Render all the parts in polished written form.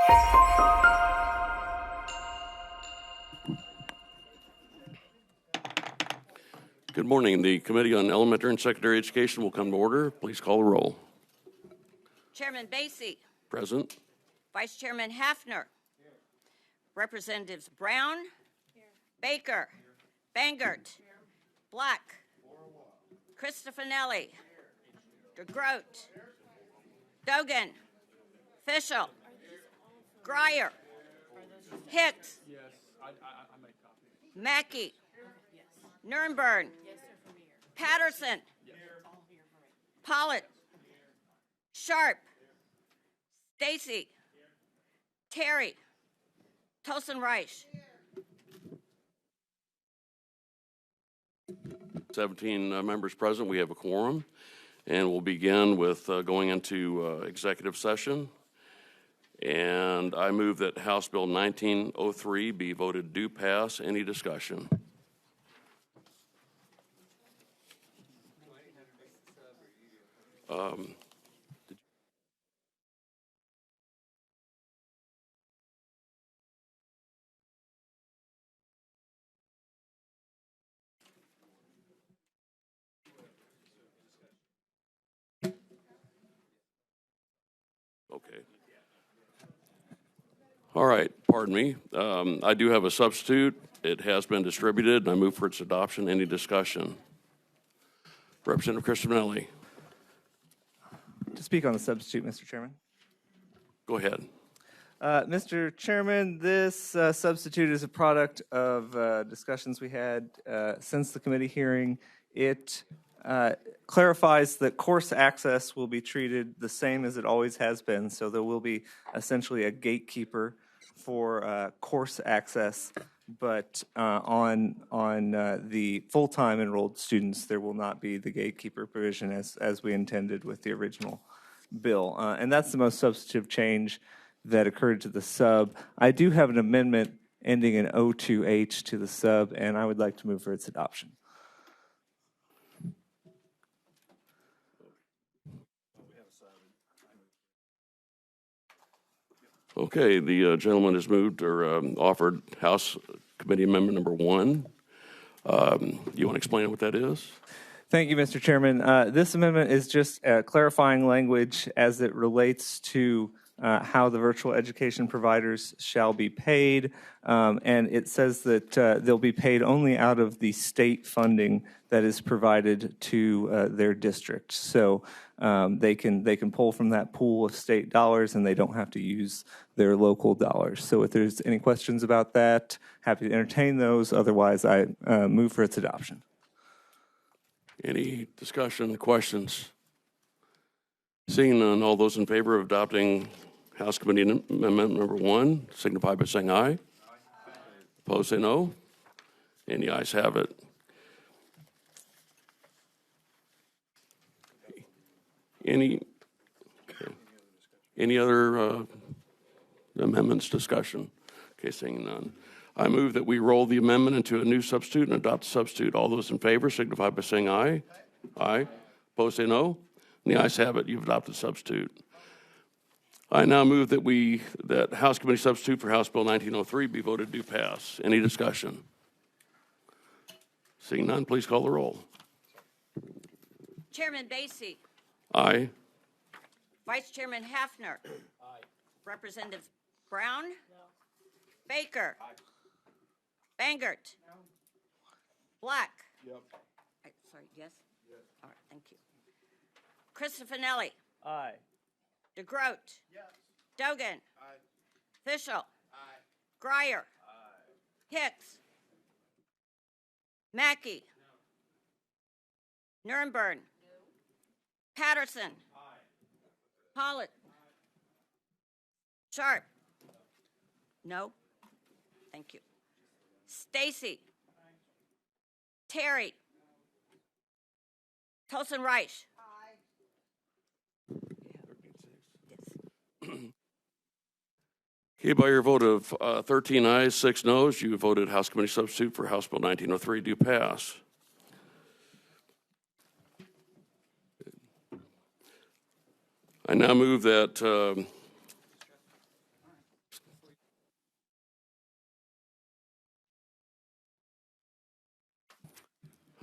Good morning. The Committee on Elementary and Secondary Education will come to order. Please call the roll. Chairman Basie. Present. Vice Chairman Hafner. Here. Representatives Brown. Here. Baker. Here. Bangert. Here. Black. Cristofanelli. DeGroat. Dogan. Fischel. Grier. Hicks. Yes, I made copies. Mackey. Nurnberg. Yes, sir, from here. Patterson. Yes. All here, correct. Pollitt. Sharp. Stacy. Terry. Tosenreich. 17 members present. We have a quorum. And we'll begin with going into executive session. And I move that House Bill 1903 be voted do pass. Any discussion? Okay. All right, pardon me. I do have a substitute. It has been distributed, and I move for its adoption. Any discussion? Representative Cristofanelli. To speak on the substitute, Mr. Chairman. Go ahead. Mr. Chairman, this substitute is a product of discussions we had since the committee hearing. It clarifies that course access will be treated the same as it always has been, so there will be essentially a gatekeeper for course access, but on the full-time enrolled students, there will not be the gatekeeper provision as we intended with the original bill. And that's the most substantive change that occurred to the sub. I do have an amendment ending in 02H to the sub, and I would like to move for its adoption. Okay, the gentleman has moved or offered House Committee Amendment number 1. You want to explain what that is? Thank you, Mr. Chairman. This amendment is just clarifying language as it relates to how the virtual education providers shall be paid, and it says that they'll be paid only out of the state funding that is provided to their district. So they can pull from that pool of state dollars, and they don't have to use their local dollars. So if there's any questions about that, happy to entertain those. Otherwise, I move for its adoption. Any discussion, questions? Seeing none, all those in favor of adopting House Committee Amendment number 1 signify by saying aye. Aye. Opposed, say no. And the ayes have it. Any other amendments discussion? Okay, seeing none. I move that we roll the amendment into a new substitute and adopt the substitute. All those in favor signify by saying aye. Aye. Opposed, say no. And the ayes have it. You've adopted the substitute. I now move that House Committee substitute for House Bill 1903 be voted do pass. Any discussion? Seeing none, please call the roll. Chairman Basie. Aye. Vice Chairman Hafner. Aye. Representatives Brown. No. Baker. Aye. Bangert. No. Black. Yep. Sorry, yes? Yes. All right, thank you. Cristofanelli. Aye. DeGroat. Yes. Dogan. Aye. Fischel. Aye. Grier. Aye. Hicks. Mackey. No. Nurnberg. No. Patterson. Aye. Pollitt. Aye. Sharp. No. Thank you. Stacy. Terry. Tosenreich. Okay, by your vote of 13 ayes, 6 noes, you voted House Committee substitute for House Bill 1903 do pass. I now move that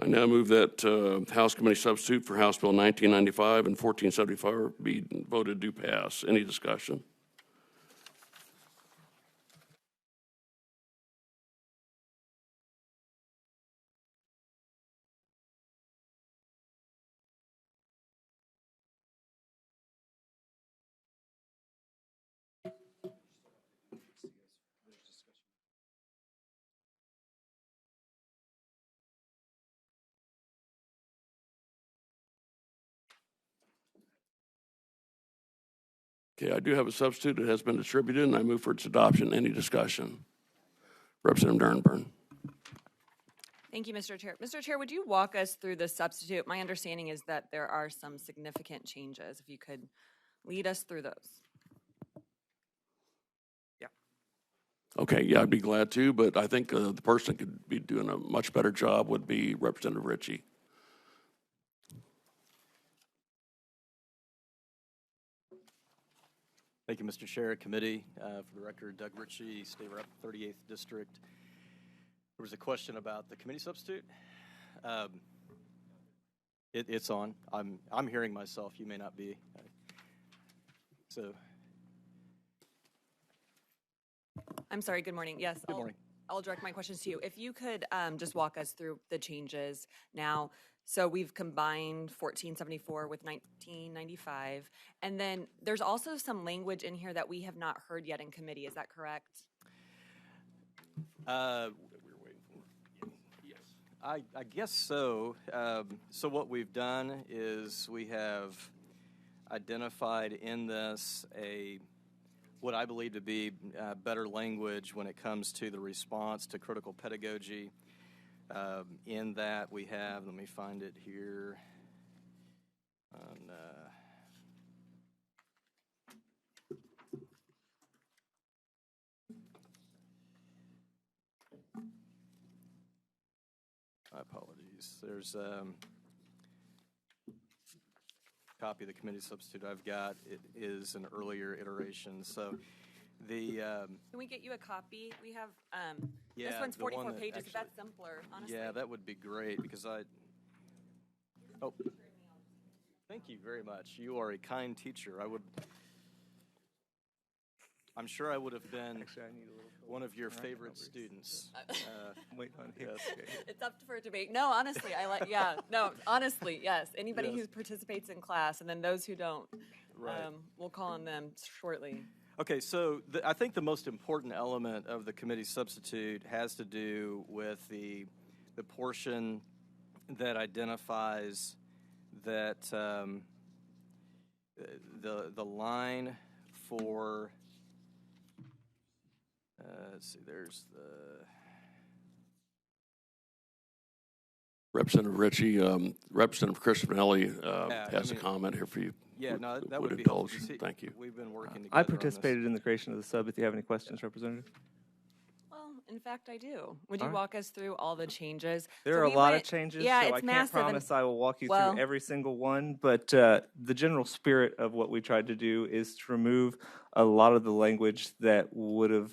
I now move that House Committee substitute for House Bill 1995 and 1474 be voted do pass. Any discussion? Okay, I do have a substitute that has been distributed, and I move for its adoption. Any discussion? Representative Dernburn. Thank you, Mr. Chair. Mr. Chair, would you walk us through the substitute? My understanding is that there are some significant changes. If you could lead us through those. Okay, yeah, I'd be glad to, but I think the person that could be doing a much better job would be Representative Ritchie. Thank you, Mr. Chair, Committee. For the record, Doug Ritchie, State Rep, 38th District. There was a question about the committee substitute. It's on. I'm hearing myself. You may not be. So. I'm sorry, good morning. Yes. Good morning. I'll direct my questions to you. If you could just walk us through the changes now. So we've combined 1474 with 1995. And then there's also some language in here that we have not heard yet in committee. Is that correct? We're waiting for. Yes. I guess so. So what we've done is we have identified in this what I believe to be better language when it comes to the response to critical pedagogy. In that we have, let me find it here. My apologies. There's a copy of the committee substitute I've got. It is an earlier iteration. So the Can we get you a copy? We have, Yeah, this one's the one 44 that pages, actually- but that's simpler, honestly. Yeah, that would be great because oh, thank you very much. You are a kind teacher. I'm sure I would have been Actually, I need a little help. one of your Right, favorite numbers. students. Wait on him. Yes. It's up for debate. No, honestly, honestly, yes. Anybody Yes. who participates in class, and then those who don't, Right. we'll call on them shortly. Okay, so I think the most important element of the committee substitute has to do with the portion that identifies that the line for let's see, there's the Representative Ritchie, Representative Crispinelli has I a mean, comment here for you. yeah, no, that would be indulge. helpful. See, Thank you. We've been working together. I on this. participated in the creation of the sub. If you have any questions, Representative. Well, in fact, I do. Would you All right. walk us through all the changes? There So are a we lot went- of changes, Yeah, so it's I can't massive. and- promise I will walk you well- through every single one, but the general spirit of what we tried to do is to remove a lot of the language that would have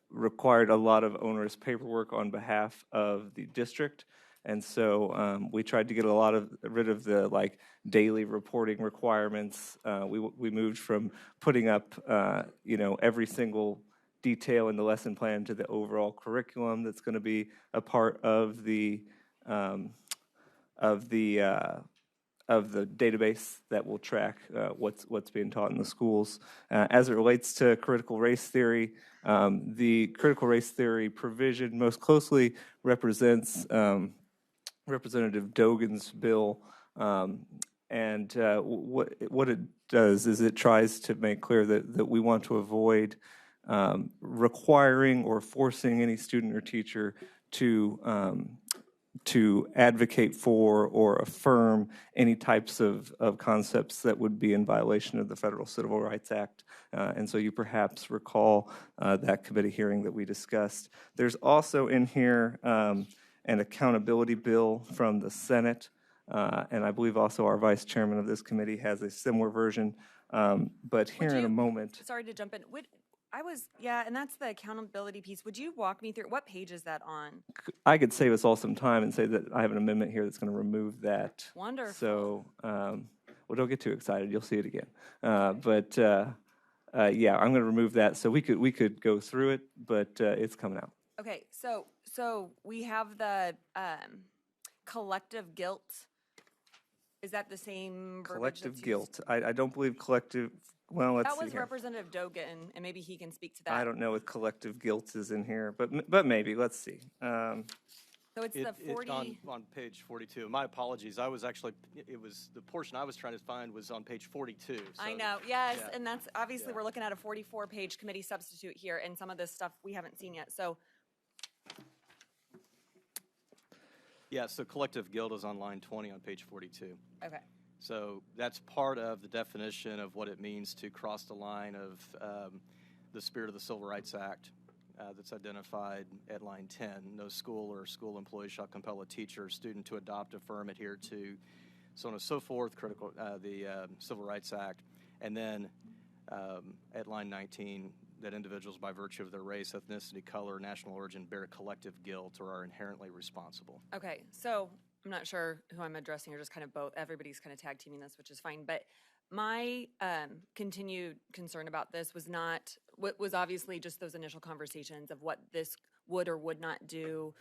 required a lot of onerous paperwork on behalf of the district. And so we tried to get rid of the daily reporting requirements. We moved from putting up every single detail in the lesson plan to the overall curriculum that's going to be a part of the database that will track what's being taught in the schools. As it relates to critical race theory, the critical race theory provision most closely represents Representative Dogan's bill, and what it does is it tries to make clear that we want to avoid requiring or forcing any student or teacher to advocate for or affirm any types of concepts that would be in violation of the Federal Civil Rights Act. And so you perhaps recall that committee hearing that we discussed. There's also in here an accountability bill from the Senate, and I believe also our vice chairman of this committee has a similar version. But here in a moment. Sorry to jump in. Yeah, and that's the accountability piece. Would you walk me through, what page is that on? I could save us all some time and say that I have an amendment here that's going to remove that. Wonderful. So, well, don't get too excited. You'll see it again. Yeah, I'm going to remove that. So we could go through it, but it's coming out. Okay, so we have the collective guilt. Is that the same verbiage Collective that's guilt. I don't believe collective. Well, let's That see was here. Representative Dogan, and maybe he can speak to that. I don't know if collective guilt is in here, but maybe. Let's see. So it's the 40. On page 42. My apologies. I was actually, it was, the portion I was trying to find was on page 42. So, I know, yes, yeah. and that's obviously Yeah. we're looking at a 44-page committee substitute here, and some of this stuff we haven't seen yet. So Yeah, so collective guilt is on line 20 on page 42. okay, So that's part of the definition of what it means to cross the line of the spirit of the Civil Rights Act that's identified at line 10. No school or school employee shall compel a teacher or student to adopt, affirm, adhere to, so on and so forth, the Civil Rights Act. And then at line 19, that individuals by virtue of their race, ethnicity, color, national origin bear collective guilt or are inherently responsible. okay. So I'm not sure who I'm addressing, or just kind of both. Everybody's kind of tag teaming this, which is fine. But my continued concern about this was not what was obviously just those initial conversations of what this would or would not do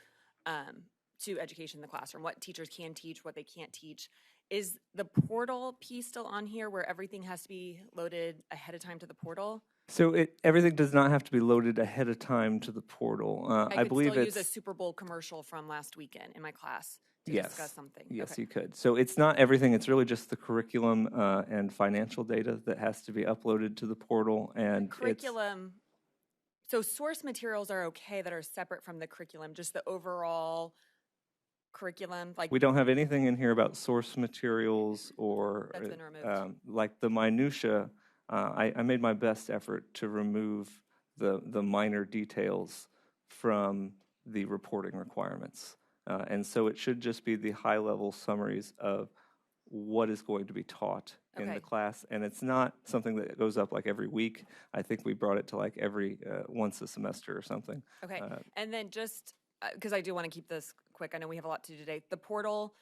to education in the classroom, what teachers can teach, what they can't teach. Is the portal piece still on here where everything has to be loaded ahead of time to the portal? So everything does not have to be loaded ahead of time to the portal. I could believe still it's use a Super Bowl commercial from last weekend in my class to yes, discuss something. yes, Okay. you could. So it's not everything. It's really just the curriculum and financial data that has to be uploaded to the portal. And Curriculum. So source materials are okay that are separate from the curriculum, just the overall curriculum, like we don't have anything in here about source materials or That's been removed. like the minutia. I made my best effort to remove the minor details from the reporting requirements. And so it should just be the high-level summaries of what is going to be taught in Okay. the class. And it's not something that goes up like every week. I think we brought it to like every once a semester or something. Okay, and then just, because I do want to keep this quick, I know we have a lot to do today. The portal,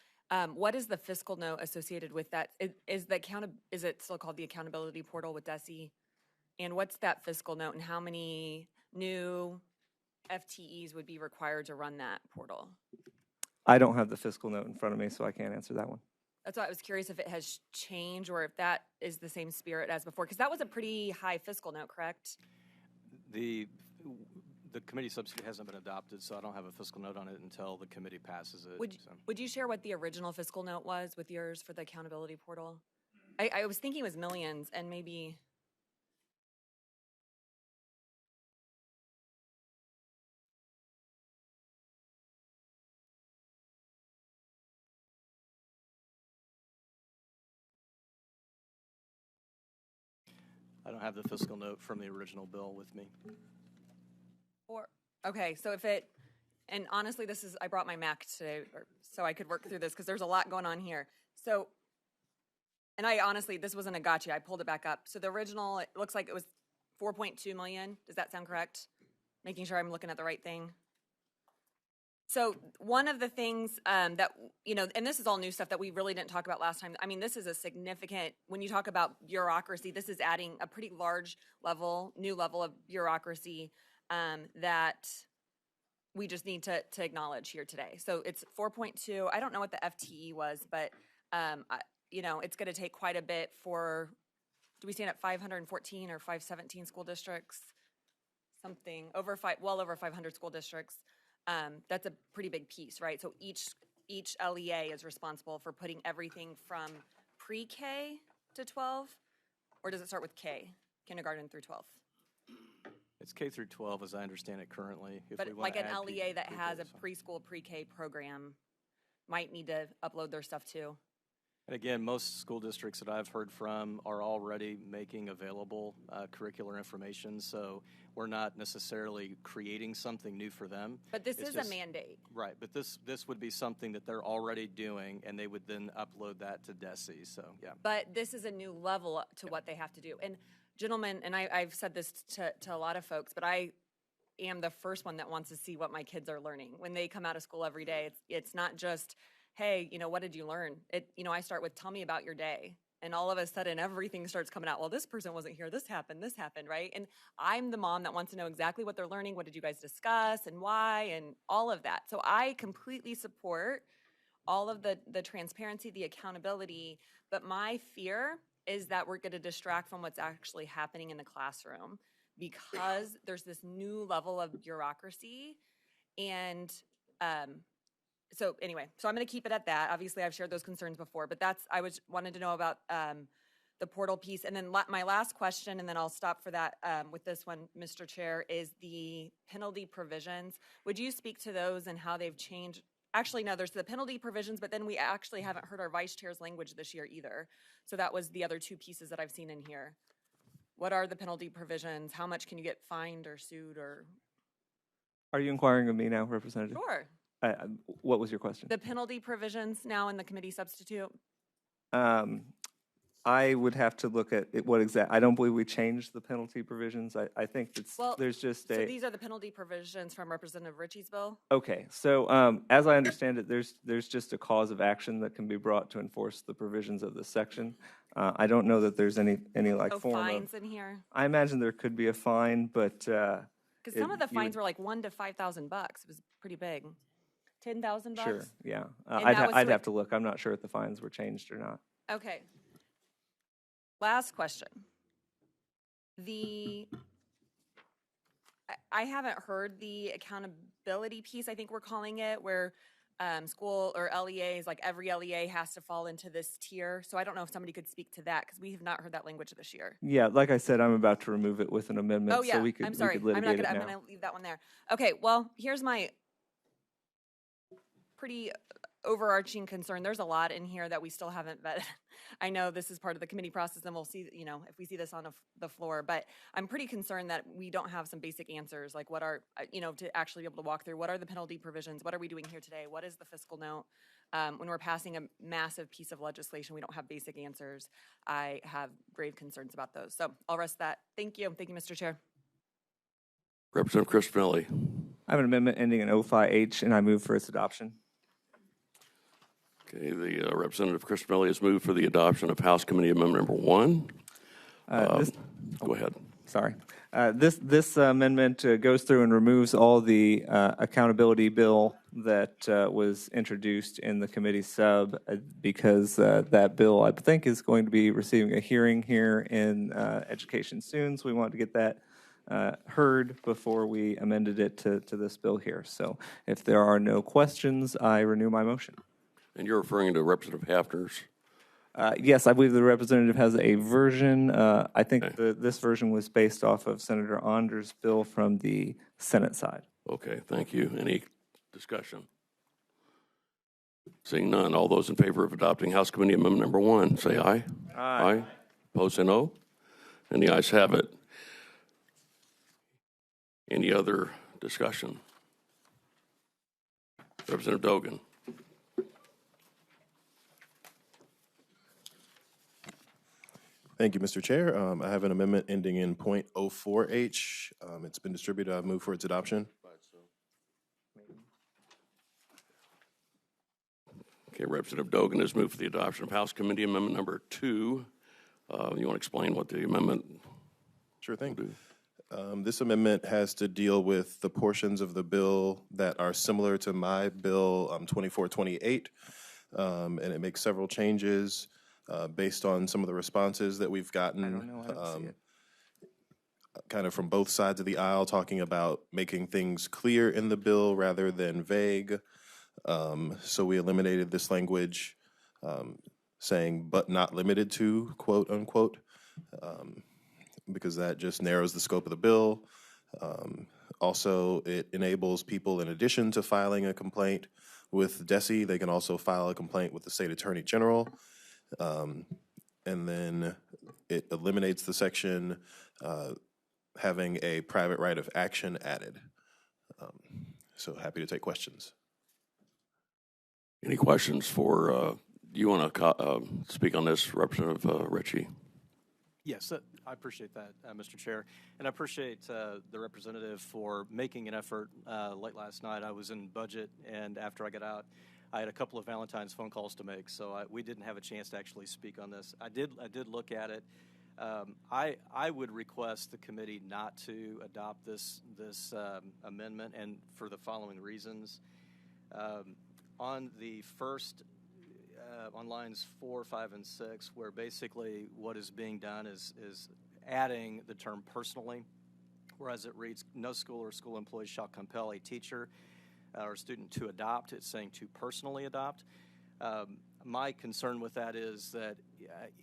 what is the fiscal note associated with that? Is it still called the accountability portal with DESE? And what's that fiscal note, and how many new FTEs would be required to run that portal? I don't have the fiscal note in front of me, so I can't answer that one. That's why I was curious if it has changed or if that is the same spirit as before, because that was a pretty high fiscal note, correct? The committee substitute hasn't been adopted, so I don't have a fiscal note on it until the committee passes it. Would you share what the original fiscal note was with yours for the accountability portal? I was thinking it was millions, and maybe. I don't have the fiscal note from the original bill with me. Okay, so and honestly, I brought my Mac today, so I could work through this, because there's a lot going on here. So, and I honestly, this wasn't a gotcha, I pulled it back up. So the original, it looks like it was 4.2 million, does that sound correct? Making sure I'm looking at the right thing. So one of the things that, and this is all new stuff that we really didn't talk about last time. I mean, this is a significant, when you talk about bureaucracy, this is adding a pretty large new level of bureaucracy that we just need to acknowledge here today. So it's 4.2. I don't know what the FTE was, but, it's going to take quite a bit do we stand at 514 or 517 school districts? Something, well over 500 school districts. That's a pretty big piece, right? So each LEA is responsible for putting everything from pre-K to 12, or does it start with K, kindergarten through 12? It's K through 12, as I understand it currently. If But we wanna like an add LEA that people, has a so. preschool pre-K program might need to upload their stuff too. And again, most school districts that I've heard from are already making available curricular information, so we're not necessarily creating something new for them. But this It's is just- a mandate. Right, but this would be something that they're already doing, and they would then upload that to DESE, so yeah. But this is a new level to what they have to do. And gentlemen, and I've said this to a lot of folks, but I am the first one that wants to see what my kids are learning when they come out of school every day. It's not just, hey, what did you learn? I start with, tell me about your day. And all of a sudden, everything starts coming out. Well, this person wasn't here. This happened, right? And I'm the mom that wants to know exactly what they're learning. What did you guys discuss and why and all of that. So I completely support all of the transparency, the accountability. But my fear is that we're going to distract from what's actually happening in the classroom because there's this new level of bureaucracy. And so anyway, so I'm going to keep it at that. Obviously, I've shared those concerns before, but wanted to know about the portal piece. And then my last question, and then I'll stop for that with this one, Mr. Chair, is the penalty provisions. Would you speak to those and how they've changed? Actually, no, there's the penalty provisions, but then we actually haven't heard our vice chair's language this year either. So that was the other two pieces that I've seen in here. What are the penalty provisions? How much can you get fined or sued or? Are you inquiring of me now, Representative? Sure. What was your question? The penalty provisions now in the committee substitute? I would have to look at I don't believe we changed the penalty provisions. I think there's just so these are the penalty provisions from Representative Ritchie's bill? Okay, so as I understand it, there's just a cause of action that can be brought to enforce the provisions of this section. I don't know that there's any form fines of, in here? I imagine there could be a fine, but because some of the fines were like $1,000 to $5,000. It was pretty big. $10,000. Sure, yeah. And I'd have to look. I'm not sure if the fines were changed or not. Okay. Last question. I haven't heard the accountability piece, I think we're calling it, where school or LEAs, like every LEA has to fall into this tier. So I don't know if somebody could speak to that because we have not heard that language this year. Yeah, like I said, I'm about to remove it with an amendment. Oh yeah, so we could, I'm sorry. We could litigate I'm going to leave that one there. Okay, well, here's my pretty overarching concern. There's a lot in here that we still haven't vetted. I know this is part of the committee process, and we'll see, if we see this on the floor, but I'm pretty concerned that we don't have some basic answers, like what are, to actually be able to walk through, what are the penalty provisions? What are we doing here today? What is the fiscal note? When we're passing a massive piece of legislation, we don't have basic answers. I have grave concerns about those. So I'll rest that. Thank you. Thank you, Mr. Chair. Representative Crispinelli. I have an amendment ending in 05H, and I move for its adoption. Okay, the Representative Crispinelli has moved for the adoption of House Committee Amendment Number 1. Go ahead. Sorry. This amendment goes through and removes all the accountability bill that was introduced in the committee sub because that bill, I think, is going to be receiving a hearing here in education soon. So we want to get that heard before we amended it to this bill here. So if there are no questions, I renew my motion. And you're referring to Representative Hafner's? Yes, I believe the representative has a version. I think this version was based off of Senator Onder's bill from the Senate side. Okay, thank you. Any discussion? Seeing none, all those in favor of adopting House Committee Amendment Number 1, say aye. Aye. Opposed, say no. And the ayes have it. Any other discussion? Representative Dogan. Thank you, Mr. Chair. I have an amendment ending in .04H. It's been distributed. I move for its adoption. Okay, Representative Dogan has moved for the adoption of House Committee Amendment Number 2. You want to explain what the amendment Sure thing. will do? This amendment has to deal with the portions of the bill that are similar to my bill 2428, and it makes several changes based on some of the responses that we've gotten. I don't know. I don't see it. Kind of from both sides of the aisle, talking about making things clear in the bill rather than vague. So we eliminated this language saying, but not limited to, quote unquote, because that just narrows the scope of the bill. Also, it enables people, in addition to filing a complaint with DESE, they can also file a complaint with the state attorney general. And then it eliminates the section having a private right of action added. So happy to take questions. Any questions for, you want to speak on this, Representative Ritchie? Yes, I appreciate that, Mr. Chair, and I appreciate the representative for making an effort. Late last night, I was in budget, and after I got out, I had a couple of Valentine's phone calls to make, so we didn't have a chance to actually speak on this. I did look at it. I would request the committee not to adopt this amendment, and for the following reasons. On the first, on lines 4, 5, and 6, where basically what is being done is adding the term personally, whereas it reads, no school or school employee shall compel a teacher or student to adopt. It's saying to personally adopt. My concern with that is that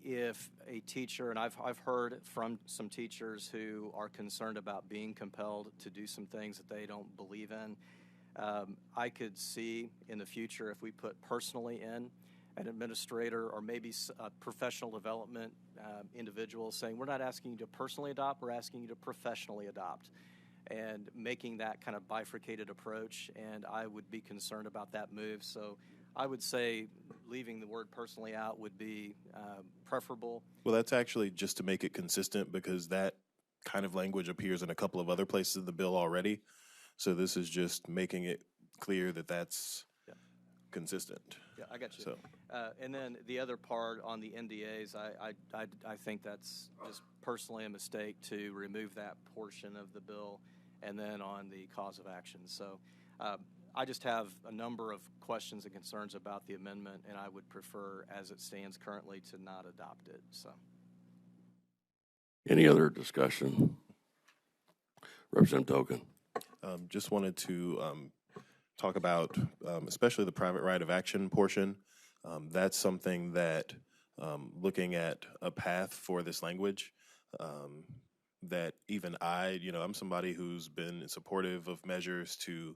if a teacher, and I've heard from some teachers who are concerned about being compelled to do some things that they don't believe in, I could see in the future if we put personally in, an administrator or maybe a professional development individual saying, we're not asking you to personally adopt, we're asking you to professionally adopt, and making that kind of bifurcated approach, and I would be concerned about that move. So I would say leaving the word personally out would be preferable. Well, that's actually just to make it consistent, because that kind of language appears in a couple of other places in the bill already. So this is just making it clear that that's consistent. Yeah, I got you. So. And then the other part on the NDAs, I think that's just personally a mistake to remove that portion of the bill, and then on the cause of action. So I just have a number of questions and concerns about the amendment, and I would prefer, as it stands currently, to not adopt it. So. Any other discussion? Representative Token. Just wanted to talk about especially the private right of action portion. That's something that looking at a path for this language, that even I'm somebody who's been supportive of measures to,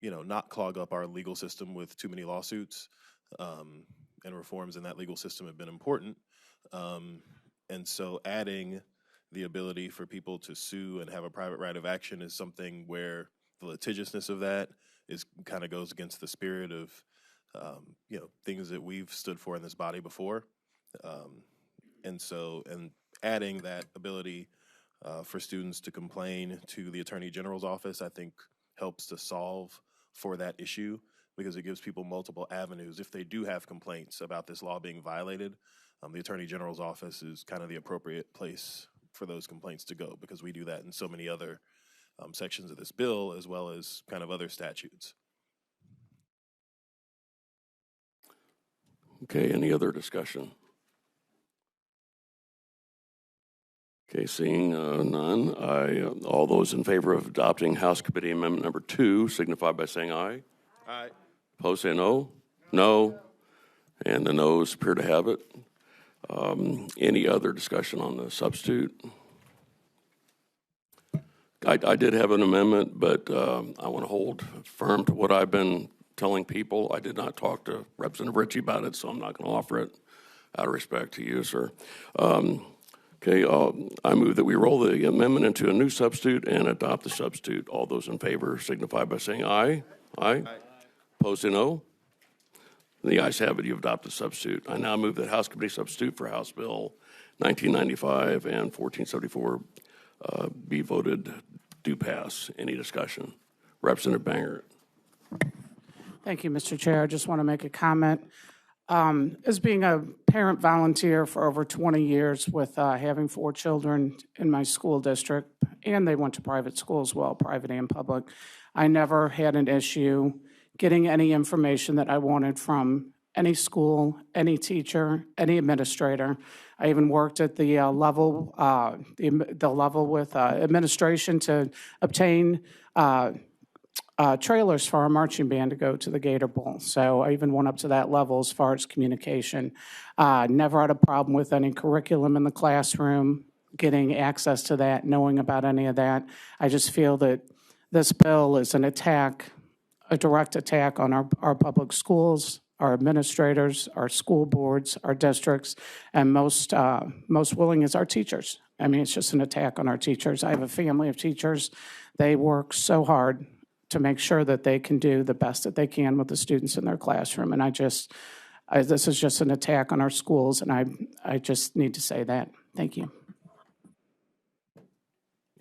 not clog up our legal system with too many lawsuits, and reforms in that legal system have been important. And so adding the ability for people to sue and have a private right of action is something where the litigiousness of that is kind of goes against the spirit of things that we've stood for in this body before, and adding that ability for students to complain to the Attorney General's office, I think helps to solve for that issue, because it gives people multiple avenues. If they do have complaints about this law being violated, the Attorney General's office is kind of the appropriate place for those complaints to go, because we do that in so many other sections of this bill, as well as kind of other statutes. Okay, any other discussion? Okay, seeing none, all those in favor of adopting House Committee Amendment number 2 signify by saying aye. Aye. Opposed, say no. No. And the noes appear to have it. Any other discussion on the substitute? I did have an amendment, but I want to hold firm to what I've been telling people. I did not talk to Representative Ritchie about it, so I'm not going to offer it out of respect to you, sir. Okay, I move that we roll the amendment into a new substitute and adopt the substitute. All those in favor signify by saying aye. Aye. Opposed, say no. The ayes have it. You've adopted the substitute. I now move that House Committee substitute for House Bill 1995 and 1474 be voted do pass. Any discussion? Representative Banger. Thank you, Mr. Chair. I just want to make a comment. As being a parent volunteer for over 20 years with having 4 children in my school district, and they went to private school as well, private and public, I never had an issue getting any information that I wanted from any school, any teacher, any administrator. I even worked at the level with administration to obtain trailers for our marching band to go to the Gator Bowl. So I even went up to that level as far as communication. Never had a problem with any curriculum in the classroom, getting access to that, knowing about any of that. I just feel that this bill is an attack, a direct attack on our public schools, our administrators, our school boards, our districts, and most willing is our teachers. I mean, it's just an attack on our teachers. I have a family of teachers. They work so hard to make sure that they can do the best that they can with the students in their classroom. And This is just an attack on our schools, and I just need to say that. Thank you.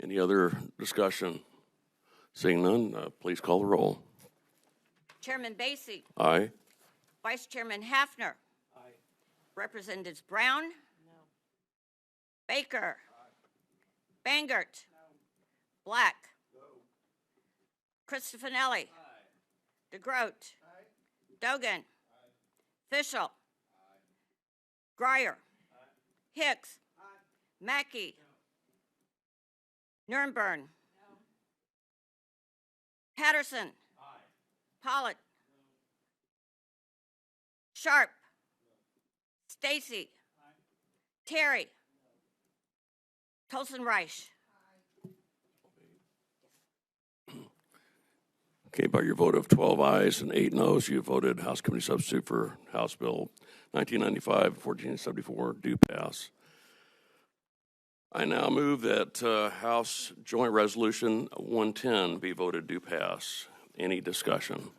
Any other discussion? Seeing none, please call the roll. Chairman Basie. Aye. Vice Chairman Hafner. Aye. Representatives Brown. No. Baker. Aye. Bangert. No. Black. No. Cristofanelli. Aye. DeGroat. Aye. Dogan. Aye. Fischel. Aye. Grier. Aye. Hicks. Aye. Mackey. No. Nurnberg. No. Patterson. Aye. Pollitt. No. Sharp. No. Stacy. Aye. Terry. No. Tolson Reich. Okay, by your vote of 12 ayes and 8 noes, you voted House Committee Substitute for House Bill 1995-1474 do pass. I now move that House Joint Resolution 110 be voted do pass. Any discussion?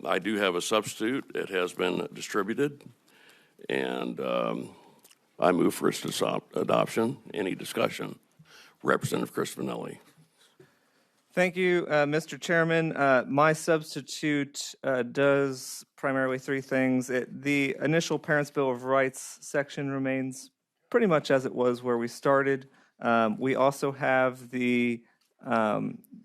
I do have a substitute. It has been distributed, and I move for its adoption. Any discussion? Representative Cristofanelli. Thank you, Mr. Chairman. My substitute does primarily three things. The initial Parents' Bill of Rights section remains pretty much as it was where we started. We also have the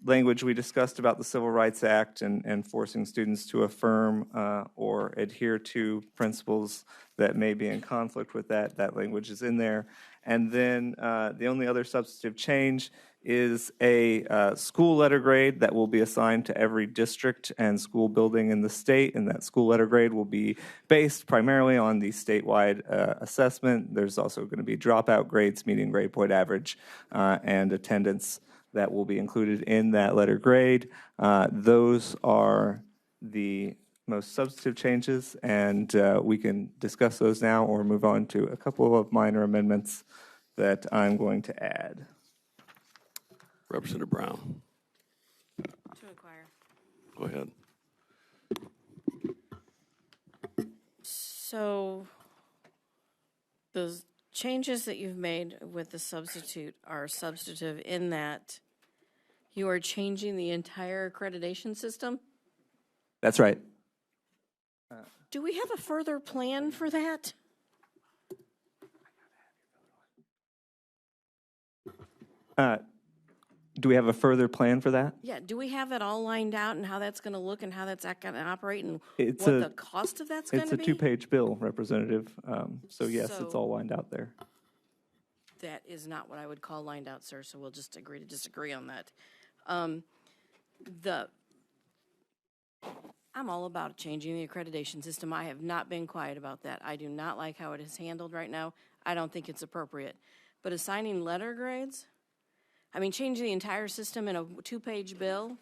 language we discussed about the Civil Rights Act and forcing students to affirm or adhere to principles that may be in conflict with that. That language is in there. And then the only other substantive change is a school letter grade that will be assigned to every district and school building in the state, and that school letter grade will be based primarily on the statewide assessment. There's also going to be dropout grades, median grade point average, and attendance that will be included in that letter grade. Those are the most substantive changes, and we can discuss those now or move on to a couple of minor amendments that I'm going to add. Representative Brown. To inquire. Go ahead. So the changes that you've made with the substitute are substantive in that you are changing the entire accreditation system? That's right. Do we have a further plan for that? Do we have a further plan for that? Yeah, do we have it all lined out and how that's going to look and how that's going to operate and It's what a- the cost of that's going It's to a be? two-page bill, Representative. So yes, it's So- all lined out there. That is not what I would call lined out, sir, so we'll just agree to disagree on that. I'm all about changing the accreditation system. I have not been quiet about that. I do not like how it is handled right now. I don't think it's appropriate. But assigning letter grades, I mean, changing the entire system in a two-page bill,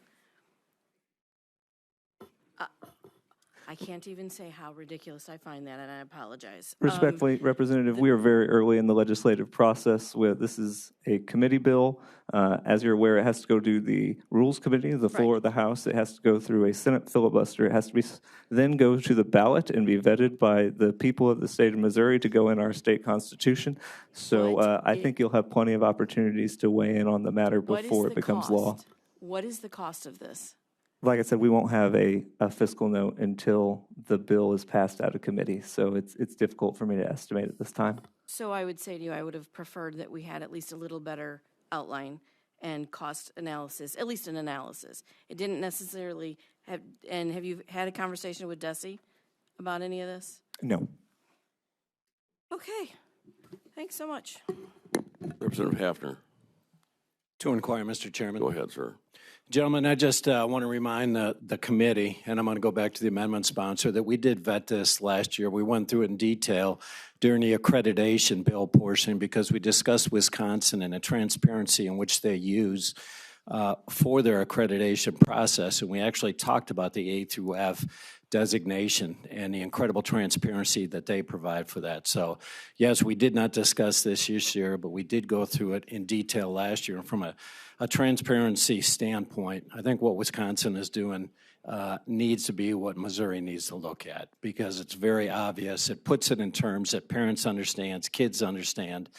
I can't even say how ridiculous I find that, and I apologize. Respectfully, Representative, we are very early in the legislative process. This is a committee bill. As you're aware, it has to go to the Rules Committee, the floor of the House. It has to go through a Senate filibuster. It has to be then go to the ballot and be vetted by the people of the state of Missouri to go in our state constitution. So I think you'll have plenty of opportunities to weigh in on the matter before it becomes law. What is the cost of this? Like I said, we won't have a fiscal note until the bill is passed out of committee, so it's difficult for me to estimate at this time. So I would say to you, I would have preferred that we had at least a little better outline and cost analysis, at least an analysis. It didn't necessarily have, and have you had a conversation with Desi about any of this? No. Okay, thanks so much. Representative Hafner. To inquire, Mr. Chairman. Go ahead, sir. Gentlemen, I just want to remind the committee, and I'm going to go back to the amendment sponsor, that we did vet this last year. We went through it in detail during the accreditation bill portion because we discussed Wisconsin and the transparency in which they use for their accreditation process. And we actually talked about the A through F designation and the incredible transparency that they provide for that. So, yes, we did not discuss this year, but we did go through it in detail last year. And from a transparency standpoint, I think what Wisconsin is doing needs to be what Missouri needs to look at, because it's very obvious. It puts it in terms that parents understand, kids understand,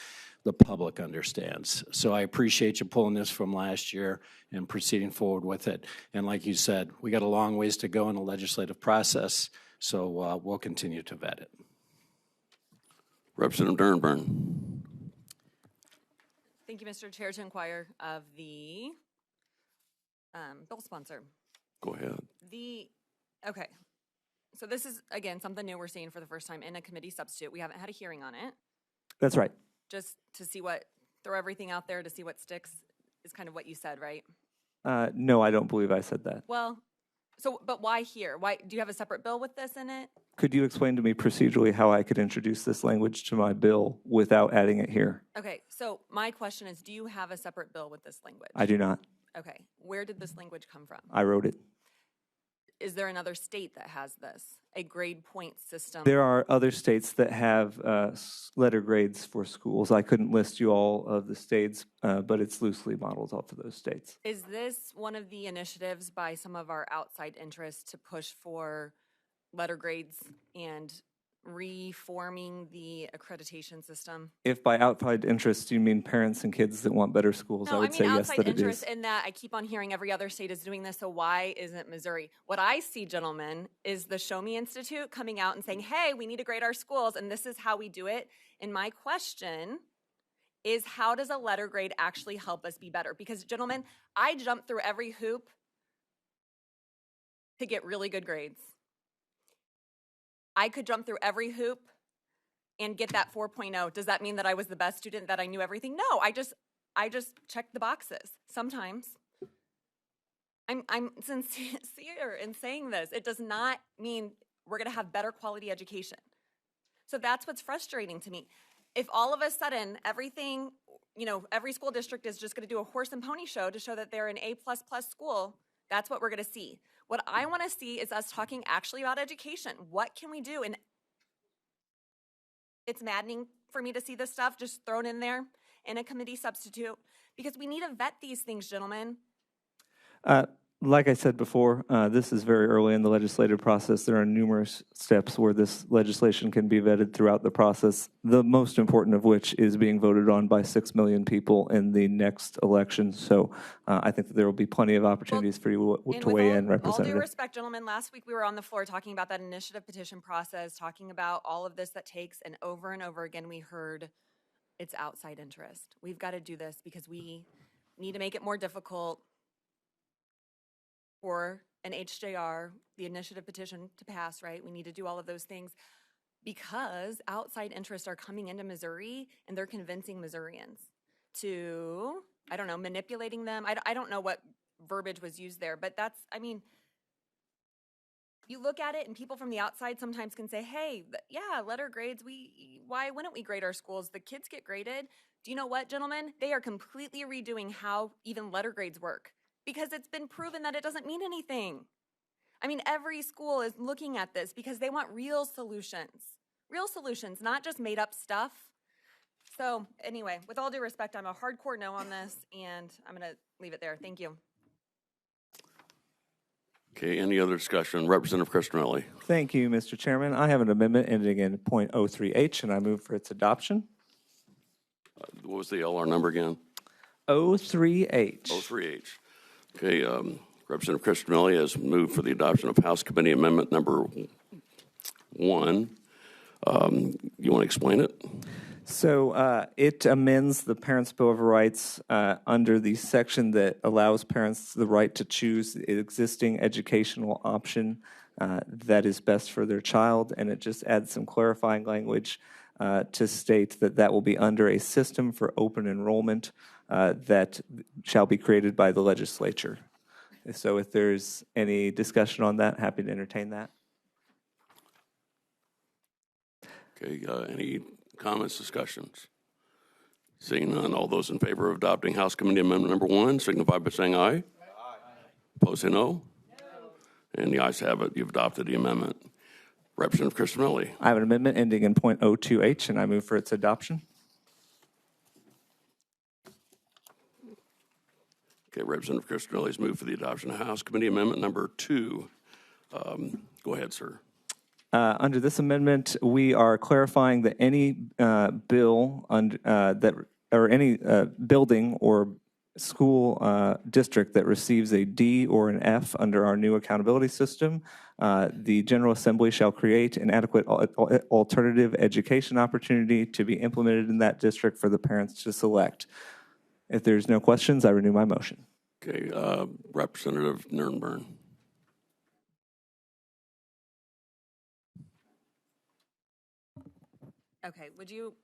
the public understands. So I appreciate you pulling this from last year and proceeding forward with it. And like you said, we got a long ways to go in the legislative process, so we'll continue to vet it. Representative Dernburn. Thank you, Mr. Chair, to inquire of the bill sponsor. Go ahead. Okay, so this is, again, something new we're seeing for the first time in a committee substitute. We haven't had a hearing on it. That's right. Just to see throw everything out there to see what sticks is kind of what you said, right? No, I don't believe I said that. Well, but why here? Why do you have a separate bill with this in it? Could you explain to me procedurally how I could introduce this language to my bill without adding it here? Okay, so my question is, do you have a separate bill with this language? I do not. Okay, where did this language come from? I wrote it. Is there another state that has this, a grade point system? There are other states that have letter grades for schools. I couldn't list you all of the states, but it's loosely modeled off of those states. Is this one of the initiatives by some of our outside interests to push for letter grades and reforming the accreditation system? If by outside interest you mean parents and kids that want better schools, I would say yes, that it interest is. in that I keep on hearing every other state is doing this, so why isn't Missouri? What I see, gentlemen, is the Show Me Institute coming out and saying, hey, we need to grade our schools, and this is how we do it. And my question is, how does a letter grade actually help us be better? Because, gentlemen, I jumped through every hoop to get really good grades. I could jump through every hoop and get that 4.0. Does that mean that I was the best student, that I knew everything? No, I just checked the boxes. Sometimes. I'm sincere in saying this. It does not mean we're going to have better quality education. So that's what's frustrating to me. If all of a sudden everything, every school district is just going to do a horse and pony show to show that they're an A++ school, that's what we're going to see. What I want to see is us talking actually about education. What can we do? And it's maddening for me to see this stuff just thrown in there in a committee substitute, because we need to vet these things, gentlemen. Like I said before, this is very early in the legislative process. There are numerous steps where this legislation can be vetted throughout the process, the most important of which is being voted on by 6 million people in the next election. So I think that there will be plenty of opportunities for you to weigh in, Representative. All due respect, gentlemen, last week we were on the floor talking about that initiative petition process, talking about all of this that takes, and over again we heard it's outside interest. We've got to do this because we need to make it more difficult for an HJR, the initiative petition, to pass, right? We need to do all of those things because outside interests are coming into Missouri and they're convincing Missourians to, I don't know, manipulating them. I don't know what verbiage was used there, but that's, you look at it and people from the outside sometimes can say, hey, yeah, letter grades, why wouldn't we grade our schools? The kids get graded. Do you know what, gentlemen? They are completely redoing how even letter grades work, because it's been proven that it doesn't mean anything. Every school is looking at this because they want real solutions, not just made up stuff. So anyway, with all due respect, I'm a hardcore no on this, and I'm going to leave it there. Thank you. Okay, any other discussion? Representative Cristianelli. Thank you, Mr. Chairman. I have an amendment ending in .03H, and I move for its adoption. What was the LR number again? 03H. 03H. Okay, Representative Cristianelli has moved for the adoption of House Committee Amendment number 1. You want to explain it? So it amends the Parents' Bill of Rights under the section that allows parents the right to choose the existing educational option that is best for their child, and it just adds some clarifying language to state that that will be under a system for open enrollment that shall be created by the legislature. So if there's any discussion on that, happy to entertain that. Okay, any comments, discussions? Seeing none, all those in favor of adopting House Committee Amendment number 1 signify by saying aye. Aye. Opposed, say no. And the ayes have it. You've adopted the amendment. Representative Cristianelli. I have an amendment ending in .02H, and I move for its adoption. Okay, Representative Christinelli has moved for the adoption of House Committee Amendment number 2. Go ahead, sir. Under this amendment, we are clarifying that any bill or any building or school district that receives a D or an F under our new accountability system, the General Assembly shall create an adequate alternative education opportunity to be implemented in that district for the parents to select. If there's no questions, I renew my motion. Okay, Representative Nurnberg. Okay, would you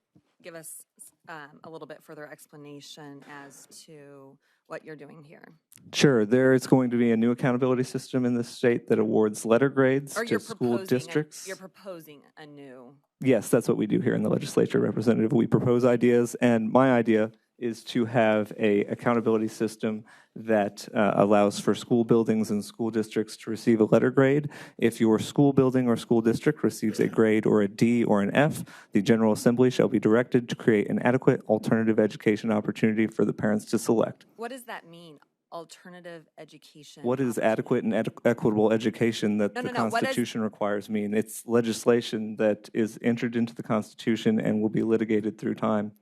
give us a little bit further explanation as to what you're doing here? Sure. There is going to be a new accountability system in the state that awards letter grades Or to school districts. You're proposing a new. Yes, that's what we do here in the legislature, Representative. We propose ideas, and my idea is to have a accountability system that allows for school buildings and school districts to receive a letter grade. If your school building or school district receives a grade or a D or an F, the General Assembly shall be directed to create an adequate alternative education opportunity for the parents to select. What does that mean? Alternative education. What does adequate and equitable education that the No. Constitution requires mean? It's legislation that is entered into the Constitution and will be litigated through time.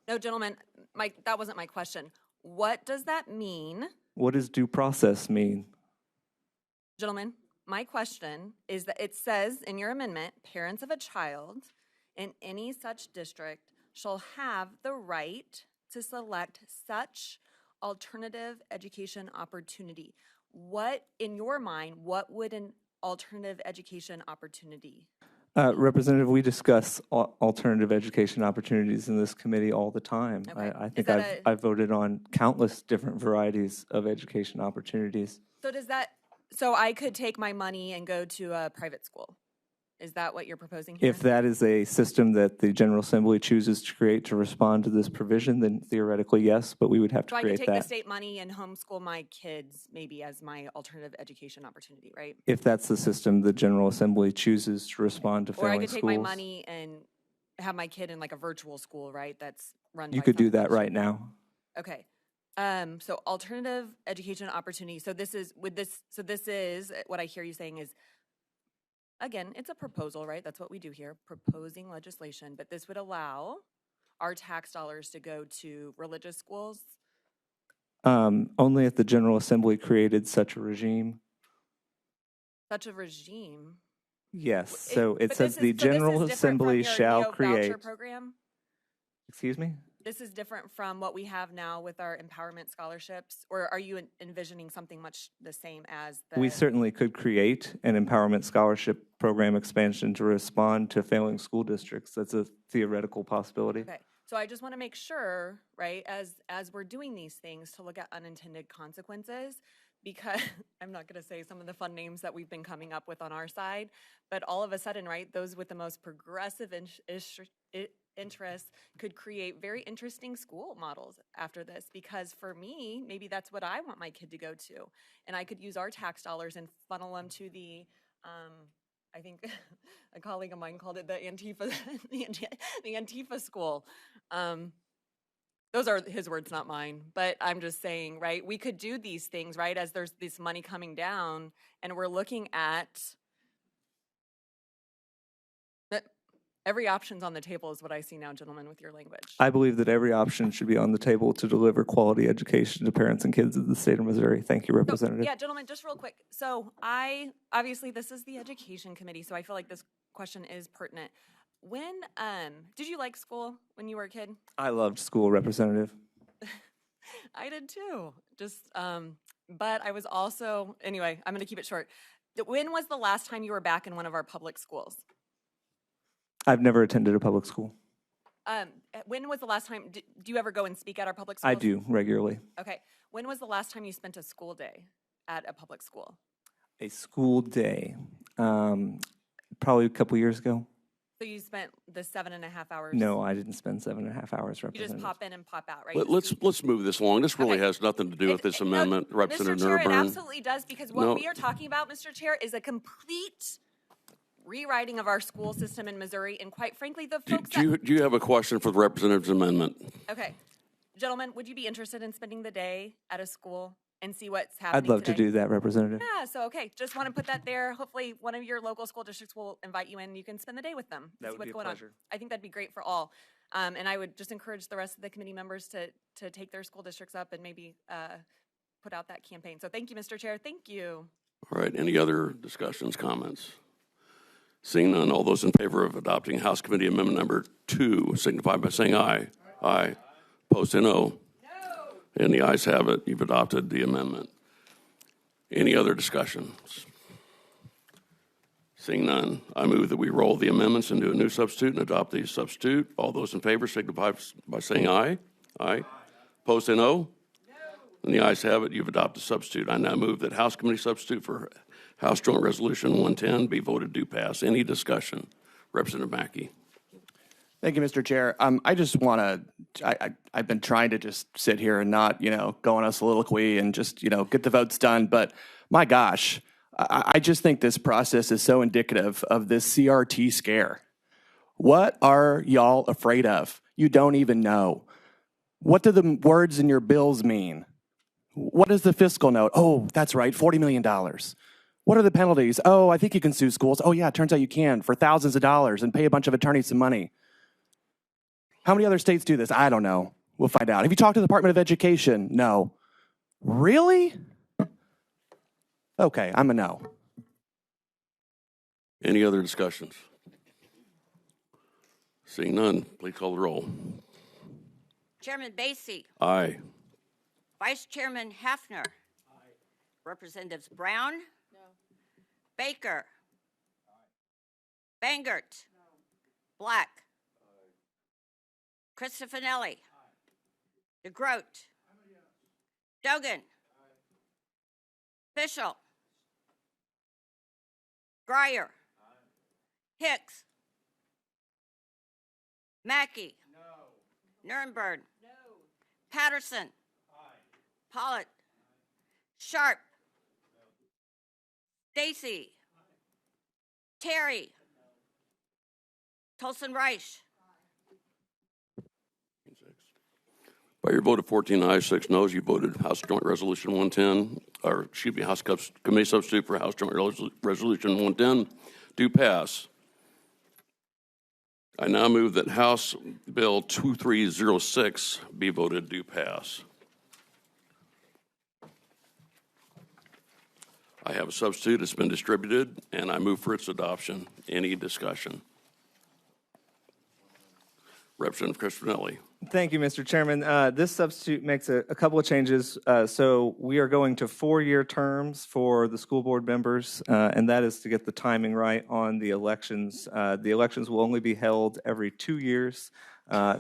No, gentlemen, that wasn't my question. What does that mean? What does due process mean? Gentlemen, my question is that it says in your amendment, parents of a child in any such district shall have the right to select such alternative education opportunity. What, in your mind, what would an alternative education opportunity? Representative, we discuss alternative education opportunities in this committee all the time. Okay. I think I've voted on countless different varieties of education opportunities. So I could take my money and go to a private school? Is that what you're proposing here? If that is a system that the General Assembly chooses to create to respond to this provision, then theoretically, yes, but we would have to So I could create take that. the state money and homeschool my kids maybe as my alternative education opportunity, right? If that's the system the General Assembly chooses to respond to Or I failing could take schools. my money and have my kid in like a virtual school, right? That's run You by could do some that person. right now. Okay. So alternative education opportunity. So this is what I hear you saying is, again, it's a proposal, right? That's what we do here, proposing legislation. But this would allow our tax dollars to go to religious schools. Only if the General Assembly created such a regime. Such a regime. Yes, so it But says this the is- so this is General different from Assembly your shall neo-voucher create. program? Excuse me? This is different from what we have now with our empowerment scholarships, or are you envisioning something much the same as the? We certainly could create an empowerment scholarship program expansion to respond to failing school districts. That's a theoretical possibility. Okay, so I just want to make sure, right, as we're doing these things, to look at unintended consequences, because I'm not going to say some of the fun names that we've been coming up with on our side, but all of a sudden, right, those with the most progressive interests could create very interesting school models after this, because for me, maybe that's what I want my kid to go to, and I could use our tax dollars and funnel them to the I think a colleague of mine called it the Antifa the Antifa school. Those are his words, not mine, but I'm just saying, right, we could do these things, right, as there's this money coming down, and we're looking at every option's on the table is what I see now, gentlemen, with your language. I believe that every option should be on the table to deliver quality education to parents and kids of the state of Missouri. Thank you, Representative. Yeah, gentlemen, just real quick. So obviously this is the Education Committee, so I feel like this question is pertinent. When, did you like school when you were a kid? I loved school, Representative. I did too. But I was also, anyway, I'm going to keep it short. When was the last time you were back in one of our public schools? I've never attended a public school. When was the last time, do you ever go and speak at our public schools? I do regularly. Okay. When was the last time you spent a school day at a public school? A school day, probably a couple years ago. So you spent the 7.5 hours? No, I didn't spend 7.5 hours, You Representative. just pop in and pop out, right? Let's move this along. This really Okay. has nothing to do with this amendment, Representative Mr. Chair, it Nurburn. absolutely does, because what No. we are talking about, Mr. Chair, is a complete rewriting of our school system in Missouri, and quite frankly, the folks Do you have a question for the representative's amendment? Okay. gentlemen, would you be interested in spending the day at a school and see what's happening I'd love to today? do that, Representative. Yeah, so okay, just want to put that there. Hopefully, one of your local school districts will invite you in. You can spend the day with them. That see would be what's a going pleasure. on. I think that'd be great for all. And I would just encourage the rest of the committee members to take their school districts up and maybe put out that campaign. So thank you, Mr. Chair. Thank you. All right, any other discussions, comments? Seeing none, all those in favor of adopting House Committee Amendment Number 2 signify by saying aye. Aye. Opposed, say no. And the ayes have it. You've adopted the amendment. Any other discussions? Seeing none, I move that we roll the amendments into a new substitute and adopt the substitute. All those in favor signify by saying aye. Aye. Opposed, say no. And the ayes have it. You've adopted the substitute. I now move that House Committee substitute for House Joint Resolution 110 be voted do pass. Any discussion? Representative Mackey. Thank you, Mr. Chair. I just want to, I've been trying to just sit here and not, go on a soliloquy and just, get the votes done. But my gosh, I just think this process is so indicative of this CRT scare. What are y'all afraid of? You don't even know. What do the words in your bills mean? What is the fiscal note? Oh, that's right, $40 million. What are the penalties? Oh, I think you can sue schools. Oh, yeah, it turns out you can for thousands of dollars and pay a bunch of attorneys some money. How many other states do this? I don't know. We'll find out. Have you talked to the Department of Education? No. Really? Okay, I'm a no. Any other discussions? Seeing none, please call the roll. Chairman Basie. Aye. Vice Chairman Hefner. Aye. Representatives Brown. No. Baker. Aye. Bangert. No. Black. Aye. Cristofanelli. Aye. DeGroat. Dogan. Aye. Fischel. Grier. Aye. Hicks. Mackey. No. Nurnberg. No. Patterson. Aye. Pollitt. Aye. Sharp. No. Stacy. Aye. Terry. No. Tolson Reich. By your vote of 14 ayes, 6 noes, you voted House Joint Resolution 110, or excuse me, House Committee substitute for House Joint Resolution 110 do pass. I now move that House Bill 2306 be voted do pass. I have a substitute. It's been distributed, and I move for its adoption. Any discussion? Representative Crispinelli. Thank you, Mr. Chairman. This substitute makes a couple of changes. So we are going to 4-year terms for the school board members, and that is to get the timing right on the elections. The elections will only be held every 2 years.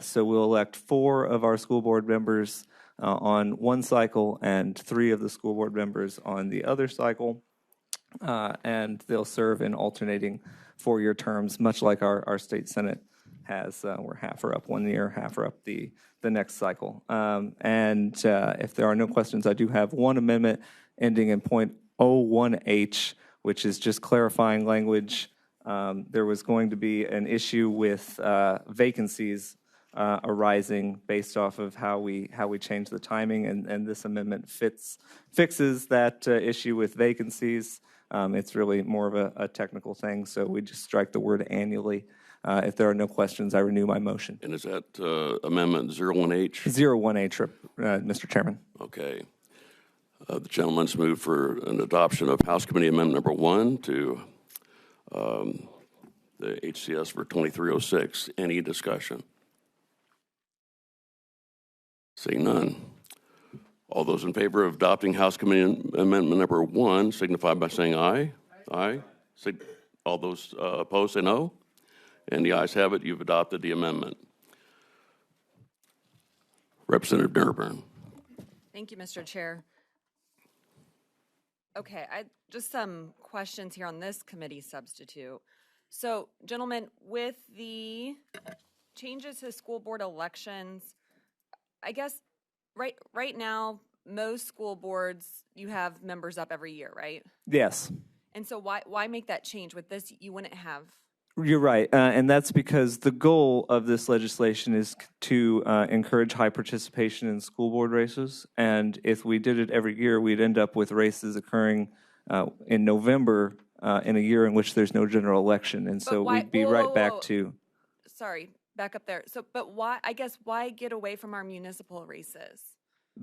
So we'll elect 4 of our school board members on one cycle and 3 of the school board members on the other cycle. And they'll serve in alternating 4-year terms, much like our state senate has. We're half are up 1 year, half are up the next cycle. And if there are no questions, I do have one amendment ending in .01H, which is just clarifying language. There was going to be an issue with vacancies arising based off of how we change the timing, and this amendment fixes that issue with vacancies. It's really more of a technical thing, so we just strike the word annually. If there are no questions, I renew my motion. And is that Amendment 01H? 01H, Mr. Chairman. Okay. The gentleman's moved for an adoption of House Committee Amendment Number 1 to the HCS for 2306. Any discussion? Seeing none. All those in favor of adopting House Committee Amendment Number 1 signify by saying aye. Aye. All those opposed say no. And the ayes have it. You've adopted the amendment. Representative Durburn. Thank you, Mr. Chair. Okay, just some questions here on this committee substitute. So, gentlemen, with the changes to school board elections, I guess right now, most school boards, you have members up every year, right? Yes. And so why make that change? With this, you wouldn't have You're right, and that's because the goal of this legislation is to encourage high participation in school board races. And if we did it every year, we'd end up with races occurring in November in a year in which there's no general election. And so why- we'd be whoa, right whoa, back whoa. to. Sorry, back up there. So, but why, I guess, why get away from our municipal races?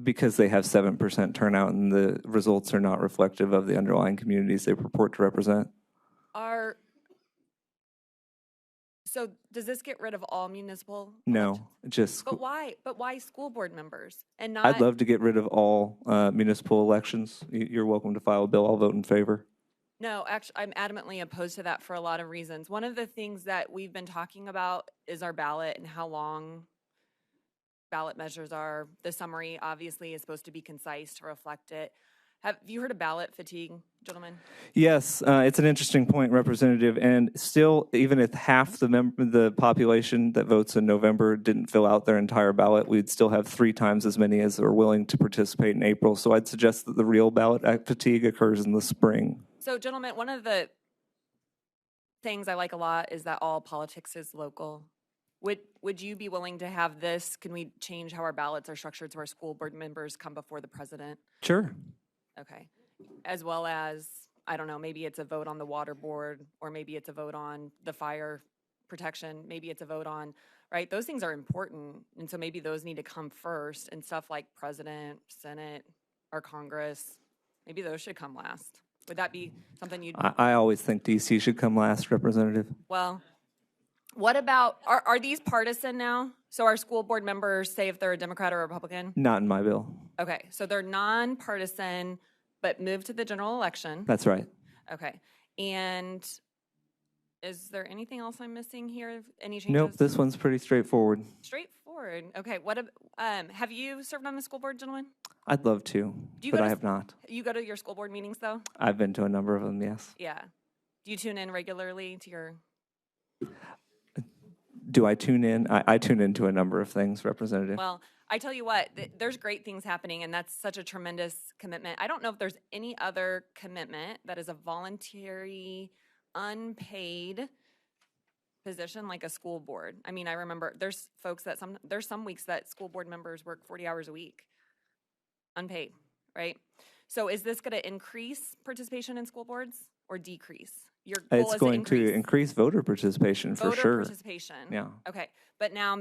Because they have 7% turnout and the results are not reflective of the underlying communities they purport to represent. So does this get rid of all municipal No, elections? just. But why? But why school board members and not? I'd love to get rid of all municipal elections. You're welcome to file a bill. I'll vote in favor. No, actually, I'm adamantly opposed to that for a lot of reasons. One of the things that we've been talking about is our ballot and how long ballot measures are. The summary obviously is supposed to be concise to reflect it. Have you heard of ballot fatigue, gentlemen? Yes, it's an interesting point, Representative. And still, even if half the population that votes in November didn't fill out their entire ballot, we'd still have 3 times as many as are willing to participate in April. So I'd suggest that the real ballot fatigue occurs in the spring. So, gentlemen, one of the things I like a lot is that all politics is local. Would you be willing to have this? Can we change how our ballots are structured so our school board members come before the president? Sure. Okay. As well as, I don't know, maybe it's a vote on the water board, or maybe it's a vote on the fire protection, maybe it's a vote on, right? Those things are important. And so maybe those need to come first, and stuff like president, Senate, or Congress, maybe those should come last. Would that be something you'd? I always think DC should come last, Representative. Well, what about, are these partisan now? So our school board members, say if they're a Democrat or Republican? Not in my bill. Okay, so they're nonpartisan, but moved to the general election. That's right. Okay, and is there anything else I'm missing here? Any changes? Nope, this one's pretty straightforward. Straightforward. Okay, have you served on the school board, gentlemen? I'd love to, Do you but go I to- have not. You go to your school board meetings, though? I've been to a number of them, yes. Yeah. Do you tune in regularly to your? Do I tune in? I tune into a number of things, Representative. Well, I tell you what, there's great things happening, and that's such a tremendous commitment. I don't know if there's any other commitment that is a voluntary, unpaid position like a school board. I mean, I remember there's folks that there's some weeks that school board members work 40 hours a week, unpaid, right? So is this going to increase participation in school boards or decrease? Your goal It's is going to increase voter participation for voter sure. participation. Yeah. Okay, but now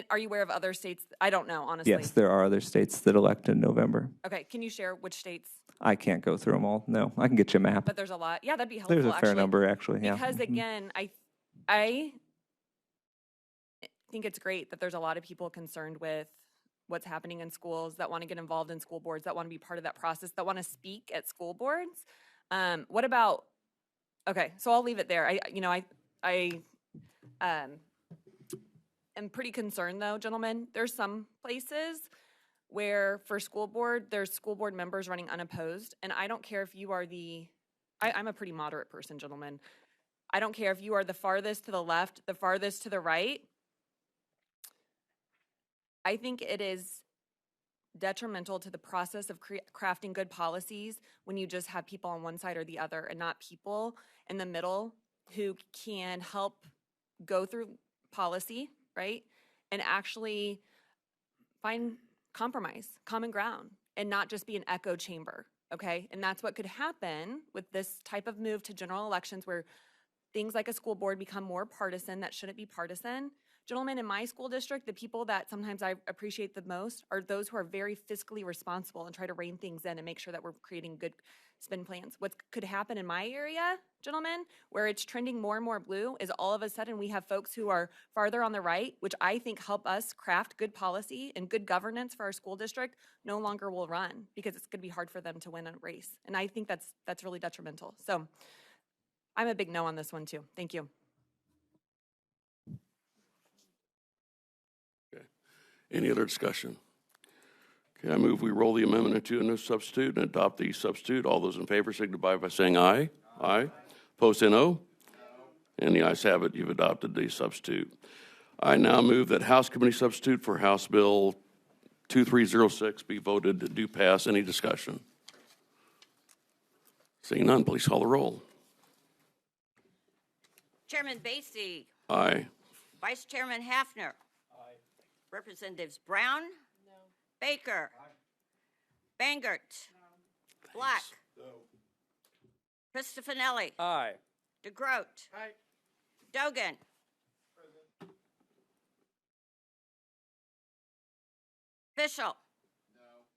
are you aware of other states? I don't know, honestly. Yes, there are other states that elect in November. Okay, can you share which states? I can't go through them all. No, I can get you a map. But there's a lot. Yeah, that'd be helpful. There's a fair actually. number, actually. Yeah. Because Mhm. again, I think it's great that there's a lot of people concerned with what's happening in schools, that want to get involved in school boards, that want to be part of that process, that want to speak at school boards. What about? Okay, so I'll leave it there. I am pretty concerned, though, gentlemen. There's some places where for school board, there's school board members running unopposed, and I don't care if you are I'm a pretty moderate person, gentlemen. I don't care if you are the farthest to the left, the farthest to the right. I think it is detrimental to the process of crafting good policies when you just have people on one side or the other and not people in the middle who can help go through policy, right? And actually find compromise, common ground, and not just be an echo chamber, okay? And that's what could happen with this type of move to general elections where things like a school board become more partisan that shouldn't be partisan. Gentlemen, in my school district, the people that sometimes I appreciate the most are those who are very fiscally responsible and try to rein things in and make sure that we're creating good spend plans. What could happen in my area, gentlemen, where it's trending more and more blue, is all of a sudden we have folks who are farther on the right, which I think help us craft good policy and good governance for our school district, no longer will run because it's going to be hard for them to win a race. And I think that's really detrimental. So I'm a big no on this one too. Thank you. Any other discussion? Okay, I move we roll the amendment into a new substitute and adopt the substitute. All those in favor signify by saying aye. Aye. Opposed, say no. And the ayes have it. You've adopted the substitute. I now move that House Committee substitute for House Bill 2306 be voted to do pass. Any discussion? Seeing none, please call the roll. Chairman Basie. Aye. Vice Chairman Hafner. Aye. Representatives Brown. No. Baker. Aye. Bangert. No. Black. No. Cristofanelli. Aye. DeGroat. Aye. Dogan. Present. Fischel. No.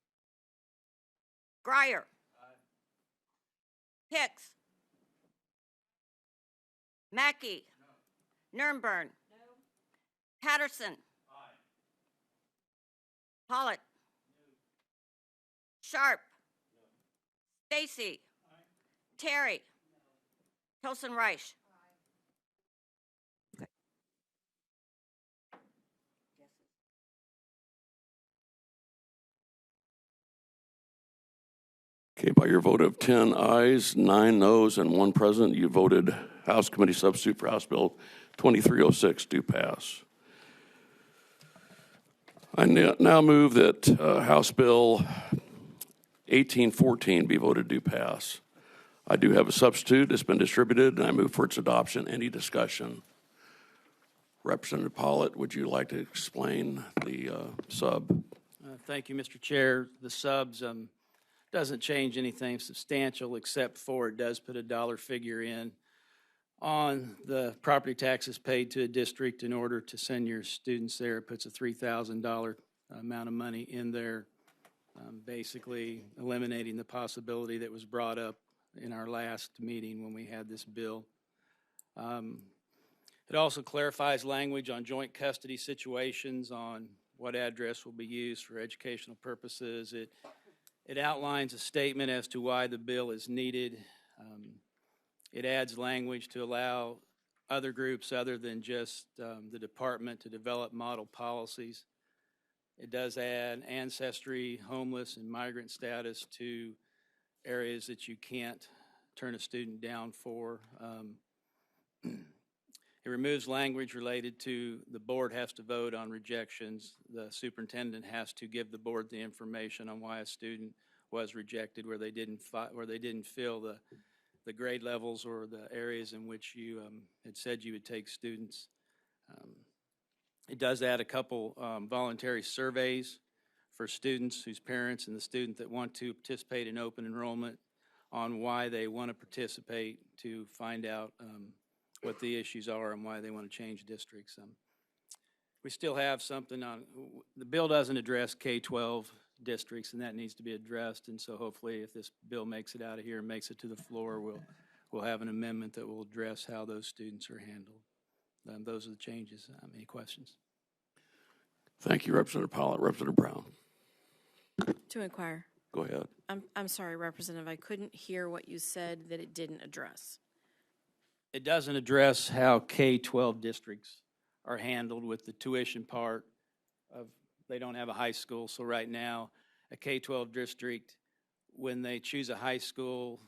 Grier. Aye. Hicks. Mackey. No. Nurnberg. No. Patterson. Aye. Pollitt. No. Sharp. No. Stacy. Aye. Terry. No. Tilson Reich. Aye. Okay, by your vote of 10 ayes, 9 noes, and 1 present, you voted House Committee Substitute for House Bill 2306 do pass. I now move that House Bill 1814 be voted do pass. I do have a substitute. It's been distributed, and I move for its adoption. Any discussion? Representative Pollitt, would you like to explain the sub? Thank you, Mr. Chair. The subs doesn't change anything substantial, except for it does put a dollar figure in on the property taxes paid to a district in order to send your students there. It puts a $3,000 amount of money in there, basically eliminating the possibility that was brought up in our last meeting when we had this bill. It also clarifies language on joint custody situations, on what address will be used for educational purposes. It outlines a statement as to why the bill is needed. It adds language to allow other groups other than just the department to develop model policies. It does add ancestry, homeless, and migrant status to areas that you can't turn a student down for. It removes language related to the board has to vote on rejections. The superintendent has to give the board the information on why a student was rejected where they didn't fill the grade levels or the areas in which you had said you would take students. It does add a couple voluntary surveys for students whose parents and the student that want to participate in open enrollment on why they want to participate, to find out what the issues are and why they want to change districts. We still have something on, the bill doesn't address K-12 districts, and that needs to be addressed, and so hopefully if this bill makes it out of here and makes it to the floor, we'll have an amendment that will address how those students are handled. Those are the changes. Any questions? Thank you, Representative Pollitt. Representative Brown. To inquire. Go ahead. I'm sorry, Representative, I couldn't hear what you said that it didn't address. It doesn't address how K-12 districts are handled with the tuition part of, they don't have a high school, so right now a K-12 district, when they choose a high school,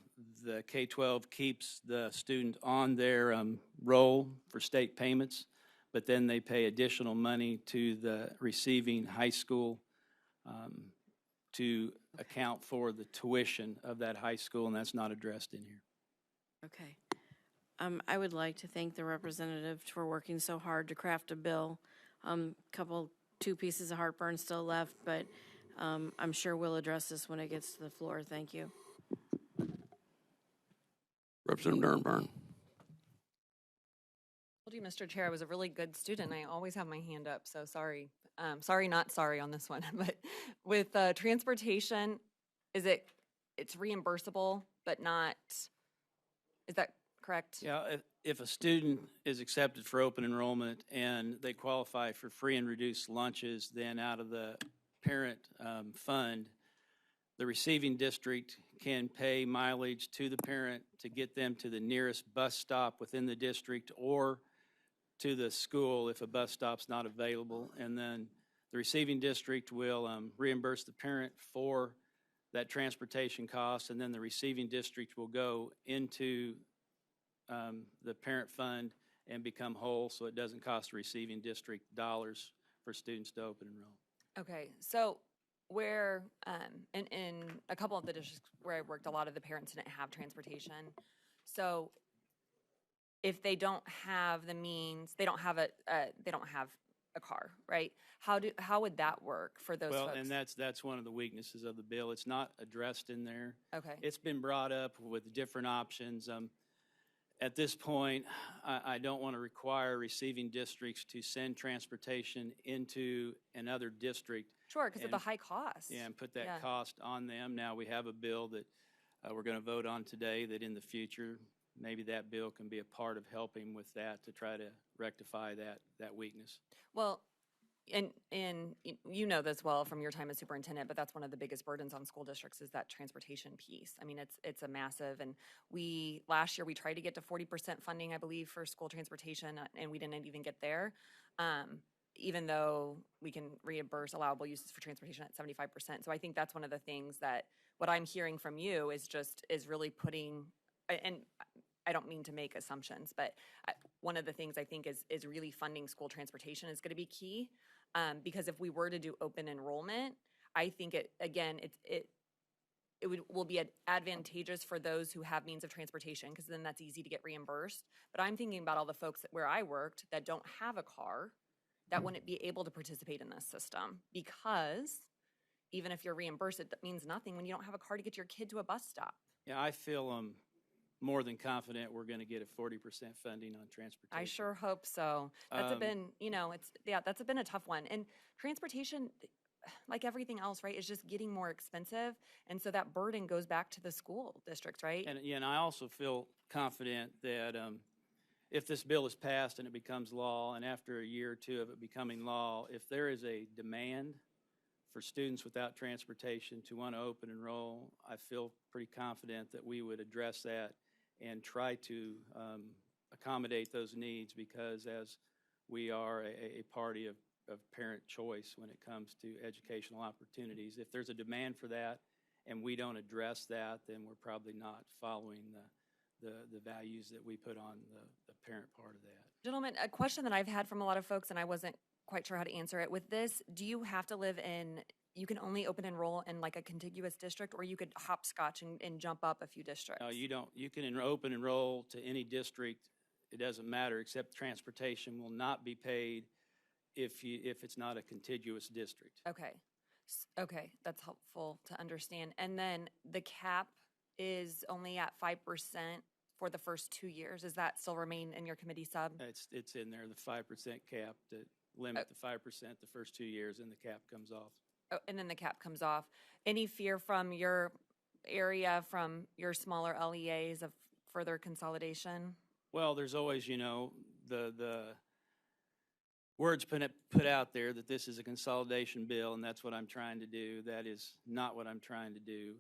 the K-12 keeps the student on their roll for state payments, but then they pay additional money to the receiving high school to account for the tuition of that high school, and that's not addressed in here. Okay. I would like to thank the representative for working so hard to craft a bill. Two pieces of heartburn still left, but I'm sure we'll address this when it gets to the floor. Thank you. Representative Nurnberg. I told you, Mr. Chair, I was a really good student. I always have my hand up, so sorry. Sorry, not sorry on this one. But with transportation, it's reimbursable, but not, is that correct? Yeah, if a student is accepted for open enrollment and they qualify for free and reduced lunches, then out of the parent fund, the receiving district can pay mileage to the parent to get them to the nearest bus stop within the district or to the school if a bus stop's not available. And then the receiving district will reimburse the parent for that transportation cost, and then the receiving district will go into the parent fund and become whole, so it doesn't cost the receiving district dollars for students to open enroll. Okay, so where, in a couple of the districts where I worked, a lot of the parents didn't have transportation. So if they don't have the means, they don't have a car, right? How would that work for those Well, folks? and that's one of the weaknesses of the bill. It's not addressed in there. Okay. It's been brought up with different options. At this point, I don't want to require receiving districts to send transportation into another district. Sure, because of the and- high cost. Yeah, and put that Yeah. cost on them. Now, we have a bill that we're going to vote on today that in the future, maybe that bill can be a part of helping with that to try to rectify that weakness. Well, and you know this well from your time as superintendent, but that's one of the biggest burdens on school districts is that transportation piece. I mean, it's a massive, and last year we tried to get to 40% funding, I believe, for school transportation, and we didn't even get there. Even though we can reimburse allowable uses for transportation at 75%. So I think that's one of the things that what I'm hearing from you is really putting, and I don't mean to make assumptions, but one of the things I think is really funding school transportation is going to be key, because if we were to do open enrollment, I think it will be advantageous for those who have means of transportation, because then that's easy to get reimbursed. But I'm thinking about all the folks where I worked that don't have a car, that wouldn't be able to participate in this system, because even if you're reimbursed, it means nothing when you don't have a car to get your kid to a bus stop. Yeah, I feel more than confident we're going to get a 40% funding on transportation. I sure hope so. That's been, that's been a tough one. And transportation, like everything else, right, is just getting more expensive. And so that burden goes back to the school districts, right? And I also feel confident that if this bill is passed and it becomes law, and after a year or two of it becoming law, if there is a demand for students without transportation to want to open enroll, I feel pretty confident that we would address that and try to accommodate those needs, because as we are a party of parent choice when it comes to educational opportunities, if there's a demand for that and we don't address that, then we're probably not following the values that we put on the parent part of that. Gentlemen, a question that I've had from a lot of folks, and I wasn't quite sure how to answer it. With this, do you have to live in, you can only open enroll in like a contiguous district, or you could hopscotch and jump up a few districts? No, you don't. You can open enroll to any district. It doesn't matter, except transportation will not be paid if it's not a contiguous district. Okay. Okay, that's helpful to understand. And then the cap is only at 5% for the first 2 years. Does that still remain in your committee sub? It's in there, the 5% cap, that limit the 5% the first 2 years, and the cap comes off. Oh, and then the cap comes off. Any fear from your area, from your smaller LEAs, of further consolidation? Well, there's always, the words put out there that this is a consolidation bill, and that's what I'm trying to do. That is not what I'm trying to do.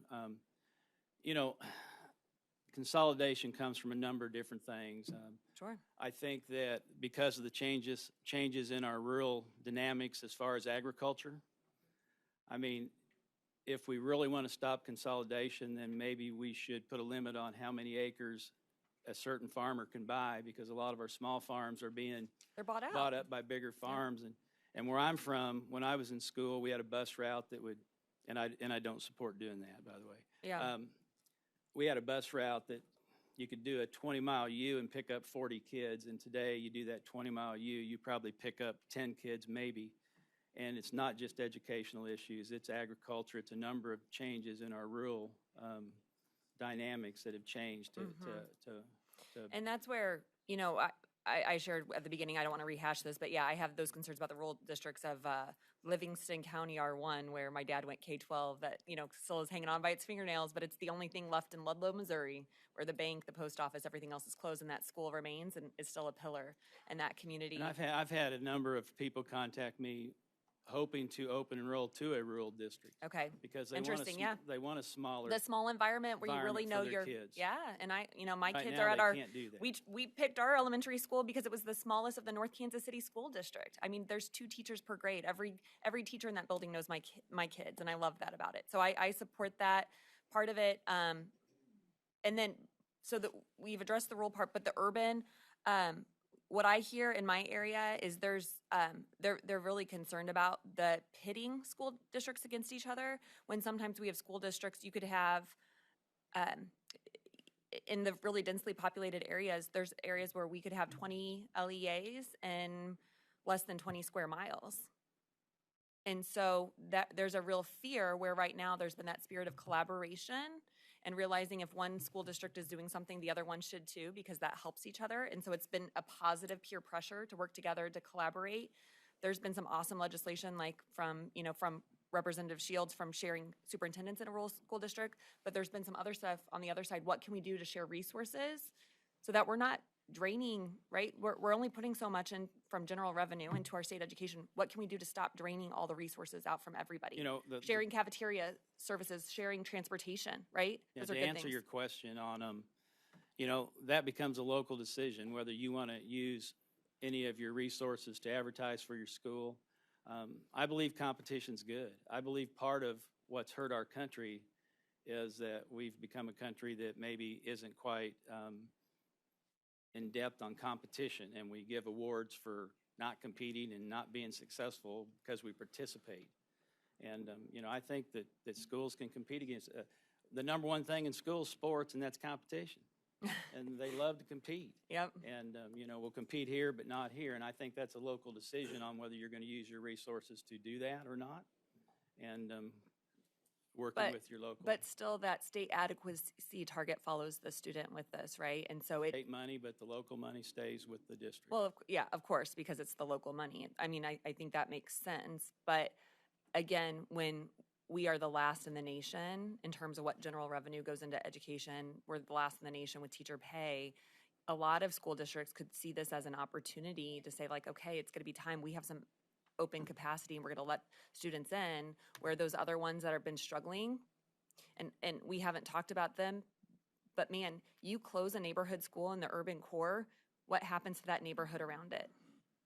Consolidation comes from a number of different things. Sure. I think that because of the changes in our rural dynamics as far as agriculture, I mean, if we really want to stop consolidation, then maybe we should put a limit on how many acres a certain farmer can buy, because a lot of our small farms are being They're bought out. bought up by bigger farms. And where I'm from, when I was in school, we had a bus route that would, and I don't support doing that, by the way. Yeah. We had a bus route that you could do a 20-mile U and pick up 40 kids, and today you do that 20-mile U, you probably pick up 10 kids maybe. And it's not just educational issues, it's agriculture, it's a number of changes in our rural dynamics that have changed to And that's where, I shared at the beginning, I don't want to rehash this, but yeah, I have those concerns about the rural districts of Livingston County R1, where my dad went K-12, that, still is hanging on by its fingernails, but it's the only thing left in Ludlow, Missouri, where the bank, the post office, everything else is closed, and that school remains and is still a pillar in that community. And I've had a number of people contact me hoping to open enroll to a rural district. Okay. Because Interesting, yeah. they want a smaller The small environment where you really know for their your kids. Yeah, and my Right kids now, are at they our can't do that. we picked our elementary school because it was the smallest of the North Kansas City school district. I mean, there's 2 teachers per grade. Every teacher in that building knows my kids, and I love that about it. So I support that part of it. And then so that we've addressed the rural part, but the urban, what I hear in my area is they're really concerned about the pitting school districts against each other, when sometimes we have school districts, you could have in the really densely populated areas, there's areas where we could have 20 LEAs in less than 20 square miles. And so that there's a real fear where right now there's been that spirit of collaboration and realizing if one school district is doing something, the other one should too, because that helps each other. And so it's been a positive peer pressure to work together, to collaborate. There's been some awesome legislation like from Representative Shields from sharing superintendents in a rural school district, but there's been some other stuff on the other side. What can we do to share resources so that we're not draining, right? We're only putting so much in from general revenue into our state education. What can we do to stop draining all the resources out from everybody? Sharing cafeteria services, sharing transportation, right? Yeah, Those are to good answer things. your question on, that becomes a local decision, whether you want to use any of your resources to advertise for your school. I believe competition's good. I believe part of what's hurt our country is that we've become a country that maybe isn't quite in depth on competition, and we give awards for not competing and not being successful because we participate. And, I think that schools can compete against the number one thing in schools, sports, and that's competition. And they love to compete. Yep. And, we'll compete here, but not here. And I think that's a local decision on whether you're going to use your resources to do that or not. And working with your local. But still, that state adequacy target follows the student with this, right? And so State money, but the local money stays with the district. Well, yeah, of course, because it's the local money. I mean, I think that makes sense. But again, when we are the last in the nation in terms of what general revenue goes into education, we're the last in the nation with teacher pay. A lot of school districts could see this as an opportunity to say, like, okay, it's going to be time. We have some open capacity and we're going to let students in, where those other ones that have been struggling, and we haven't talked about them, but man, you close a neighborhood school in the urban core, what happens to that neighborhood around it?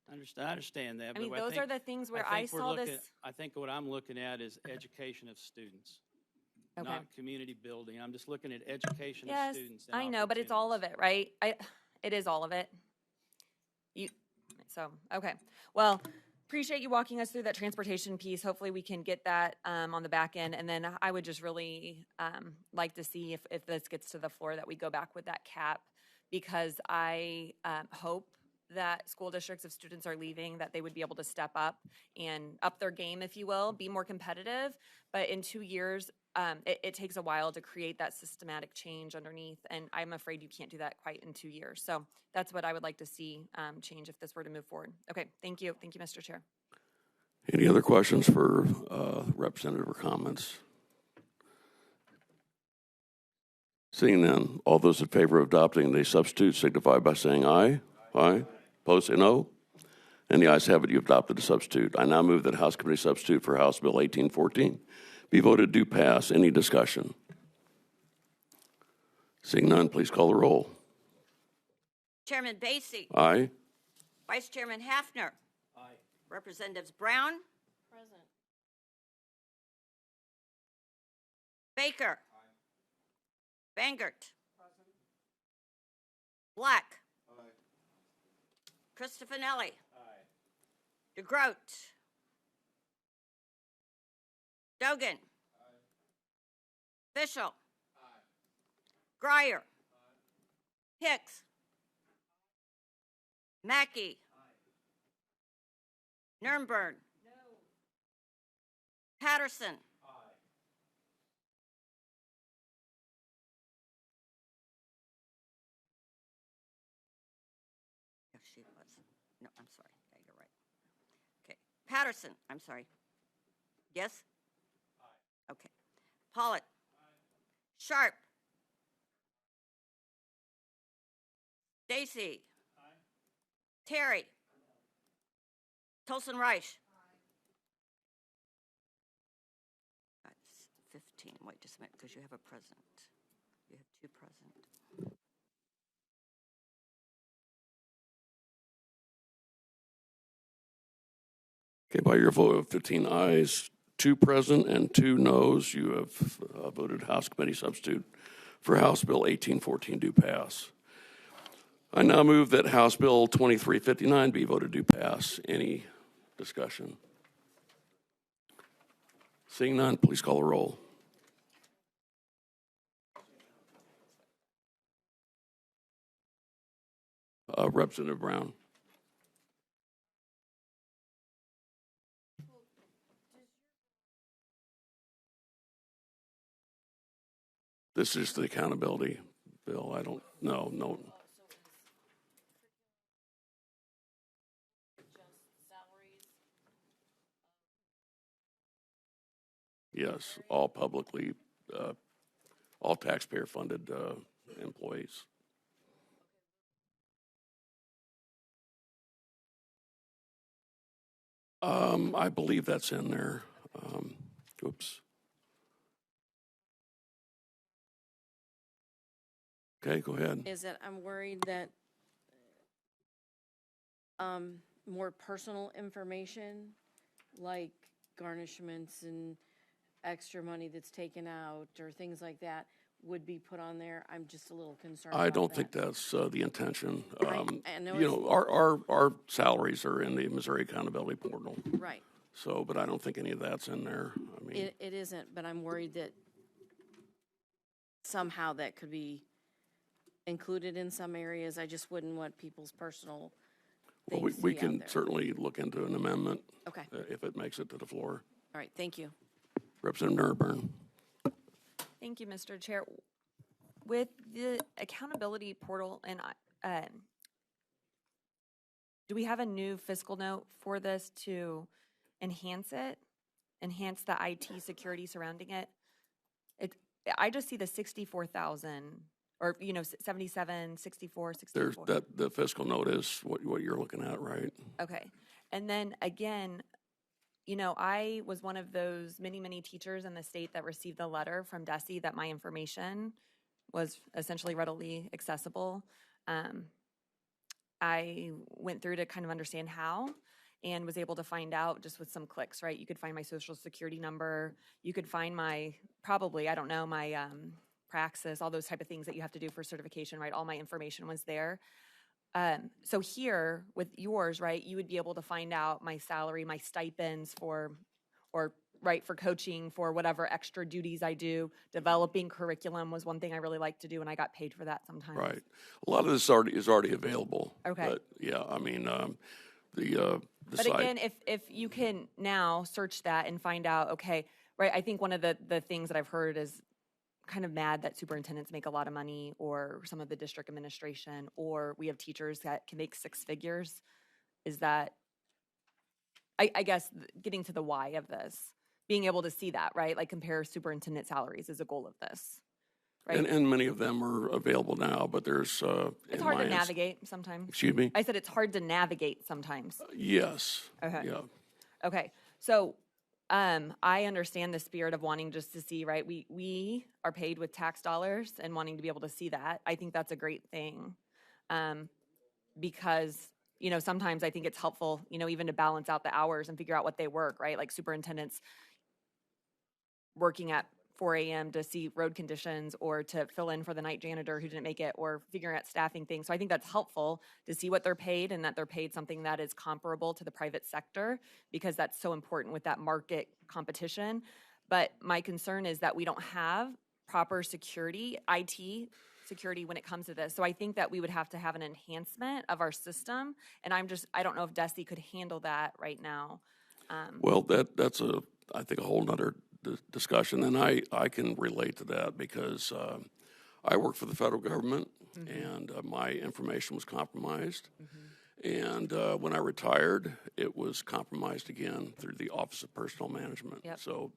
I understand that. I mean, but those are the things where I saw this. I think what I'm looking at is education of students, Okay. not community building. I'm just looking at education Yes, of students. And I know, but it's all of it, right? It is all of it. Okay. Well, appreciate you walking us through that transportation piece. Hopefully we can get that on the back end. And then I would just really like to see if this gets to the floor that we go back with that cap, because I hope that school districts, if students are leaving, that they would be able to step up and up their game, if you will, be more competitive. But in 2 years, it takes a while to create that systematic change underneath. And I'm afraid you can't do that quite in 2 years. So that's what I would like to see change if this were to move forward. Okay, thank you. Thank you, Mr. Chair. Any other questions for representative or comments? Seeing none, all those in favor of adopting the substitute signify by saying aye. Aye. Opposed, say no. And the ayes have it, you've adopted the substitute. I now move that House Committee substitute for House Bill 1814 be voted do pass. Any discussion? Seeing none, please call the roll. Chairman Basie. Aye. Vice Chairman Hafner. Aye. Representatives Brown. Present. Baker. Aye. Bangert. Present. Black. Aye. Cristofanelli. Aye. DeGroat. Dogan. Aye. Fischel. Aye. Grier. Aye. Hicks. Mackey. Aye. Nurnberg. No. Patterson. Aye. Yes, she was. No, I'm sorry. Yeah, you're right. Okay. Patterson. I'm sorry. Yes? Aye. Okay. Pollitt. Aye. Sharp. Stacy. Aye. Terry. Tolson Reich. Aye. That's 15. Wait just a minute, because you have a present. You have two present. Okay, by your vote of 15 ayes, 2 present and 2 noes, you have voted House Committee substitute for House Bill 1814 do pass. I now move that House Bill 2359 be voted do pass. Any discussion? Seeing none, please call the roll. Representative Brown. This is the accountability bill. I don't, no. Yes, all publicly, all taxpayer-funded employees. I believe that's in there. Oops. Okay, go ahead. Is that I'm worried that more personal information, like garnishments and extra money that's taken out or things like that, would be put on there. I'm just a little concerned I about don't that. think that's the intention. I know You it's- know, our salaries are in the Missouri Accountability Portal. Right. So, but I don't think any of that's in there. I mean, It isn't, but I'm worried that somehow that could be included in some areas. I just wouldn't want people's personal well, things to we be out can there. certainly look into an amendment Okay. if it makes it to the floor. All right, thank you. Representative Nurburn. Thank you, Mr. Chair. With the accountability portal, and do we have a new fiscal note for this to enhance it, enhance the IT security surrounding it? I just see the 64,000, or 77, 64, 64. There's that the fiscal note is what you're looking at, right? Okay. And then again, I was one of those many, many teachers in the state that received the letter from DESE that my information was essentially readily accessible. I went through to kind of understand how and was able to find out just with some clicks, right? You could find my social security number. You could find my, probably, I don't know, my praxis, all those type of things that you have to do for certification, right? All my information was there. So here with yours, right, you would be able to find out my salary, my stipends for coaching, for whatever extra duties I do. Developing curriculum was one thing I really like to do, and I got paid for that sometimes. Right. A lot of this is already available. Okay. But yeah, I mean, But site. again, if you can now search that and find out, okay, right, I think one of the things that I've heard is kind of mad that superintendents make a lot of money, or some of the district administration, or we have teachers that can make six figures. Is that, I guess, getting to the why of this, being able to see that, right? Like compare superintendent salaries is a goal of this, right? And many of them are available now, but there's It's hard to navigate sometimes. Excuse me? I said it's hard to navigate sometimes. Yes. Okay. Yeah. Okay. So I understand the spirit of wanting just to see, right? We are paid with tax dollars and wanting to be able to see that. I think that's a great thing. Because, sometimes I think it's helpful, even to balance out the hours and figure out what they work, right? Like superintendents working at 4 a.m. to see road conditions, or to fill in for the night janitor who didn't make it, or figuring out staffing things. So I think that's helpful to see what they're paid, and that they're paid something that is comparable to the private sector, because that's so important with that market competition. But my concern is that we don't have proper security, IT security, when it comes to this. So I think that we would have to have an enhancement of our system. And I don't know if DESE could handle that right now. Well, that's I think a whole nother discussion, and I can relate to that because I work for the federal government, and my information was compromised. And when I retired, it was compromised again through the Office of Personnel Management. Yep. So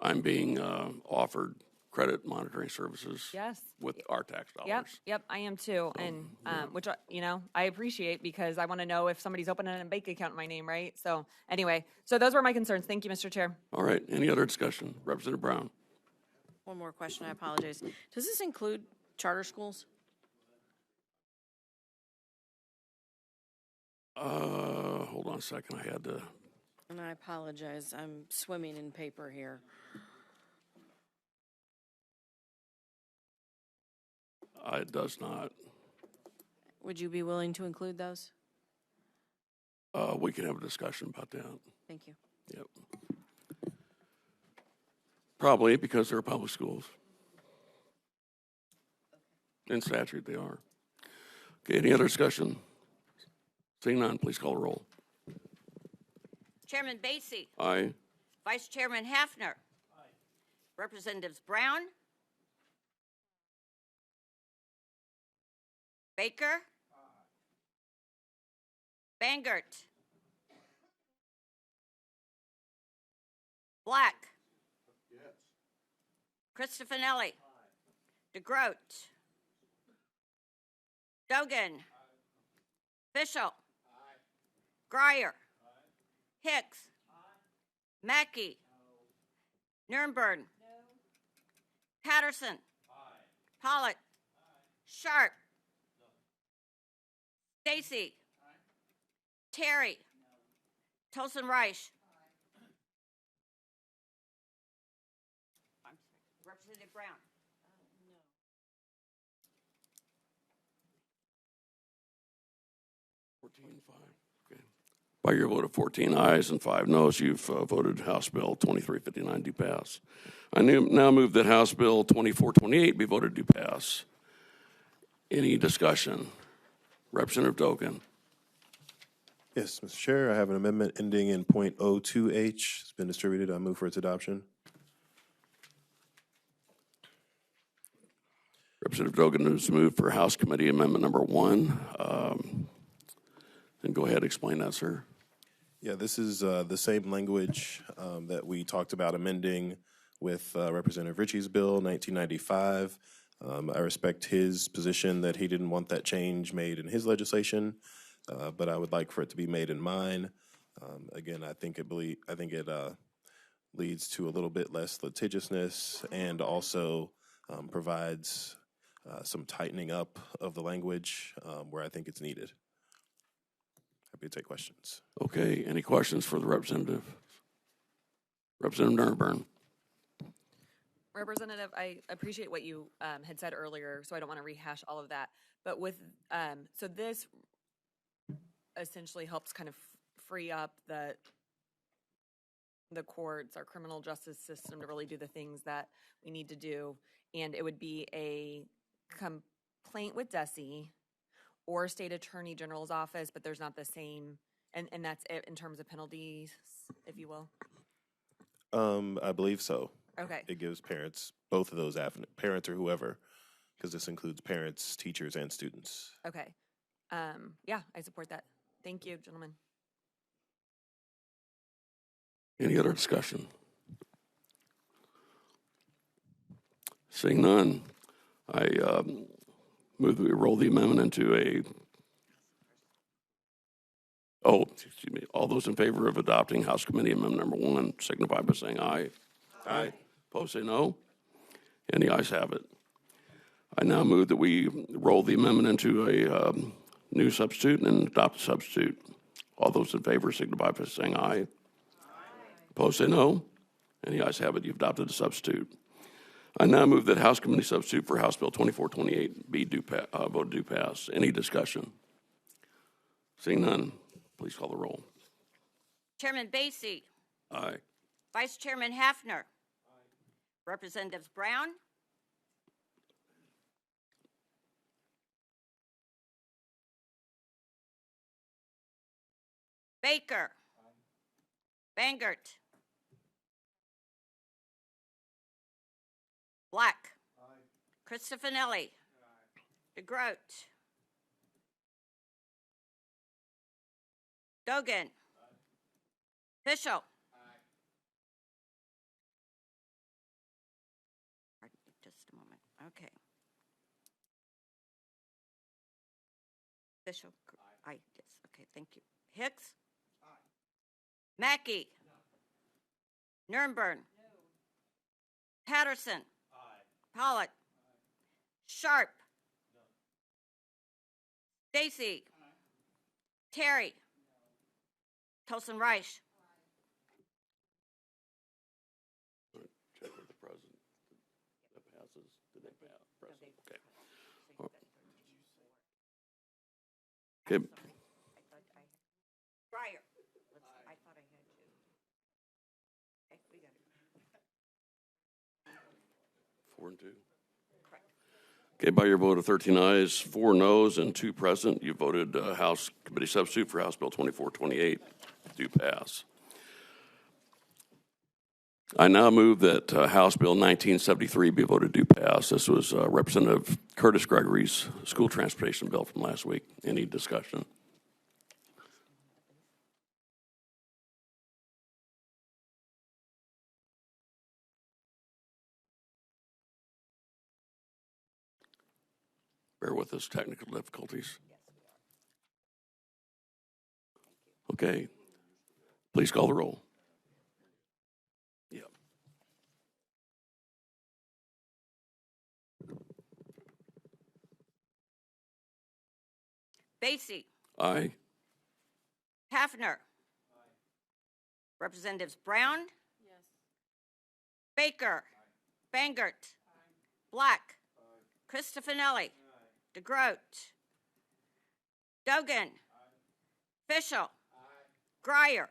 I'm being offered credit monitoring services Yes. with our tax dollars. Yep, I am too. And which, I appreciate, because I want to know if somebody's opening a bank account in my name, right? So anyway, those were my concerns. Thank you, Mr. Chair. All right. Any other discussion? Representative Brown. One more question, I apologize. Does this include charter schools? Hold on a second. I had to. And I apologize, I'm swimming in paper here. It does not. Would you be willing to include those? We can have a discussion about that. Thank you. Yep. Probably because they're public schools. In statute, they are. Okay, any other discussion? Seeing none, please call the roll. Chairman Basie. Aye. Vice Chairman Hafner. Representatives Brown. Baker. Bangert. Black. Cristofanelli. DeGroat. Dogan. Fischel. Grier. Hicks. Mackey. Nurnberg. Patterson. Pollitt. Sharp. Stacy. Terry. Tolson Reich. Representative Brown. 14-5. Okay. By your vote of 14 ayes and 5 noes, you've voted House Bill 2359 do pass. I now move that House Bill 2428 be voted do pass. Any discussion? Representative Dogan. Yes, Mr. Chair, I have an amendment ending in .02H. It's been distributed. I move for its adoption. Representative Dogan has moved for House Committee Amendment number 1. And go ahead, explain that, sir. Yeah, this is the same language that we talked about amending with Representative Ritchie's bill, 1995. I respect his position that he didn't want that change made in his legislation, but I would like for it to be made in mine. Again, I think it leads to a little bit less litigiousness and also provides some tightening up of the language where I think it's needed. Happy to take questions. Okay, any questions for the representative? Representative Nurnberg. Representative, I appreciate what you had said earlier, so I don't want to rehash all of that. But with, so this essentially helps kind of free up the courts, our criminal justice system to really do the things that we need to do. And it would be a complaint with DESE or state attorney general's office, but there's not the same, and that's it in terms of penalties, if you will? I believe so. Okay. It gives parents, both of those parents or whoever, because this includes parents, teachers, and students. Okay. Yeah, I support that. Thank you, gentlemen. Any other discussion? Seeing none, I move that we roll the amendment into a, all those in favor of adopting House Committee Amendment number 1 signify by saying aye. Aye. Opposed, say no. And the ayes have it. I now move that we roll the amendment into a new substitute and adopt a substitute. All those in favor signify by saying aye. Aye. Opposed, say no. And the ayes have it. You've adopted a substitute. I now move that House Committee substitute for House Bill 2428 be voted do pass. Any discussion? Seeing none, please call the roll. Chairman Basie. Aye. Vice Chairman Hafner. Representatives Brown. Baker. Bangert. Black. Cristofanelli. DeGroat. Dogan. Fischel. Pardon me, just a moment. Okay. Fischel. Aye. Yes. Okay. Thank you. Hicks. Mackey. Nurnberg. Patterson. Pollitt. Sharp. Stacy. Terry. Tolson Reich. Check with the president. That passes. Did they pass? President? Okay. Okay. Grier. I thought I had you. Okay, we got it. 4 and 2. Correct. Okay, by your vote of 13 ayes, 4 noes, and 2 present, you voted House Committee Substitute for House Bill 2428 do pass. I now move that House Bill 1973 be voted do pass. This was Representative Curtis Gregory's school transportation bill from last week. Any discussion? Bear with us, technical difficulties. Okay, please call the roll. Yep. Basie. Aye. Hafner. Representatives Brown. Yes. Baker. Bangert. Black. Cristofanelli. DeGroat. Dogan. Fischel. Grier.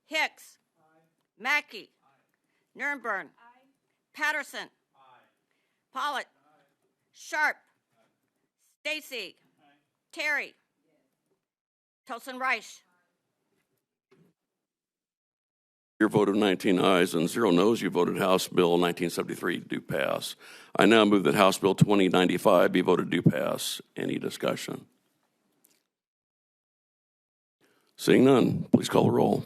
Hicks. Mackey. Nurnberg. Patterson. Pollitt. Sharp. Stacy. Terry. Tolson Reich. Your vote of 19 ayes and 0 noes, you voted House Bill 1973 do pass. I now move that House Bill 2095 be voted do pass. Any discussion? Seeing none, please call the roll.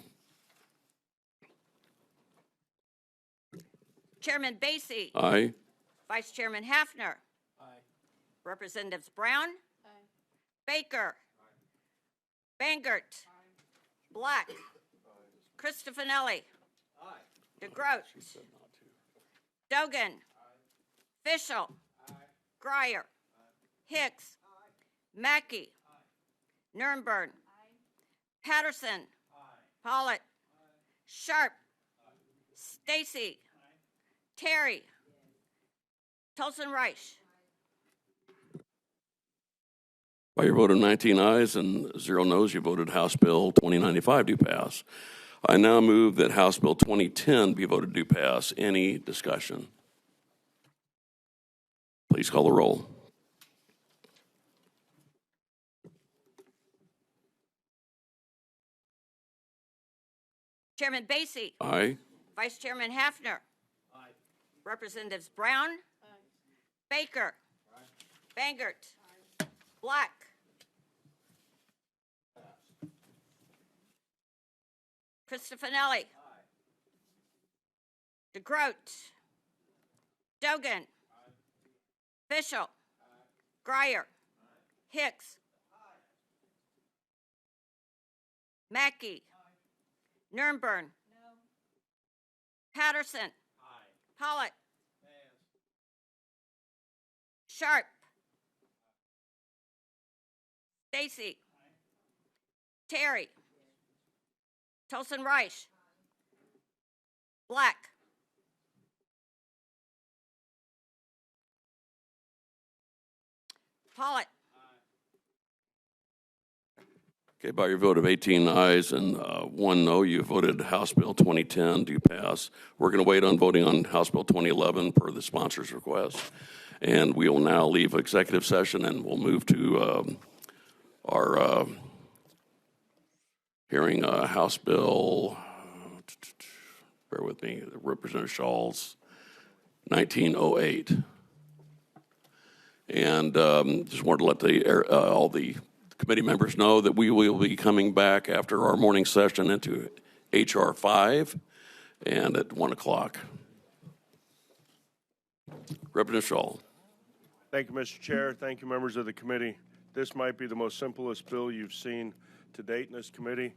Chairman Basie. Aye. Vice Chairman Hafner. Aye. Representatives Brown. Aye. Baker. Aye. Bangert. Aye. Black. Aye. Cristofanelli. Aye. DeGroat. Dogan. Aye. Fischel. Aye. Grier. Aye. Hicks. Aye. Mackey. Aye. Nurnberg. Aye. Patterson. Aye. Pollitt. Aye. Sharp. Aye. Stacy. Terry. Tolson Reich. By your vote of 19 ayes and 0 noes, you voted House Bill 2095 do pass. I now move that House Bill 2010 be voted do pass. Any discussion? Please call the roll. Chairman Basie. Aye. Vice Chairman Hafner. Aye. Representatives Brown. Aye. Baker. Aye. Bangert. Aye. Black. Cristofanelli. Aye. DeGroat. Dogan. Aye. Fischel. Aye. Grier. Aye. Hicks. Aye. Mackey. Aye. Nurnberg. No. Patterson. Aye. Pollitt. Yes. Sharp. Stacy. Terry. Tolson Reich. Black. Pollitt. Okay, by your vote of 18 ayes and 1 no, you voted House Bill 2010 do pass. We're going to wait on voting on House Bill 2011 per the sponsor's request. And we will now leave executive session and we'll move to our hearing House Bill, bear with me, Representative Schall's 1908. And just wanted to let all the committee members know that we will be coming back after our morning session into HR 5 and at 1 o'clock. Representative Schall. Thank you, Mr. Chair. Thank you, members of the committee. This might be the most simplest bill you've seen to date in this committee.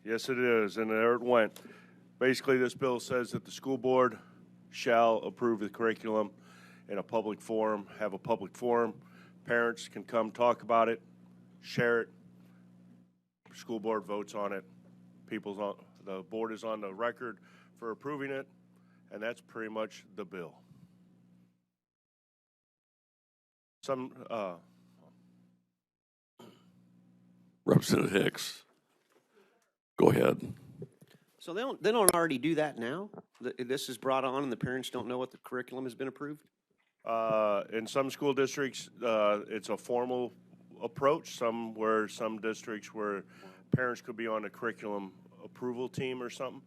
Yes, it is, and there it went. Basically, this bill says that the school board shall approve the curriculum in a public forum, have a public forum. Parents can come talk about it, share it. School board votes on it. The board is on the record for approving it, and that's pretty much the bill. Representative Hicks, go ahead. So they don't already do that now? This is brought on and the parents don't know what the curriculum has been approved? In some school districts, it's a formal approach. Some districts where parents could be on a curriculum approval team or something.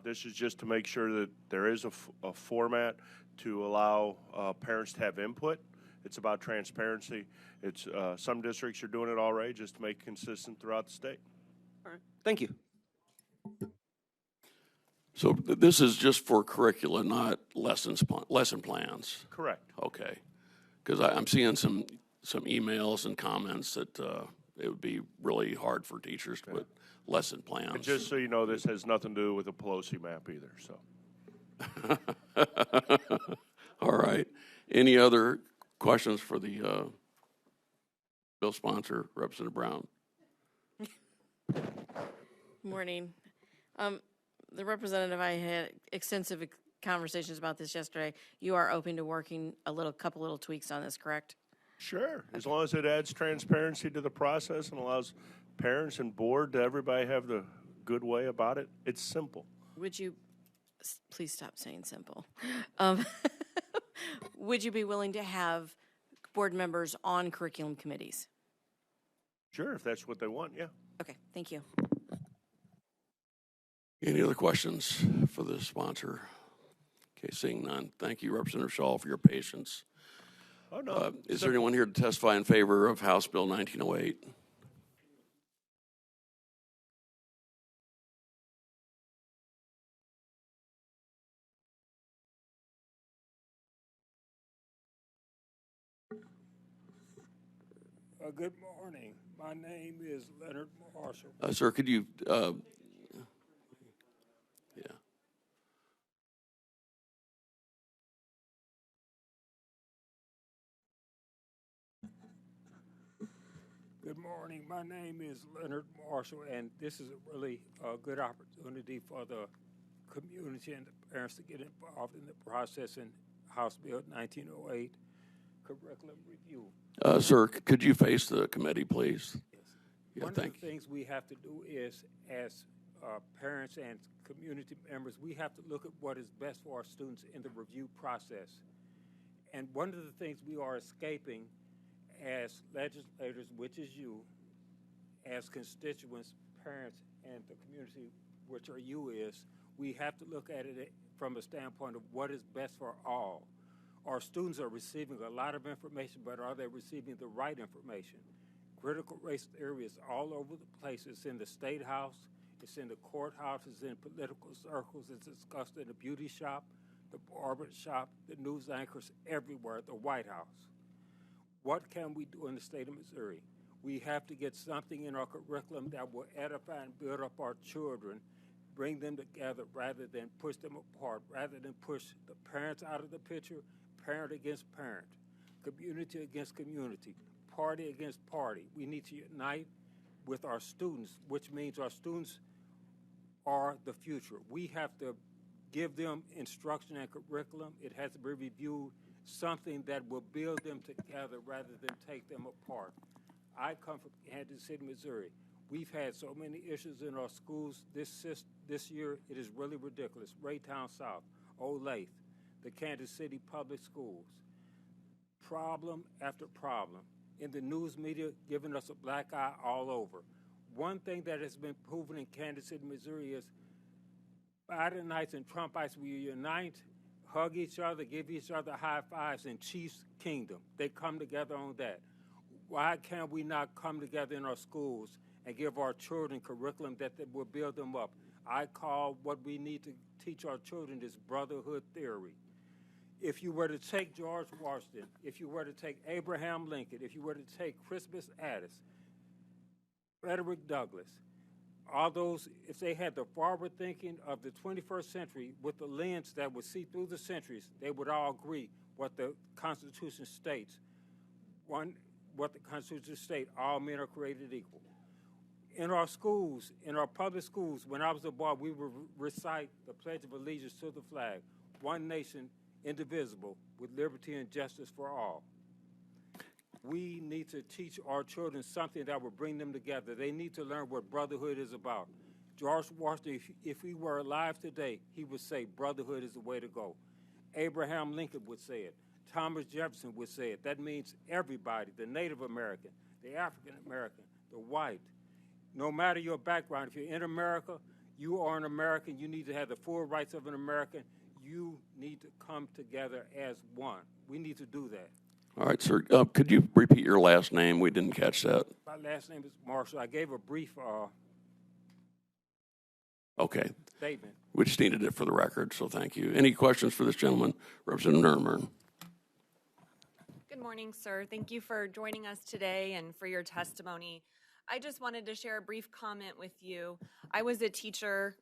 This is just to make sure that there is a format to allow parents to have input. It's about transparency. It's some districts are doing it already just to make it consistent throughout the state. All right. Thank you. So this is just for curricula, not lesson plans? Correct. Okay. Because I'm seeing some emails and comments that it would be really hard for teachers to put lesson plans. And just so you know, this has nothing to do with the Pelosi map either, so. All right. Any other questions for the bill sponsor, Representative Brown? Morning. The representative, I had extensive conversations about this yesterday. You are open to working couple little tweaks on this, correct? Sure, as long as it adds transparency to the process and allows parents and board to everybody have the good way about it. It's simple. Would you, please stop saying simple. Would you be willing to have board members on curriculum committees? Sure, if that's what they want, yeah. Okay, thank you. Any other questions for the sponsor? Okay, seeing none. Thank you, Representative Shaw, for your patience. Oh, no. Is there anyone here to testify in favor of House Bill 1908? Good morning. My name is Leonard Marshall. Sir, could you, yeah. Good morning. My name is Leonard Marshall, and this is a really good opportunity for the community and the parents to get involved in the process in House Bill 1908 curriculum review. Sir, could you face the committee, please? Yes. Yeah, One of the things we have to do is, as parents and community members, we have to look at what is best for our students in the review process. And one of the things we are escaping as legislators, which is you, as constituents, parents, and the community, which are you, is we have to look at it from a standpoint of what is best for all. Our students are receiving a lot of information, but are they receiving the right information? Critical race theory is all over the place. It's in the State House, it's in the courthouse, it's in political circles, it's discussed in the beauty shop, the barber shop, the news anchors, everywhere at the White House. What can we do in the state of Missouri? We have to get something in our curriculum that will edify and build up our children, bring them together rather than push them apart, rather than push the parents out of the picture, parent against parent, community against community, party against party. We need to unite with our students, which means our students are the future. We have to give them instruction and curriculum. It has to be reviewed, something that will build them together rather than take them apart. I come from Kansas City, Missouri. We've had so many issues in our schools this year. It is really ridiculous. Raytown South, Olathe, the Kansas City public schools. Problem after problem. In the news media, giving us a black eye all over. One thing that has been proven in Kansas City, Missouri is Bidenites and Trumpites will unite, hug each other, give each other high fives in Chiefs Kingdom. They come together on that. Why can't we not come together in our schools and give our children curriculum that will build them up? I call what we need to teach our children is brotherhood theory. If you were to take George Washington, if you were to take Abraham Lincoln, if you were to take Crispus Attucks, Frederick Douglass, all those, if they had the forward thinking of the 21st century with the lens that would see through the centuries, they would all agree what the Constitution states. What the Constitution states, all men are created equal. In our schools, in our public schools, when I was a boy, we would recite the Pledge of Allegiance to the flag, one nation, indivisible, with liberty and justice for all. We need to teach our children something that will bring them together. They need to learn what brotherhood is about. George Washington, if he were alive today, he would say brotherhood is the way to go. Abraham Lincoln would say it. Thomas Jefferson would say it. That means everybody, the Native American, the African American, the white. No matter your background, if you're in America, you are an American. You need to have the full rights of an American. You need to come together as one. We need to do that. All right, sir. Could you repeat your last name? We didn't catch that. My last name is Marshall. I gave a brief Okay. statement. We just needed it for the record, so thank you. Any questions for this gentleman? Representative Nuremberg. Good morning, sir. Thank you for joining us today and for your testimony. I just wanted to share a brief comment with you. I was a teacher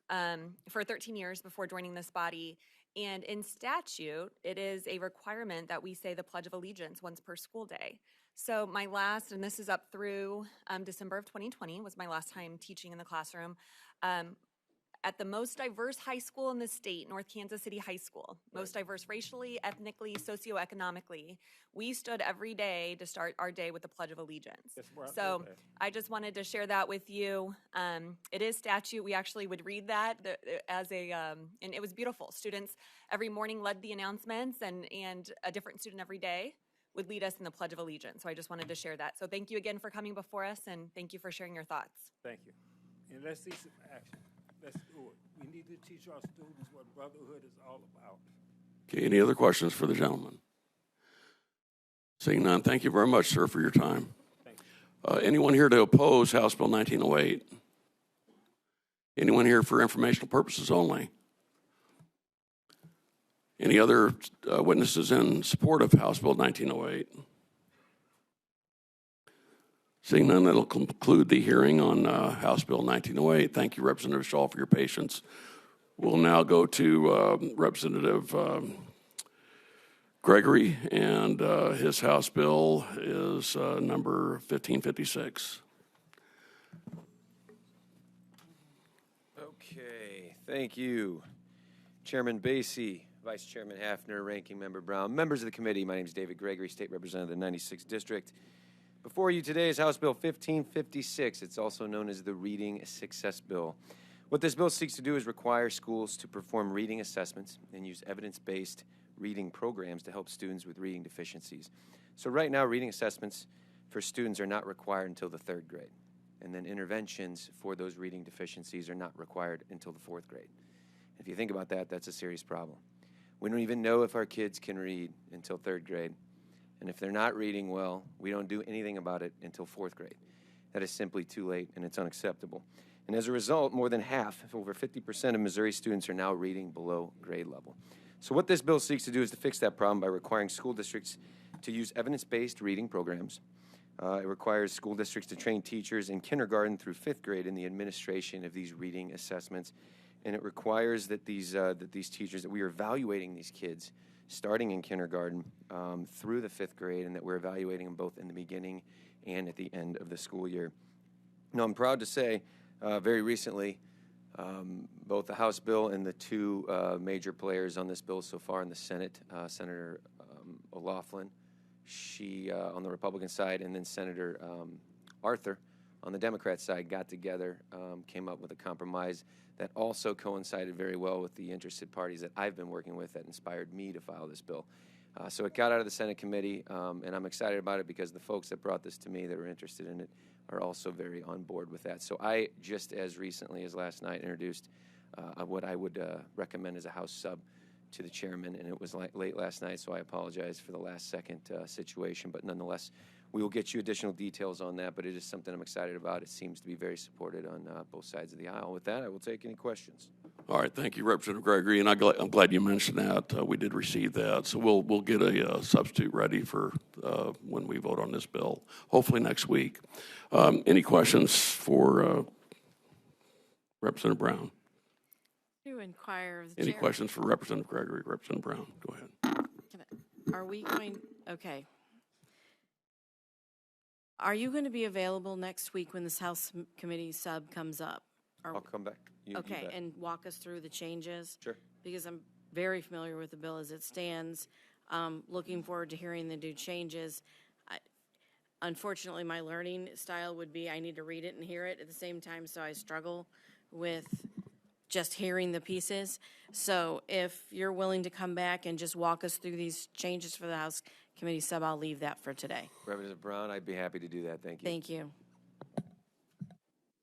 for 13 years before joining this body, and in statute, it is a requirement that we say the Pledge of Allegiance once per school day. So my last, and this is up through December of 2020, was my last time teaching in the classroom. At the most diverse high school in the state, North Kansas City High School, most diverse racially, ethnically, socioeconomically, we stood every day to start our day with the Pledge of Allegiance. So I just wanted to share that with you. It is statute. We actually would read that as a, and it was beautiful. Students every morning led the announcements, and a different student every day would lead us in the Pledge of Allegiance. So I just wanted to share that. So thank you again for coming before us, and thank you for sharing your thoughts. Thank you. And let's see some action. Let's do it. We need to teach our students what brotherhood is all about. Okay, any other questions for the gentleman? Seeing none, thank you very much, sir, for your time. Thank you. Anyone here to oppose House Bill 1908? Anyone here for informational purposes only? Any other witnesses in support of House Bill 1908? Seeing none, that'll conclude the hearing on House Bill 1908. Thank you, Representative Shaw, for your patience. We'll now go to Representative Gregory, and his House bill is number 1556. Okay, thank you. Chairman Basie, Vice Chairman Hafner, Ranking Member Brown, members of the committee, my name is David Gregory, State Representative of the 96th District. Before you today is House Bill 1556. It's also known as the Reading Success Bill. What this bill seeks to do is require schools to perform reading assessments and use evidence-based reading programs to help students with reading deficiencies. So right now, reading assessments for students are not required until the 3rd grade. And then interventions for those reading deficiencies are not required until the 4th grade. If you think about that, that's a serious problem. We don't even know if our kids can read until 3rd grade. And if they're not reading well, we don't do anything about it until 4th grade. That is simply too late, and it's unacceptable. And as a result, more than half, over 50% of Missouri students are now reading below grade level. So what this bill seeks to do is to fix that problem by requiring school districts to use evidence-based reading programs. It requires school districts to train teachers in kindergarten through 5th grade in the administration of these reading assessments. And it requires that these teachers, that we are evaluating these kids starting in kindergarten through the 5th grade, and that we're evaluating them both in the beginning and at the end of the school year. Now, I'm proud to say, very recently, both the House bill and the two major players on this bill so far in the Senate, Senator O'Laughlin, she on the Republican side, and then Senator Arthur on the Democrat side, got together, came up with a compromise that also coincided very well with the interested parties that I've been working with that inspired me to file this bill. So it got out of the Senate committee, and I'm excited about it because the folks that brought this to me that were interested in it are also very on board with that. So I, just as recently as last night, introduced what I would recommend as a House sub to the chairman, and it was late last night, so I apologize for the last second situation, but nonetheless, we will get you additional details on that, but it is something I'm excited about. It seems to be very supported on both sides of the aisle. With that, I will take any questions. All right, thank you, Representative Gregory, and I'm glad you mentioned that. We did receive that, so we'll get a substitute ready for when we vote on this bill, hopefully next week. Any questions for Representative Brown? To inquire of the Any chair. questions for Representative Gregory? Representative Brown, go ahead. Are we going, okay. Are you going to be available next week when this House Committee sub comes up? I'll come back. You Okay, bet. and walk us through the changes? Sure. Because I'm very familiar with the bill as it stands. Looking forward to hearing the new changes. Unfortunately, my learning style would be I need to read it and hear it at the same time, so I struggle with just hearing the pieces. So if you're willing to come back and just walk us through these changes for the House Committee sub, I'll leave that for today. Representative Brown, I'd be happy to do that. Thank you. Thank you.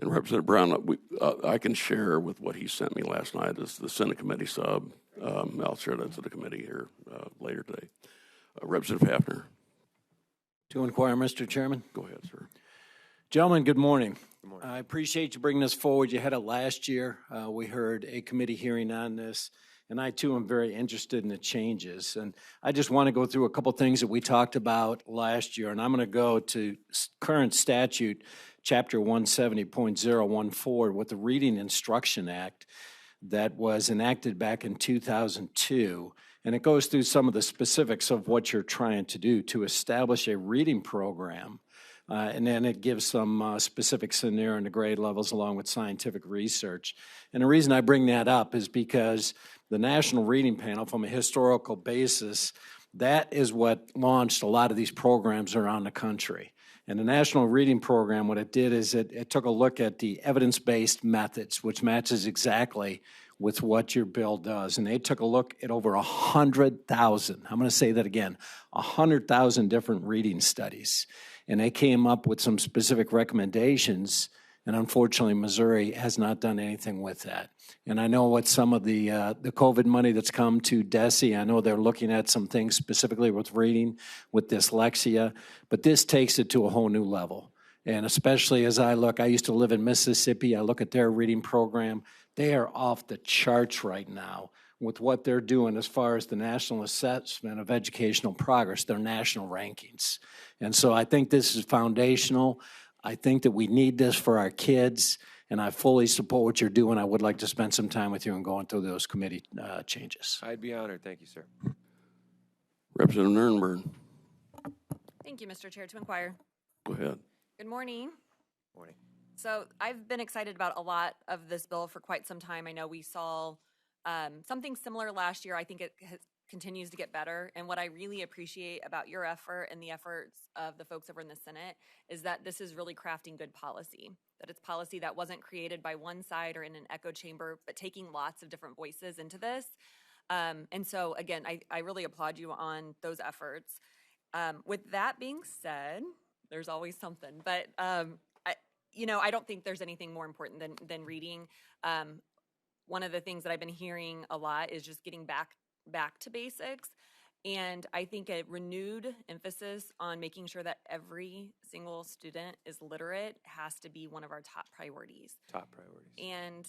And Representative Brown, I can share with what he sent me last night as the Senate Committee sub. I'll share that to the committee here later today. Representative Hafner. To inquire, Mr. Chairman. Go ahead, sir. Gentlemen, good morning. Good morning. I appreciate you bringing this forward. You had it last year. We heard a committee hearing on this, and I too am very interested in the changes. And I just want to go through a couple things that we talked about last year, and I'm going to go to current statute, Chapter 170.014, with the Reading Instruction Act that was enacted back in 2002. And it goes through some of the specifics of what you're trying to do to establish a reading program. And then it gives some specifics in there in the grade levels along with scientific research. And the reason I bring that up is because the National Reading Panel, from a historical basis, that is what launched a lot of these programs around the country. And the National Reading Program, what it did is it took a look at the evidence-based methods, which matches exactly with what your bill does. And they took a look at over 100,000, I'm going to say that again, 100,000 different reading studies. And they came up with some specific recommendations, and unfortunately, Missouri has not done anything with that. And I know what some of the COVID money that's come to DESE, I know they're looking at some things specifically with reading, with dyslexia, but this takes it to a whole new level. And especially as I used to live in Mississippi, I look at their reading program. They are off the charts right now with what they're doing as far as the National Assessment of Educational Progress, their national rankings. And so I think this is foundational. I think that we need this for our kids, and I fully support what you're doing. I would like to spend some time with you and going through those committee changes. I'd be honored. Thank you, sir. Representative Nurnberg. Thank you, Mr. Chair. To inquire. Go ahead. Good morning. Morning. So I've been excited about a lot of this bill for quite some time. I know we saw something similar last year. I think it continues to get better. And what I really appreciate about your effort and the efforts of the folks over in the Senate is that this is really crafting good policy, that it's policy that wasn't created by one side or in an echo chamber, but taking lots of different voices into this. And so, again, I really applaud you on those efforts. With that being said, there's always something, but I don't think there's anything more important than reading. One of the things that I've been hearing a lot is just getting back to basics. And I think a renewed emphasis on making sure that every single student is literate has to be one of our top priorities. Top priorities. And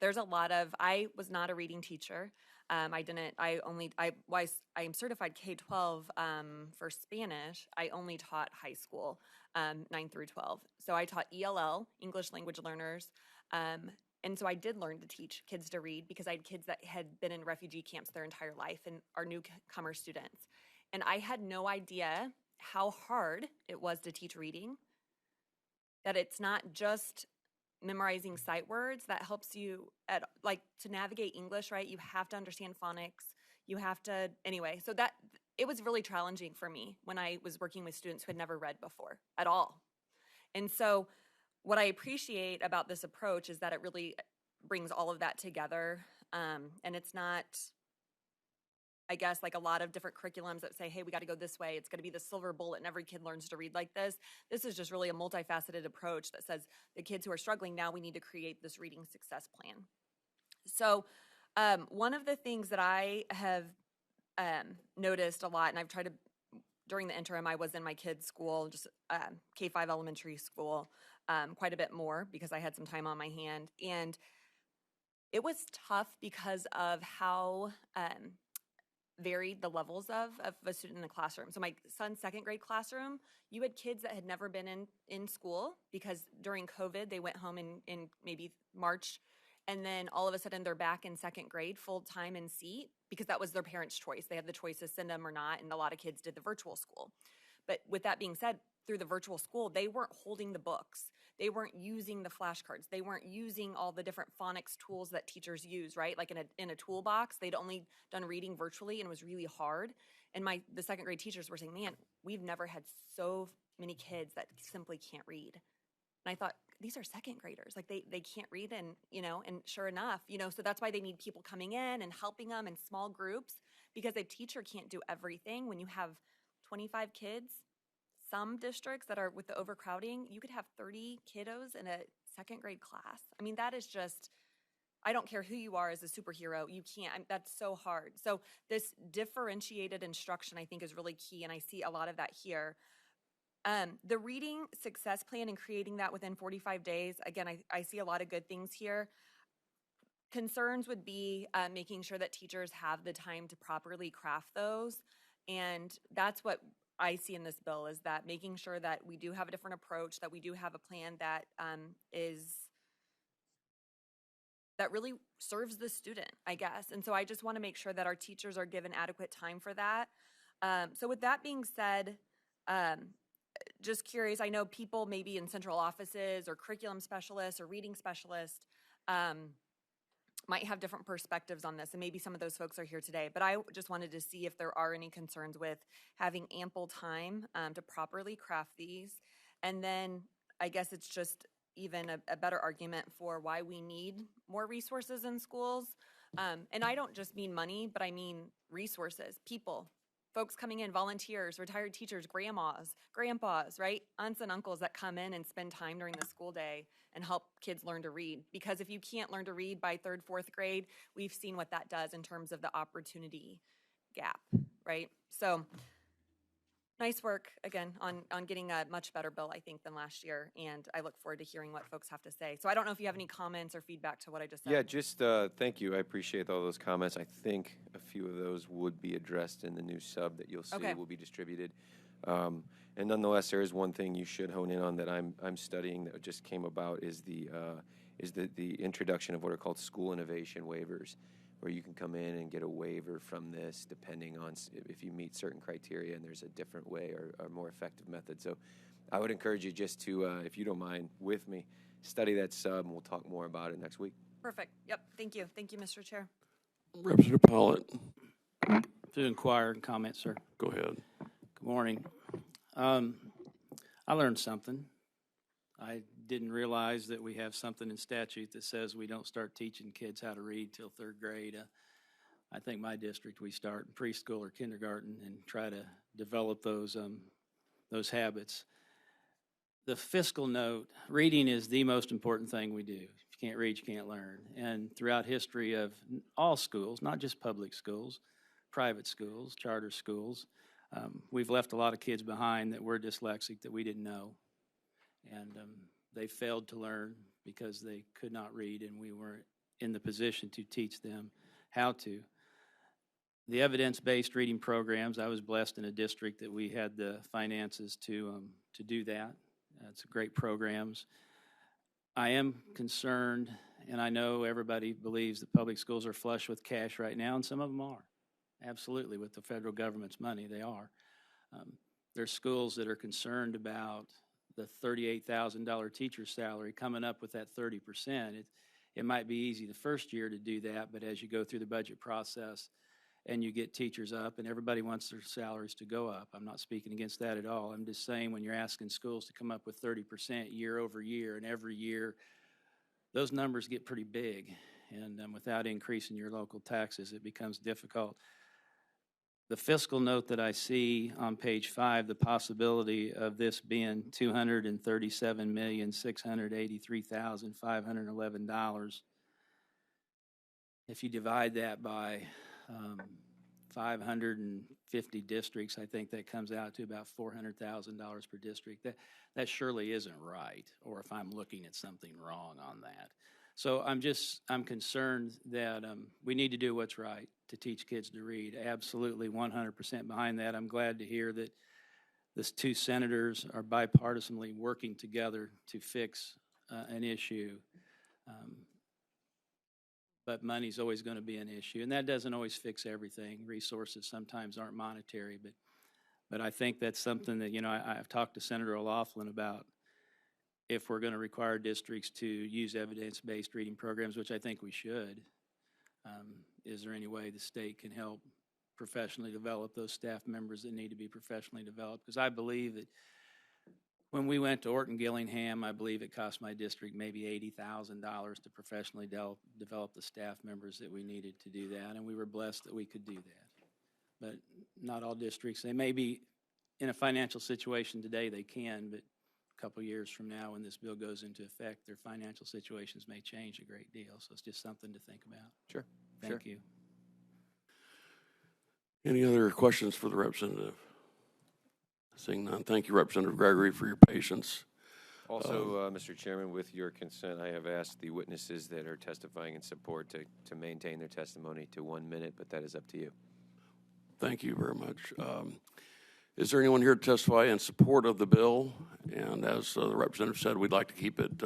there's a lot of, I was not a reading teacher. I'm certified K-12 for Spanish. I only taught high school, 9 through 12. So I taught ELL, English Language Learners. And so I did learn to teach kids to read because I had kids that had been in refugee camps their entire life and are newcomer students. And I had no idea how hard it was to teach reading, that it's not just memorizing sight words that helps you to navigate English, right? You have to understand phonics. You have to, anyway, so that it was really challenging for me when I was working with students who had never read before at all. And so what I appreciate about this approach is that it really brings all of that together. And it's not, I guess, like a lot of different curriculums that say, hey, we got to go this way. It's going to be the silver bullet and every kid learns to read like this. This is just really a multifaceted approach that says the kids who are struggling, now we need to create this reading success plan. So one of the things that I have noticed a lot, and I've tried to, during the interim, I was in my kids' school, just K-5 elementary school, quite a bit more because I had some time on my hand. And it was tough because of how varied the levels of a student in the classroom. So my son's second grade classroom, you had kids that had never been in school because during COVID, they went home in maybe March. And then all of a sudden they're back in second grade full time in seat because that was their parents' choice. They had the choice to send them or not. And a lot of kids did the virtual school. But with that being said, through the virtual school, they weren't holding the books. They weren't using the flashcards. They weren't using all the different phonics tools that teachers use, right? Like in a toolbox, they'd only done reading virtually and it was really hard. And the second grade teachers were saying, man, we've never had so many kids that simply can't read. And I thought, these are second graders. Like they can't read, and, and sure enough, so that's why they need people coming in and helping them in small groups, because a teacher can't do everything. When you have 25 kids, some districts that are with the overcrowding, you could have 30 kiddos in a second grade class. I mean, that is just, I don't care who you are as a superhero, you can't, that's so hard. So this differentiated instruction, I think, is really key, and I see a lot of that here. The reading success plan and creating that within 45 days, again, I see a lot of good things here. Concerns would be making sure that teachers have the time to properly craft those, and that's what I see in this bill, is that making sure that we do have a different approach, that we do have a plan that that really serves the student, I guess. And so I just want to make sure that our teachers are given adequate time for that. So with that being said, just curious, I know people maybe in central offices or curriculum specialists or reading specialists might have different perspectives on this, and maybe some of those folks are here today, but I just wanted to see if there are any concerns with having ample time to properly craft these. And then I guess it's just even a better argument for why we need more resources in schools. And I don't just mean money, but I mean resources, people, folks coming in, volunteers, retired teachers, grandmas, grandpas, right? Aunts and uncles that come in and spend time during the school day and help kids learn to read. Because if you can't learn to read by 3rd, 4th grade, we've seen what that does in terms of the opportunity gap, right? So nice work, again, on getting a much better bill, I think, than last year. And I look forward to hearing what folks have to say. So I don't know if you have any comments or feedback to what I just said. Yeah, just thank you. I appreciate all those comments. I think a few of those would be addressed in the new sub that you'll see will be distributed. And nonetheless, there is one thing you should hone in on that I'm studying that just came about is the introduction of what are called school innovation waivers, where you can come in and get a waiver from this depending on if you meet certain criteria, and there's a different way or more effective method. So I would encourage you just to, if you don't mind, with me, study that sub, and we'll talk more about it next week. Perfect. Yep. Thank you. Thank you, Mr. Chair. Representative Pollitt. To inquire and comment, sir. Go ahead. Good morning. I learned something. I didn't realize that we have something in statute that says we don't start teaching kids how to read till 3rd grade. I think my district, we start in preschool or kindergarten and try to develop those habits. The fiscal note, reading is the most important thing we do. If you can't read, you can't learn. And throughout history of all schools, not just public schools, private schools, charter schools, we've left a lot of kids behind that were dyslexic that we didn't know. And they failed to learn because they could not read, and we weren't in the position to teach them how to. The evidence-based reading programs, I was blessed in a district that we had the finances to do that. It's great programs. I am concerned, and I know everybody believes that public schools are flush with cash right now, and some of them are. Absolutely, with the federal government's money, they are. There's schools that are concerned about the $38,000 teacher salary coming up with that 30%. It might be easy the first year to do that, but as you go through the budget process and you get teachers up, and everybody wants their salaries to go up. I'm not speaking against that at all. I'm just saying when you're asking schools to come up with 30% year over year, and every year, those numbers get pretty big. And without increasing your local taxes, it becomes difficult. The fiscal note that I see on page 5, the possibility of this being $237,683,511. If you divide that by 550 districts, I think that comes out to about $400,000 per district. That surely isn't right, or if I'm looking at something wrong on that. So I'm concerned that we need to do what's right to teach kids to read. Absolutely 100% behind that. I'm glad to hear that the 2 senators are bipartisanly working together to fix an issue. But money's always going to be an issue, and that doesn't always fix everything. Resources sometimes aren't monetary, but I think that's something that, I've talked to Senator O'Laughlin about. If we're going to require districts to use evidence-based reading programs, which I think we should, is there any way the state can help professionally develop those staff members that need to be professionally developed? Because I believe that When we went to Orton Gillingham, I believe it cost my district maybe $80,000 to professionally develop the staff members that we needed to do that, and we were blessed that we could do that. But not all districts, they may be in a financial situation today, they can, but a couple years from now when this bill goes into effect, their financial situations may change a great deal, so it's just something to think about. Sure. Thank you. Any other questions for the representative? Seeing none, thank you, Representative Gregory, for your patience. Also, Mr. Chairman, with your consent, I have asked the witnesses that are testifying in support to maintain their testimony to 1 minute, but that is up to you. Thank you very much. Is there anyone here to testify in support of the bill? And as the representative said, we'd like to keep it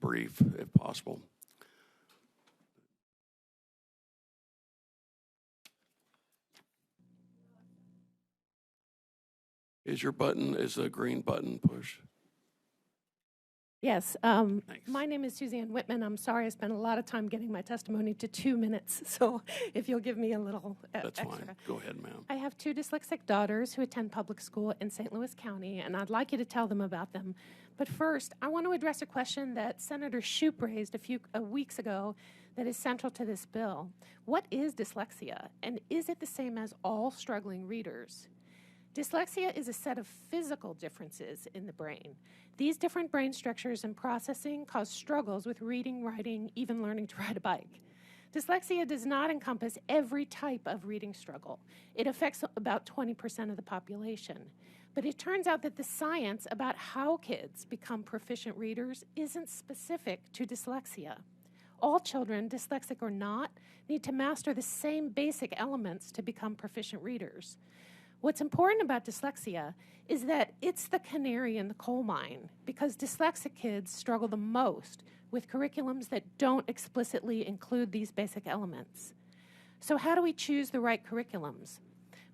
brief if possible. Is the green button pushed? Yes. My name is Suzanne Whitman. I'm sorry I spent a lot of time getting my testimony to 2 minutes, so if you'll give me a little That's extra. fine. Go ahead, ma'am. I have 2 dyslexic daughters who attend public school in St. Louis County, and I'd like you to tell them about them. But first, I want to address a question that Senator Shoup raised a few weeks ago that is central to this bill. What is dyslexia, and is it the same as all struggling readers? Dyslexia is a set of physical differences in the brain. These different brain structures and processing cause struggles with reading, writing, even learning to ride a bike. Dyslexia does not encompass every type of reading struggle. It affects about 20% of the population. But it turns out that the science about how kids become proficient readers isn't specific to dyslexia. All children, dyslexic or not, need to master the same basic elements to become proficient readers. What's important about dyslexia is that it's the canary in the coal mine because dyslexic kids struggle the most with curriculums that don't explicitly include these basic elements. So how do we choose the right curriculums?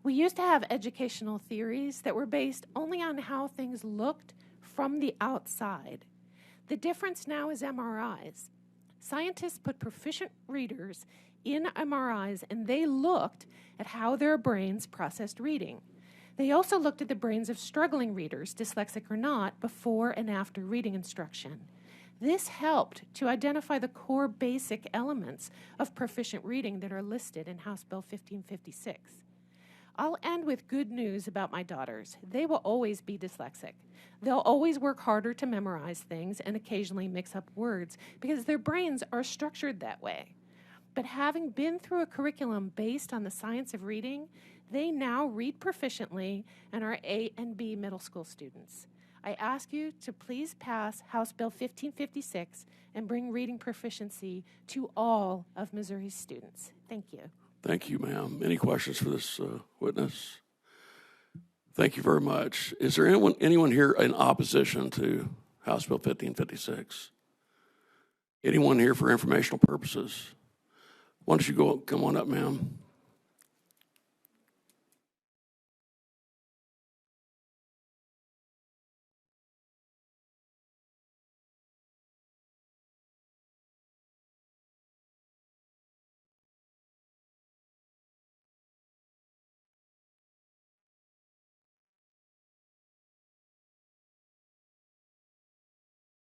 We used to have educational theories that were based only on how things looked from the outside. The difference now is MRIs. Scientists put proficient readers in MRIs, and they looked at how their brains processed reading. They also looked at the brains of struggling readers, dyslexic or not, before and after reading instruction. This helped to identify the core basic elements of proficient reading that are listed in House Bill 1556. I'll end with good news about my daughters. They will always be dyslexic. They'll always work harder to memorize things and occasionally mix up words because their brains are structured that way. But having been through a curriculum based on the science of reading, they now read proficiently and are A and B middle school students. I ask you to please pass House Bill 1556 and bring reading proficiency to all of Missouri's students. Thank you. Thank you, ma'am. Any questions for this witness? Thank you very much. Is there anyone here in opposition to House Bill 1556? Anyone here for informational purposes? Why don't you come on up, ma'am?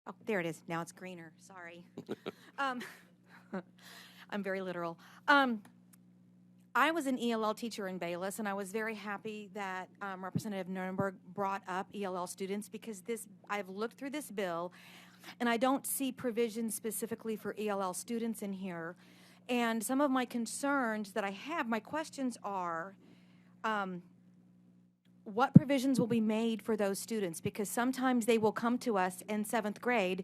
Oh, there it is. Now it's greener. Sorry. I'm very literal. I was an ELL teacher in Bayless, and I was very happy that Representative Nuremberg brought up ELL students because I've looked through this bill, and I don't see provisions specifically for ELL students in here. And some of my concerns that I have, my questions are, what provisions will be made for those students? Because sometimes they will come to us in 7th grade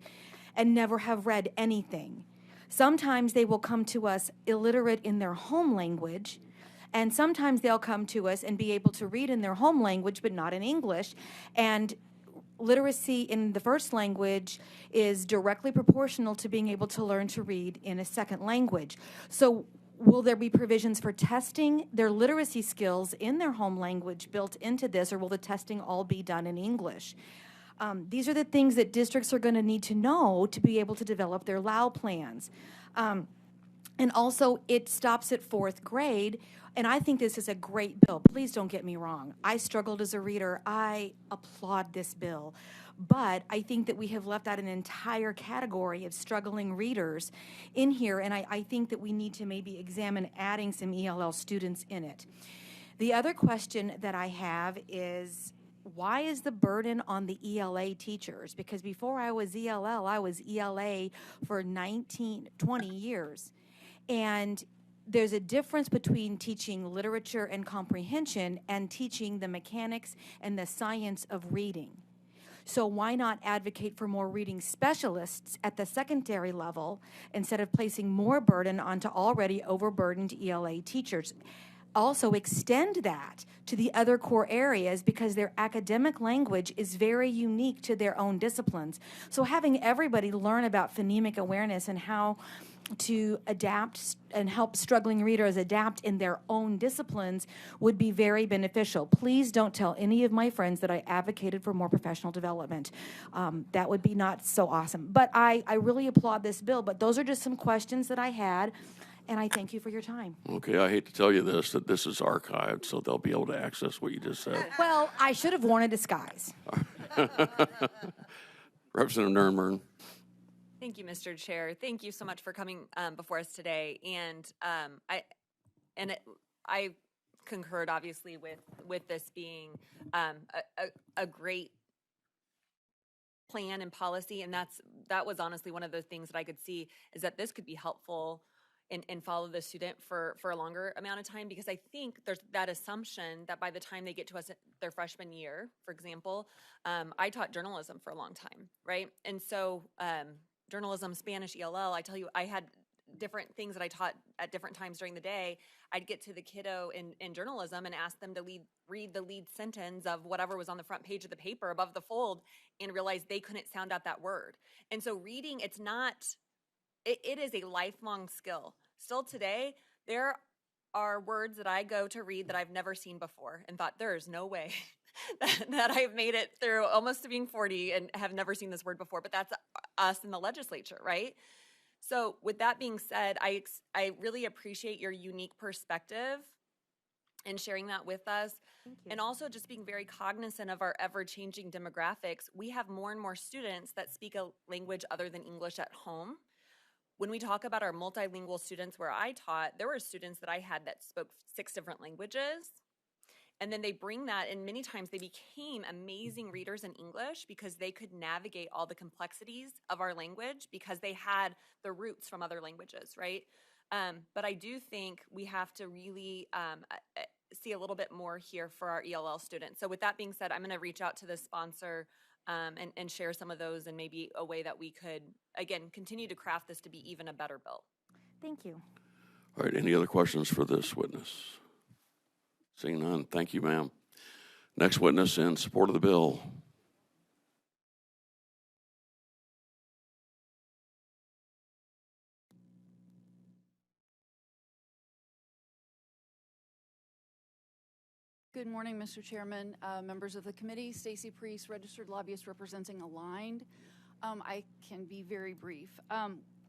and never have read anything. Sometimes they will come to us illiterate in their home language, and sometimes they'll come to us and be able to read in their home language but not in English. And literacy in the first language is directly proportional to being able to learn to read in a second language. So will there be provisions for testing their literacy skills in their home language built into this, or will the testing all be done in English? These are the things that districts are going to need to know to be able to develop their LAU plans. And also, it stops at 4th grade. And I think this is a great bill. Please don't get me wrong. I struggled as a reader. I applaud this bill. But I think that we have left out an entire category of struggling readers in here. And I think that we need to maybe examine adding some ELL students in it. The other question that I have is, why is the burden on the ELA teachers? Because before I was ELL, I was ELA for 20 years. And there's a difference between teaching literature and comprehension and teaching the mechanics and the science of reading. So why not advocate for more reading specialists at the secondary level instead of placing more burden onto already overburdened ELA teachers? Also extend that to the other core areas because their academic language is very unique to their own disciplines. So having everybody learn about phonemic awareness and how to adapt and help struggling readers adapt in their own disciplines would be very beneficial. Please don't tell any of my friends that I advocated for more professional development. That would be not so awesome. But I really applaud this bill, but those are just some questions that I had, and I thank you for your time. Okay, I hate to tell you this, that this is archived, so they'll be able to access what you just said. Well, I should have worn a disguise. Representative Nurnberg. Thank you, Mr. Chair. Thank you so much for coming before us today. And I concurred, obviously, with this being a great plan and policy. And that was honestly one of the things that I could see is that this could be helpful and follow the student for a longer amount of time, because I think there's that assumption that by the time they get to us their freshman year, for example, I taught journalism for a long time, right? And so journalism, Spanish, ELL, I tell you, I had different things that I taught at different times during the day. I'd get to the kiddo in journalism and ask them to read the lead sentence of whatever was on the front page of the paper above the fold and realize they couldn't sound out that word. And so reading, it is a lifelong skill. Still today, there are words that I go to read that I've never seen before and thought, there is no way that I've made it through almost to being 40 and have never seen this word before, but that's us in the legislature, right? So with that being said, I really appreciate your unique perspective and sharing that with us. And also just being very cognizant of our ever-changing demographics. We have more and more students that speak a language other than English at home. When we talk about our multilingual students where I taught, there were students that I had that spoke 6 different languages. And then they bring that, and many times they became amazing readers in English because they could navigate all the complexities of our language because they had the roots from other languages, right? But I do think we have to really see a little bit more here for our ELL students. So with that being said, I'm going to reach out to the sponsor and share some of those and maybe a way that we could, again, continue to craft this to be even a better bill. Thank you. All right, any other questions for this witness? Seeing none, thank you, ma'am. Next witness in support of the bill. Good morning, Mr. Chairman, members of the committee. Stacy Priest, registered lobbyist representing Aligned. I can be very brief.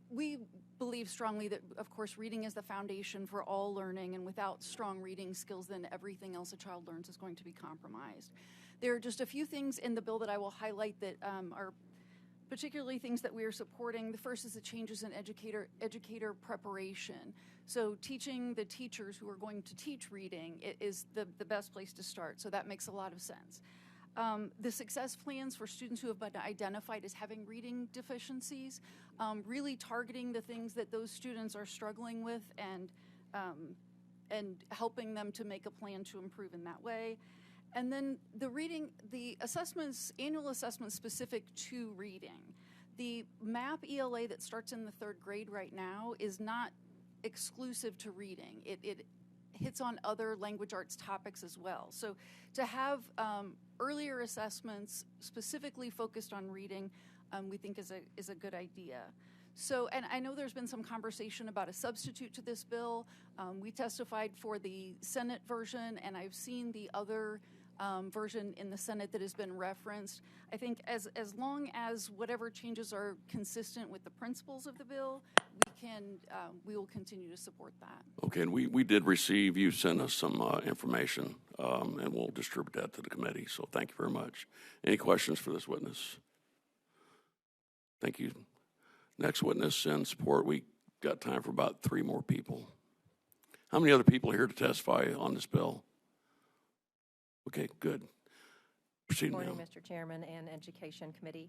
We believe strongly that, of course, reading is the foundation for all learning, and without strong reading skills, then everything else a child learns is going to be compromised. There are just a few things in the bill that I will highlight that are particularly things that we are supporting. The first is the changes in educator preparation. So teaching the teachers who are going to teach reading is the best place to start. So that makes a lot of sense. The success plans for students who have been identified as having reading deficiencies, really targeting the things that those students are struggling with and helping them to make a plan to improve in that way. And then the assessments, annual assessments specific to reading. The MAP ELA that starts in the 3rd grade right now is not exclusive to reading. It hits on other language arts topics as well. So to have earlier assessments specifically focused on reading, we think is a good idea. So, and I know there's been some conversation about a substitute to this bill. We testified for the Senate version, and I've seen the other version in the Senate that has been referenced. I think as long as whatever changes are consistent with the principles of the bill, we will continue to support that. Okay, and we did receive, you sent us some information, and we'll distribute that to the committee, so thank you very much. Any questions for this witness? Thank you. Next witness in support, we got time for about 3 more people. How many other people are here to testify on this bill? Okay, good. Proceed, Good morning, ma'am. Mr. Chairman and Education Committee.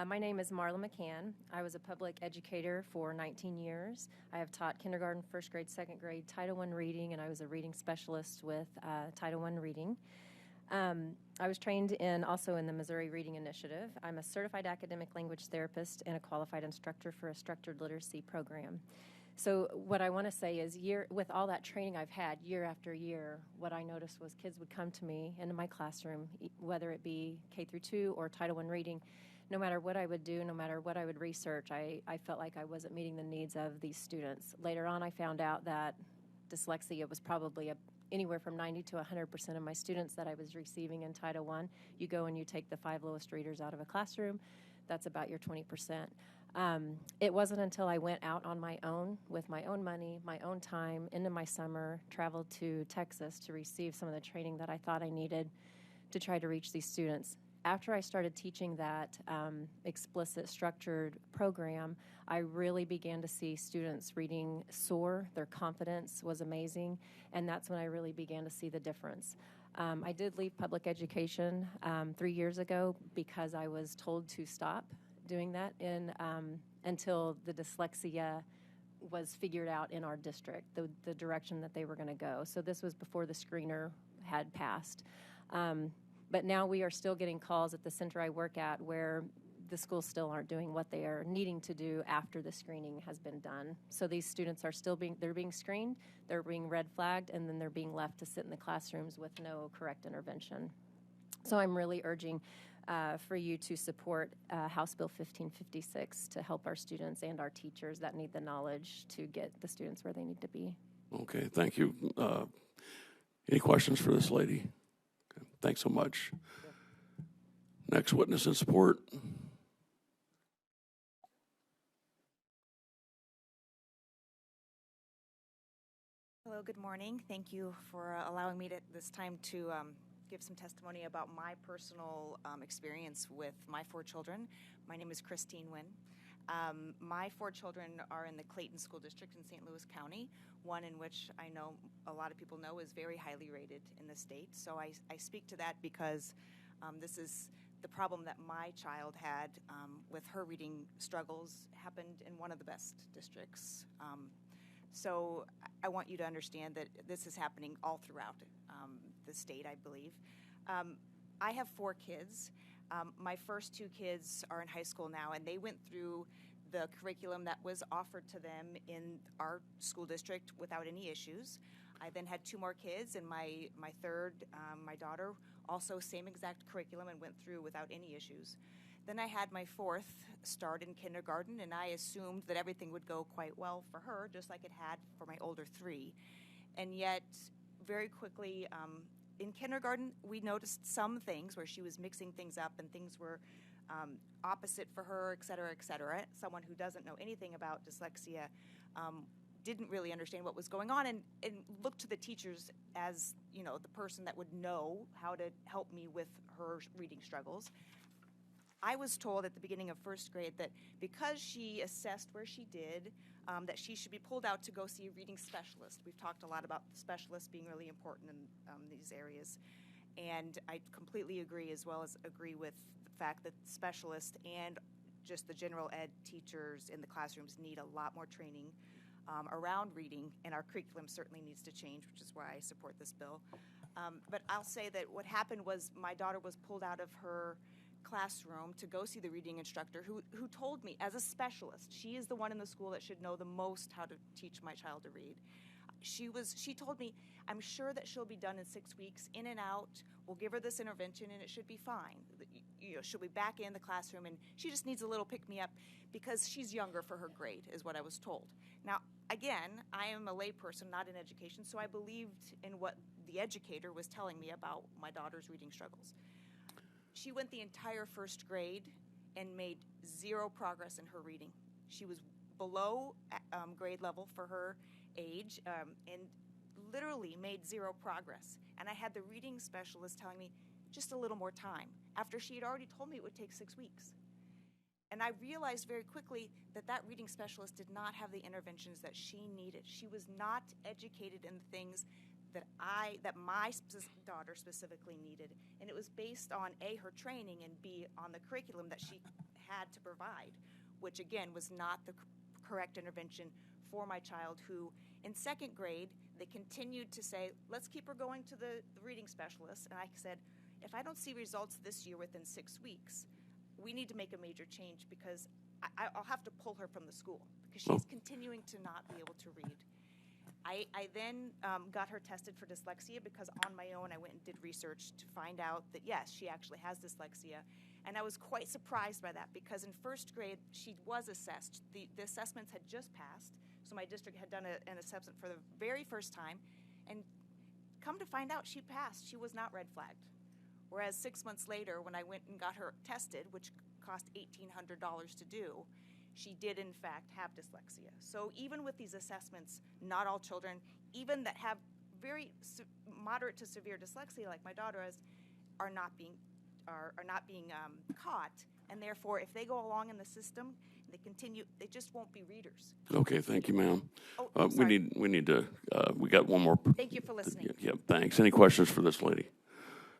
My name is Marla McCann. I was a public educator for 19 years. I have taught kindergarten, first grade, second grade, Title I reading, and I was a reading specialist with Title I reading. I was trained also in the Missouri Reading Initiative. I'm a certified academic language therapist and a qualified instructor for a structured literacy program. So what I want to say is, with all that training I've had year after year, what I noticed was kids would come to me into my classroom, whether it be K through 2 or Title I reading. No matter what I would do, no matter what I would research, I felt like I wasn't meeting the needs of these students. Later on, I found out that dyslexia was probably anywhere from 90 to 100% of my students that I was receiving in Title I. You go and you take the 5 lowest readers out of a classroom, that's about your 20%. It wasn't until I went out on my own with my own money, my own time, into my summer, traveled to Texas to receive some of the training that I thought I needed to try to reach these students. After I started teaching that explicit structured program, I really began to see students reading soar. Their confidence was amazing, and that's when I really began to see the difference. I did leave public education 3 years ago because I was told to stop doing that until the dyslexia was figured out in our district, the direction that they were going to go. So this was before the screener had passed. But now we are still getting calls at the center I work at where the schools still aren't doing what they are needing to do after the screening has been done. So these students are still they're being screened, they're being red flagged, and then they're being left to sit in the classrooms with no correct intervention. So I'm really urging for you to support House Bill 1556 to help our students and our teachers that need the knowledge to get the students where they need to be. Okay, thank you. Any questions for this lady? Okay, thanks so much. Next witness in support. Hello, good morning. Thank you for allowing me this time to give some testimony about my personal experience with my 4 children. My name is Christine Wynn. My 4 children are in the Clayton School District in St. Louis County, one in which I know a lot of people know is very highly rated in the state. So I speak to that because this is the problem that my child had with her reading struggles happened in one of the best districts. So I want you to understand that this is happening all throughout the state, I believe. I have 4 kids. My first 2 kids are in high school now, and they went through the curriculum that was offered to them in our school district without any issues. I then had 2 more kids, and my third, my daughter, also same exact curriculum and went through without any issues. Then I had my 4th start in kindergarten, and I assumed that everything would go quite well for her, just like it had for my older 3. And yet, very quickly, in kindergarten, we noticed some things where she was mixing things up and things were opposite for her, et cetera, et cetera. Someone who doesn't know anything about dyslexia didn't really understand what was going on and looked to the teachers as, the person that would know how to help me with her reading struggles. I was told at the beginning of 1st grade that because she assessed where she did, that she should be pulled out to go see a reading specialist. We've talked a lot about specialists being really important in these areas. And I completely agree, as well as agree with the fact that specialists and just the general ed teachers in the classrooms need a lot more training around reading, and our curriculum certainly needs to change, which is why I support this bill. But I'll say that what happened was my daughter was pulled out of her classroom to go see the reading instructor who told me, as a specialist, she is the one in the school that should know the most how to teach my child to read. She told me, I'm sure that she'll be done in 6 weeks, in and out. We'll give her this intervention and it should be fine. She'll be back in the classroom and she just needs a little pick-me-up because she's younger for her grade, is what I was told. Now, again, I am a layperson, not in education, so I believed in what the educator was telling me about my daughter's reading struggles. She went the entire first grade and made zero progress in her reading. She was below grade level for her age and literally made zero progress. And I had the reading specialist telling me just a little more time after she had already told me it would take 6 weeks. And I realized very quickly that that reading specialist did not have the interventions that she needed. She was not educated in the things that my daughter specifically needed. And it was based on A, her training, and B, on the curriculum that she had to provide, which again was not the correct intervention for my child, who in second grade, they continued to say, let's keep her going to the reading specialist. And I said, if I don't see results this year within 6 weeks, we need to make a major change, because I'll have to pull her from the school because she's continuing to not be able to read. I then got her tested for dyslexia, because on my own I went and did research to find out that yes, she actually has dyslexia. And I was quite surprised by that, because in first grade she was assessed. The assessments had just passed, so my district had done an assessment for the very first time, and come to find out she passed. She was not red flagged. Whereas 6 months later, when I went and got her tested, which cost $1,800 to do, she did in fact have dyslexia. So even with these assessments, not all children, even that have very moderate to severe dyslexia, like my daughter has, are not being caught. And therefore, if they go along in the system, they continue, they just won't be readers. Okay, thank you, ma'am. Oh, we need to, we got one more. Thank you for listening. Yeah, thanks. Any questions for this lady?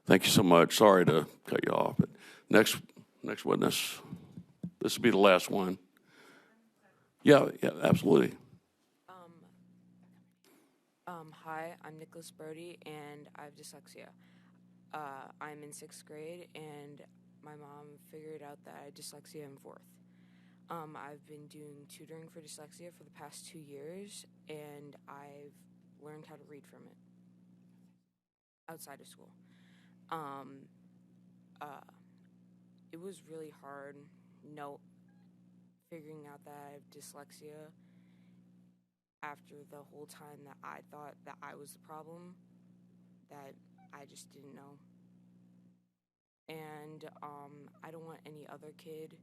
Thank you so much. Sorry to cut you off, but next witness. This will be the last one. Yeah, absolutely. Hi, I'm Nicholas Brody, and I have dyslexia. I'm in 6th grade, and my mom figured out that I had dyslexia in 4th. I've been doing tutoring for dyslexia for the past 2 years, and I've learned how to read from it outside of school. It was really hard figuring out that I have dyslexia after the whole time that I thought that I was the problem, that I just didn't know. And I don't want any other kid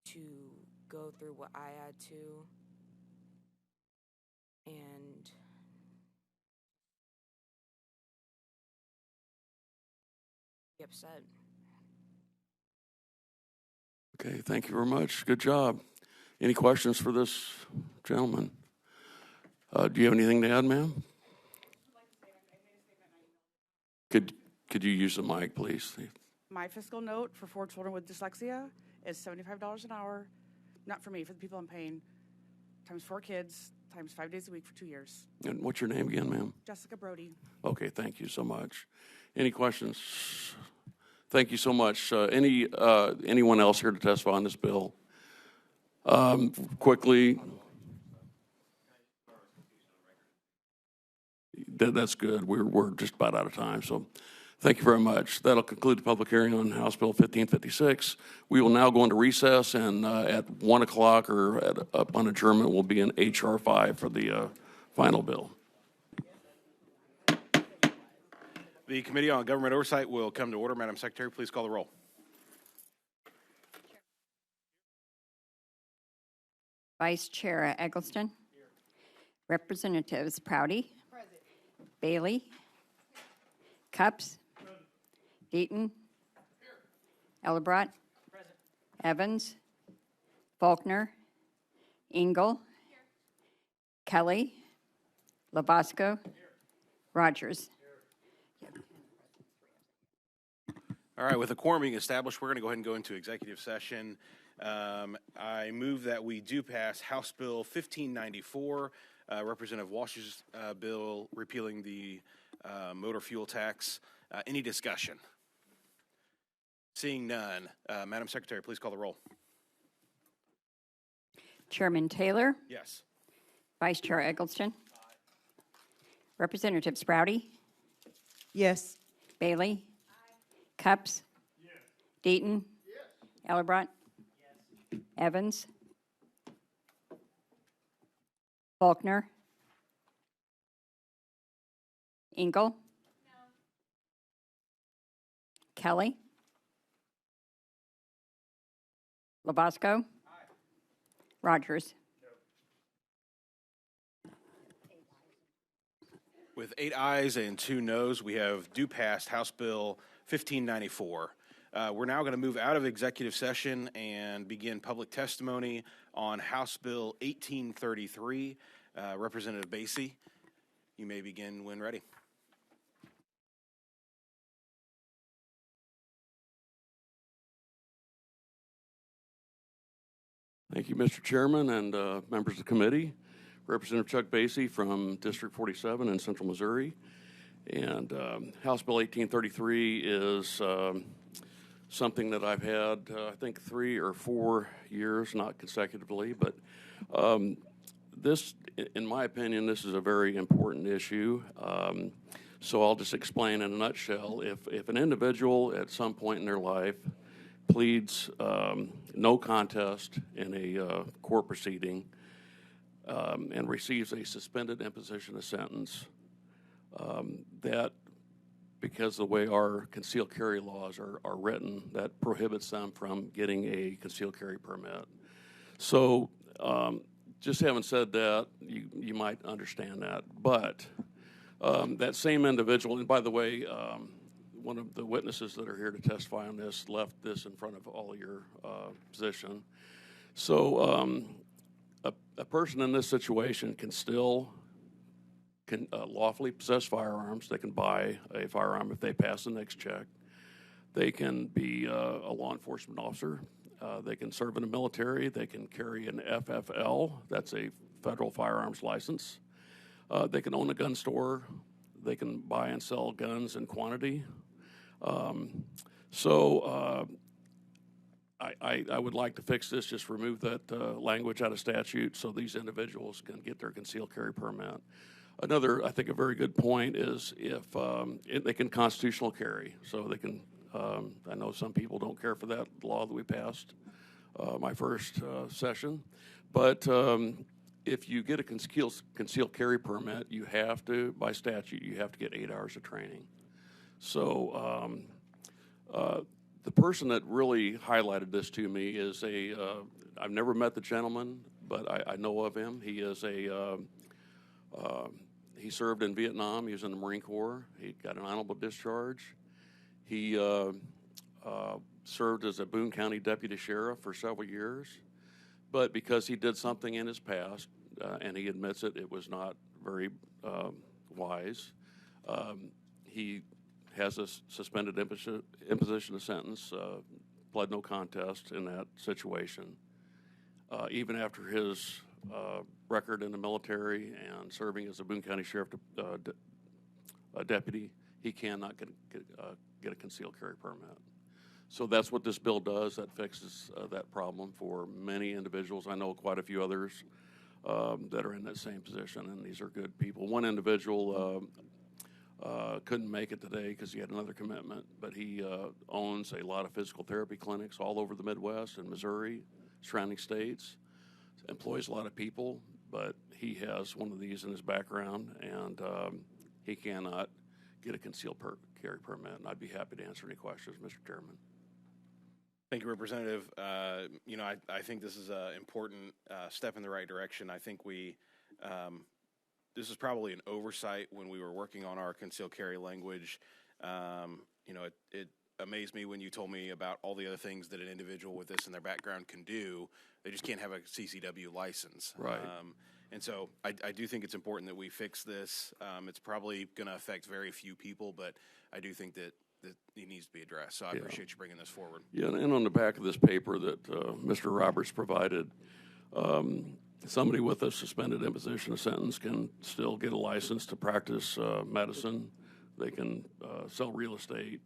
to go through what I had to, and be upset. Okay, thank you very much. Good job. Any questions for this gentleman? Do you have anything to add, ma'am? Could you use the mic, please? My fiscal note for 4 children with dyslexia is $75 an hour, not for me, for the people I'm paying, times 4 kids, times 5 days a week for 2 years. And what's your name again, ma'am? Jessica Brody. Okay, thank you so much. Any questions? Thank you so much. Anyone else here to testify on this bill? Quickly. That's good. We're just about out of time, so thank you very much. That'll conclude the public hearing on House Bill 1556. We will now go into recess, and at 1 o'clock or upon adjournment, we'll be in HR 5 for the final bill. The Committee on Government Oversight will come to order. Madam Secretary, please call the roll. Vice Chair Eggleston. Representatives Prouty. Bailey. Cups. Deaton. Ellebrot. Evans. Faulkner. Engel. Kelly. Labasco. Rogers. All right, with the quorum being established, we're going to go ahead and go into executive session. I move that we do pass House Bill 1594, Representative Walsh's bill repealing the motor fuel tax. Any discussion? Seeing none, Madam Secretary, please call the roll. Chairman Taylor. Yes. Vice Chair Eggleston. Representative Sprouty. Yes. Bailey. Cups. Deaton. Ellebrot. Evans. Faulkner? Engel? Kelly? Labasco? Rogers? With 8 ayes and 2 noes, we have passed House Bill 1594. We're now going to move out of executive session and begin public testimony on House Bill 1833. Representative Basie, you may begin when ready. Thank you, Mr. Chairman and members of the committee. Representative Chuck Basie from District 47 in Central Missouri. And House Bill 1833 is something that I've had, I think, 3 or 4 years, not consecutively. But this, in my opinion, this is a very important issue. So I'll just explain in a nutshell. If an individual at some point in their life pleads no contest in a court proceeding and receives a suspended imposition of sentence, that, because the way our concealed carry laws are written, that prohibits them from getting a concealed carry permit. So just having said that, you might understand that. But that same individual, and by the way, one of the witnesses that are here to testify on this left this in front of all of your position. So a person in this situation can still lawfully possess firearms. They can buy a firearm if they pass the next check. They can be a law enforcement officer. They can serve in the military. They can carry an FFL. That's a federal firearms license. They can own a gun store. They can buy and sell guns in quantity. I would like to fix this, just remove that language out of statute so these individuals can get their concealed carry permit. Another, I think, a very good point is if they can constitutional carry. So they can, I know some people don't care for that law that we passed my first session, but if you get a concealed carry permit, you have to, by statute, you have to get 8 hours of training. So the person that really highlighted this to me is I've never met the gentleman, but I know of him. He is he served in Vietnam. He was in the Marine Corps. He got an honorable discharge. He served as a Boone County deputy sheriff for several years, but because he did something in his past, and he admits it was not very wise, he has a suspended imposition of sentence, pled no contest in that situation. Even after his record in the military and serving as a Boone County Sheriff deputy, he cannot get a concealed carry permit. So that's what this bill does. That fixes that problem for many individuals. I know quite a few others that are in that same position, and these are good people. One individual couldn't make it today because he had another commitment, but he owns a lot of physical therapy clinics all over the Midwest and Missouri, surrounding states, employs a lot of people, but he has one of these in his background, and he cannot get a concealed carry permit, and I'd be happy to answer any questions, Mr. Chairman. Thank you, Representative. I think this is an important step in the right direction. I think this is probably an oversight when we were working on our concealed carry language. It amazed me when you told me about all the other things that an individual with this in their background can do. They just can't have a CCW license. Right. And so I do think it's important that we fix this. It's probably going to affect very few people, but I do think that it needs to be addressed. So I appreciate you bringing this forward. Yeah, and on the back of this paper that Mr. Roberts provided, somebody with a suspended imposition of sentence can still get a license to practice medicine. They can sell real estate.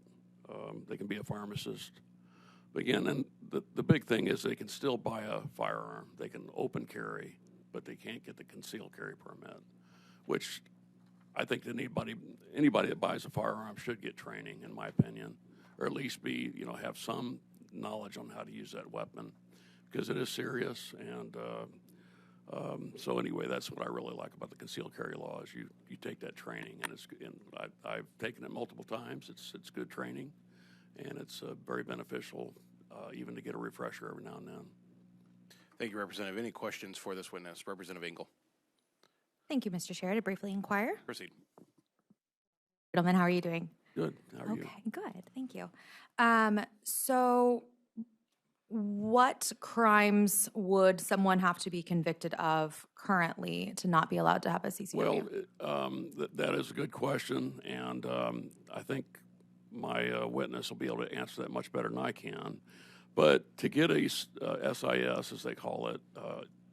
They can be a pharmacist. But again, and the big thing is they can still buy a firearm. They can open carry, but they can't get the concealed carry permit, which I think that anybody that buys a firearm should get training, in my opinion, or at least have some knowledge on how to use that weapon, because it is serious, and So anyway, that's what I really like about the concealed carry law is you take that training, and I've taken it multiple times. It's good training, and it's very beneficial even to get a refresher every now and then. Thank you, Representative. Any questions for this witness? Representative Engel. Thank you, Mr. Chair. To briefly inquire. Proceed. Gentlemen, how are you doing? Good. How are you? Okay, good. Thank you. So what crimes would someone have to be convicted of currently to not be allowed to have a CCW? Well, that is a good question, and I think my witness will be able to answer that much better than I can. But to get a SIS, as they call it,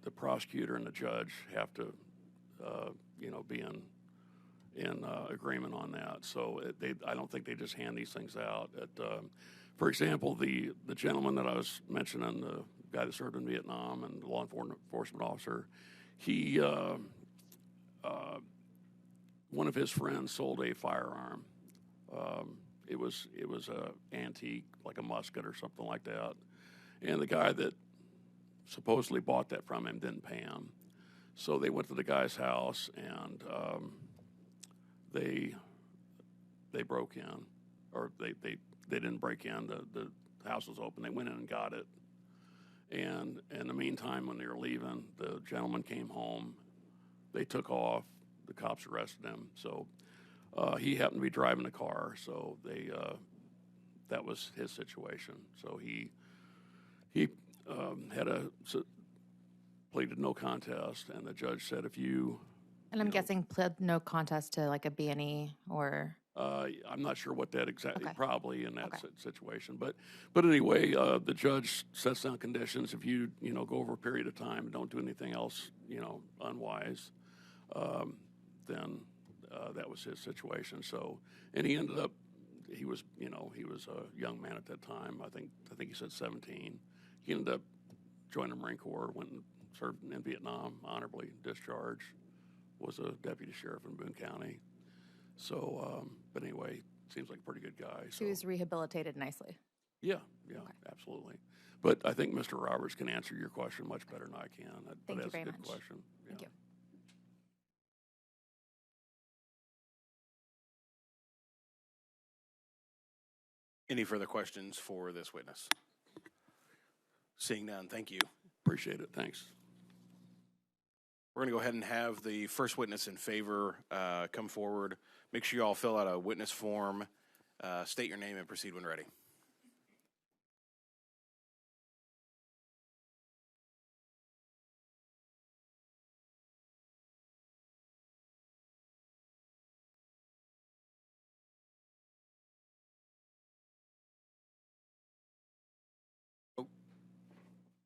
the prosecutor and the judge have to, be in agreement on that. So I don't think they just hand these things out. For example, the gentleman that I was mentioning, the guy that served in Vietnam and the law enforcement officer, he one of his friends sold a firearm. It was a antique, like a musket or something like that, and the guy that supposedly bought that from him didn't pay him. So they went to the guy's house and they broke in, or they didn't break in. The house was open. They went in and got it. And in the meantime, when they were leaving, the gentleman came home. They took off. The cops arrested him. So he happened to be driving the car. So that was his situation. So he pleaded no contest, and the judge said, if you... And I'm guessing pled no contest to like a B&E or... I'm not sure what that exactly, probably in that situation. But anyway, the judge sets down conditions. If you go over a period of time and don't do anything else, unwise, then that was his situation. So, and he ended up, he was a young man at that time. I think he said 17. He ended up joining the Marine Corps, went and served in Vietnam, honorably discharged, was a deputy sheriff in Boone County. So, but anyway, seems like a pretty good guy. So he was rehabilitated nicely. Yeah, absolutely. But I think Mr. Roberts can answer your question much better than I can. Thank you very That's a good much. question. Thank you. Any further questions for this witness? Seeing none, thank you. Appreciate it. Thanks. We're going to go ahead and have the first witness in favor come forward. Make sure you all fill out a witness form, state your name, and proceed when ready.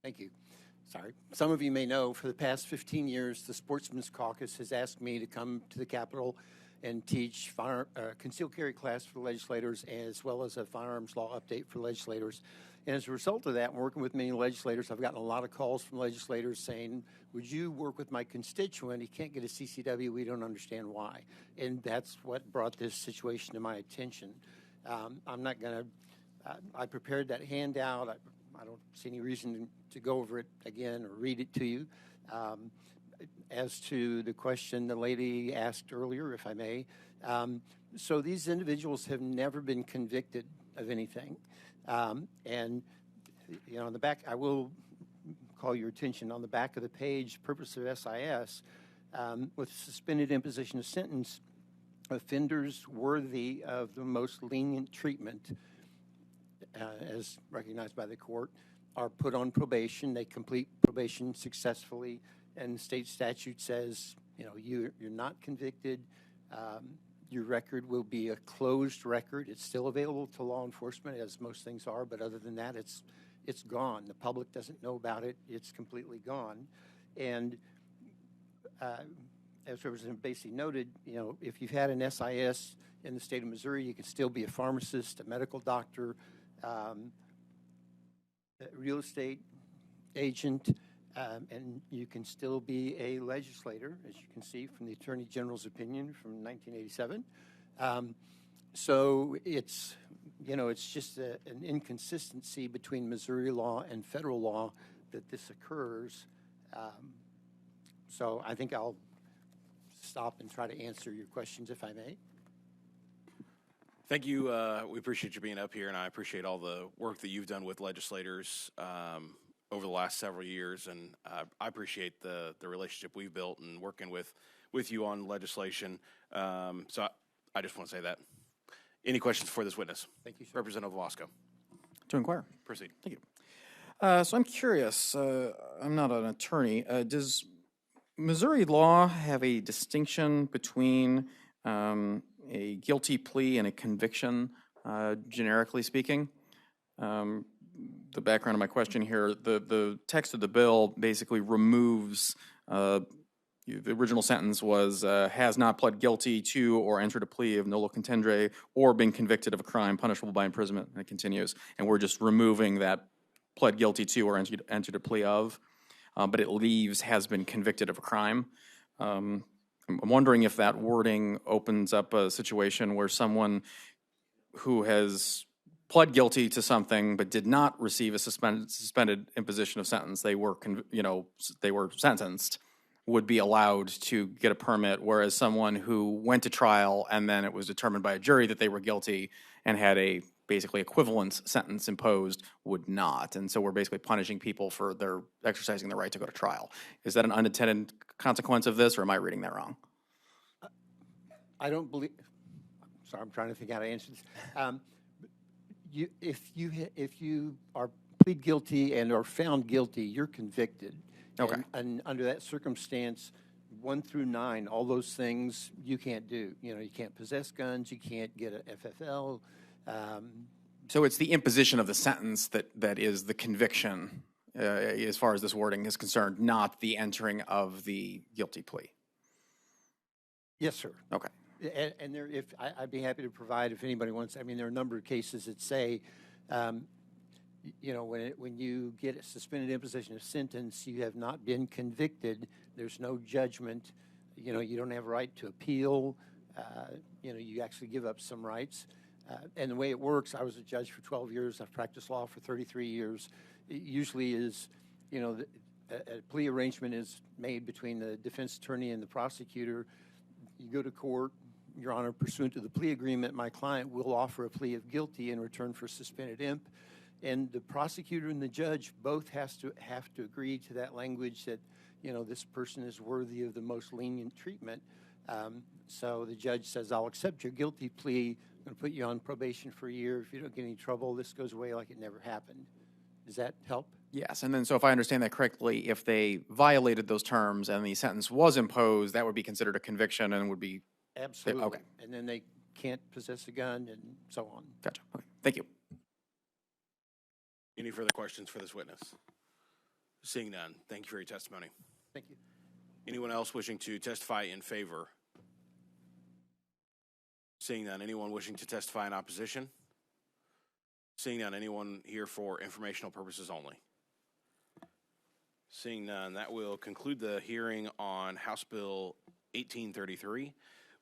Thank you. Sorry. Some of you may know for the past 15 years, the Sportsman's Caucus has asked me to come to the Capitol and teach concealed carry class for legislators, as well as a firearms law update for legislators. And as a result of that, working with many legislators, I've gotten a lot of calls from legislators saying, would you work with my constituent? He can't get a CCW. We don't understand why. And that's what brought this situation to my attention. I'm not going to, I prepared that handout. I don't see any reason to go over it again or read it to you. As to the question the lady asked earlier, if I may, so these individuals have never been convicted of anything. And, on the back, I will call your attention on the back of the page, purpose of SIS, with suspended imposition of sentence, offenders worthy of the most lenient treatment, as recognized by the court, are put on probation. They complete probation successfully, and the state statute says, you're not convicted. Your record will be a closed record. It's still available to law enforcement, as most things are, but other than that, it's gone. The public doesn't know about it. It's completely gone. And as Representative Basie noted, if you've had an SIS in the state of Missouri, you can still be a pharmacist, a medical doctor, a real estate agent, and you can still be a legislator, as you can see from the Attorney General's opinion from 1987. So it's just an inconsistency between Missouri law and federal law that this occurs. So I think I'll stop and try to answer your questions if I may. Thank you. We appreciate you being up here, and I appreciate all the work that you've done with legislators over the last several years. And I appreciate the relationship we've built and working with you on legislation. So I just want to say that. Any questions for this witness? Thank you, sir. Representative Wasco. To inquire. Proceed. Thank you. So I'm curious, I'm not an attorney. Does Missouri law have a distinction between a guilty plea and a conviction, generically speaking? The background of my question here, the text of the bill basically removes, the original sentence was, has not pled guilty to or entered a plea of nolo contendere or been convicted of a crime punishable by imprisonment, and it continues. And we're just removing that pled guilty to or entered a plea of, but it leaves has been convicted of a crime. I'm wondering if that wording opens up a situation where someone who has pled guilty to something but did not receive a suspended imposition of sentence, they were sentenced, would be allowed to get a permit, whereas someone who went to trial and then it was determined by a jury that they were guilty and had a basically equivalent sentence imposed would not. And so we're basically punishing people for their exercising the right to go to trial. Is that an unintended consequence of this, or am I reading that wrong? I don't believe. Sorry, I'm trying to think how to answer this. If you are plead guilty and are found guilty, you're convicted. Okay. And under that circumstance, 1 through 9, all those things you can't do. You know, you can't possess guns, you can't get an FFL. So it's the imposition of the sentence that is the conviction, as far as this wording is concerned, not the entering of the guilty plea. Yes, sir. Okay. And there, I'd be happy to provide if anybody wants. I mean, there are a number of cases that say, you know, when you get a suspended imposition of sentence, you have not been convicted. There's no judgment. You know, you don't have a right to appeal. You know, you actually give up some rights. And the way it works, I was a judge for 12 years. I've practiced law for 33 years. It usually is, you know, a plea arrangement is made between the defense attorney and the prosecutor. You go to court, Your Honor, pursuant to the plea agreement, my client will offer a plea of guilty in return for suspended imp. And the prosecutor and the judge both have to agree to that language that, you know, this person is worthy of the most lenient treatment. So the judge says, I'll accept your guilty plea. I'm going to put you on probation for a year. If you don't get any trouble, this goes away like it never happened. Does that help? Yes, and then so if I understand that correctly, if they violated those terms and the sentence was imposed, that would be considered a conviction and would be... Absolutely. Okay. And then they can't possess a gun and so on. Gotcha. Okay. Thank you. Any further questions for this witness? Seeing none, thank you for your testimony. Thank you. Anyone else wishing to testify in favor? Seeing none, anyone wishing to testify in opposition? Seeing none, anyone here for informational purposes only? Seeing none, that will conclude the hearing on House Bill 1833.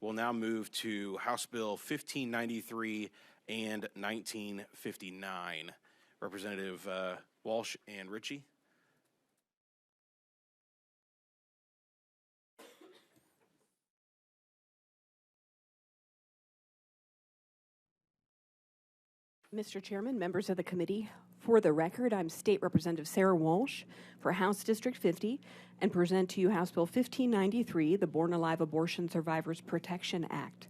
We'll now move to House Bill 1593 and 1959. Representative Walsh and Ritchie. Mr. Chairman, members of the committee, for the record, I'm State Representative Sarah Walsh for House District 50 and present to you House Bill 1593, the Born Alive Abortion Survivors Protection Act.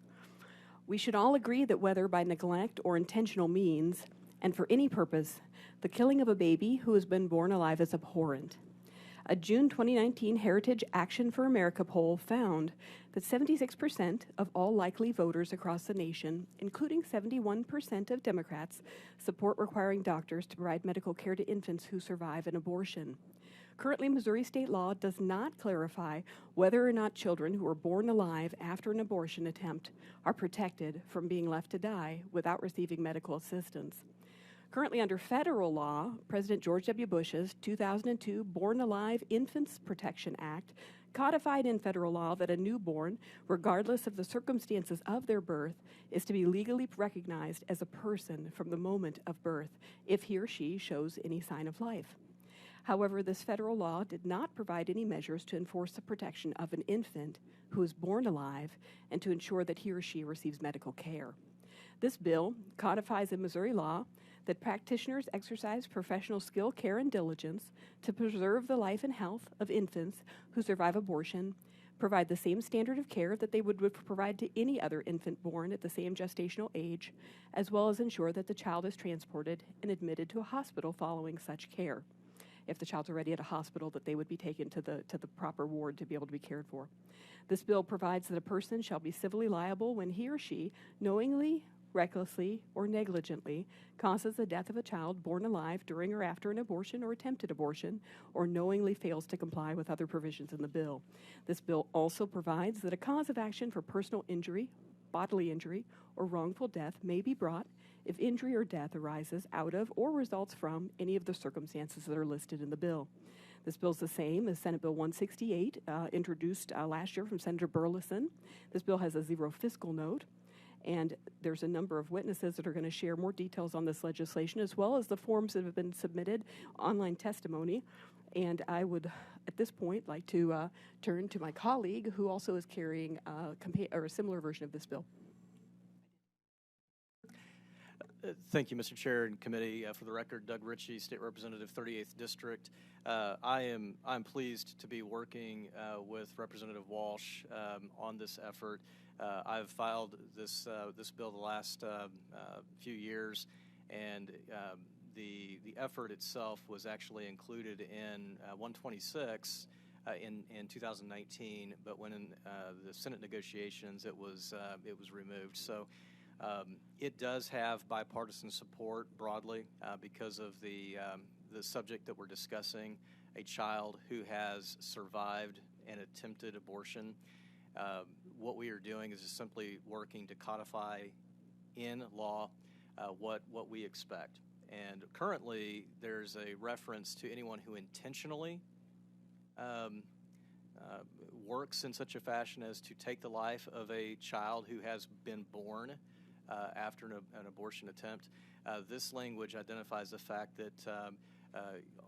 We should all agree that whether by neglect or intentional means, and for any purpose, the killing of a baby who has been born alive is abhorrent. A June 2019 Heritage Action for America poll found that 76% of all likely voters across the nation, including 71% of Democrats, support requiring doctors to provide medical care to infants who survive an abortion. Currently, Missouri state law does not clarify whether or not children who are born alive after an abortion attempt are protected from being left to die without receiving medical assistance. Currently under federal law, President George W. Bush's 2002 Born Alive Infants Protection Act codified in federal law that a newborn, regardless of the circumstances of their birth, is to be legally recognized as a person from the moment of birth if he or she shows any sign of life. However, this federal law did not provide any measures to enforce the protection of an infant who is born alive and to ensure that he or she receives medical care. This bill codifies in Missouri law that practitioners exercise professional skill, care, and diligence to preserve the life and health of infants who survive abortion, provide the same standard of care that they would provide to any other infant born at the same gestational age, as well as ensure that the child is transported and admitted to a hospital following such care. If the child's already at a hospital, that they would be taken to the proper ward to be able to be cared for. This bill provides that a person shall be civilly liable when he or she knowingly, recklessly, or negligently causes the death of a child born alive during or after an abortion or attempted abortion, or knowingly fails to comply with other provisions in the bill. This bill also provides that a cause of action for personal injury, bodily injury, or wrongful death may be brought if injury or death arises out of or results from any of the circumstances that are listed in the bill. This bill is the same as Senate Bill 168, introduced last year from Senator Burleson. This bill has a zero fiscal note, and there's a number of witnesses that are going to share more details on this legislation, as well as the forms that have been submitted, online testimony. And I would, at this point, like to turn to my colleague, who also is carrying a similar version of this bill. Thank you, Mr. Chair and committee. For the record, Doug Ritchie, State Representative, 38th District. I'm pleased to be working with Representative Walsh on this effort. I've filed this bill the last few years, and the effort itself was actually included in 126 in 2019, but when in the Senate negotiations, it was removed. So. It does have bipartisan support broadly because of the subject that we're discussing, a child who has survived an attempted abortion. What we are doing is just simply working to codify in law what we expect. And currently, there's a reference to anyone who intentionally works in such a fashion as to take the life of a child who has been born after an abortion attempt. This language identifies the fact that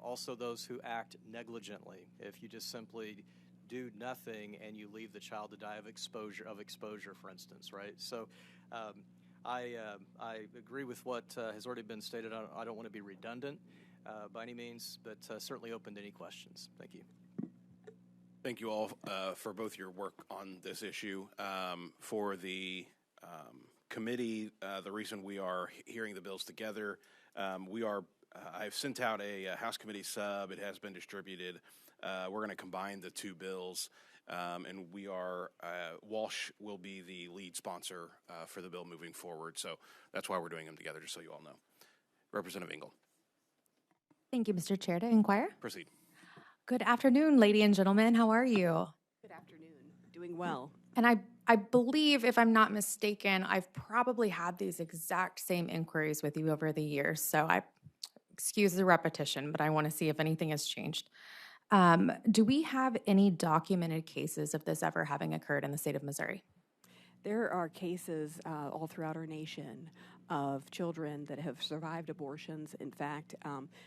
also those who act negligently, if you just simply do nothing and you leave the child to die of exposure, for instance, right? So I agree with what has already been stated. I don't want to be redundant by any means, but certainly open to any questions. Thank you. Thank you all for both your work on this issue. For the committee, the reason we are hearing the bills together, I've sent out a House Committee sub. It has been distributed. We're going to combine the two bills, and Walsh will be the lead sponsor for the bill moving forward. So that's why we're doing them together, just so you all know. Representative Engel. Thank you, Mr. Chair. To inquire. Proceed. Good afternoon, ladies and gentlemen. How are you? Good afternoon. Doing well. And I believe, if I'm not mistaken, I've probably had these exact same inquiries with you over the years. So excuse the repetition, but I want to see if anything has changed. Do we have any documented cases of this ever having occurred in the state of Missouri? There are cases all throughout our nation of children that have survived abortions. In fact,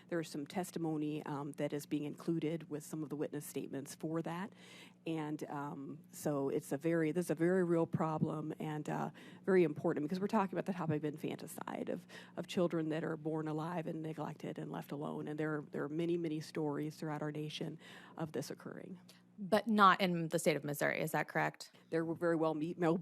there is some testimony that is being included with some of the witness statements for that. And so this is a very real problem and very important, because we're talking about the topic of infanticide, of children that are born alive and neglected and left alone. And there are many, many stories throughout our nation of this occurring. But not in the state of Missouri, is that correct? There will very well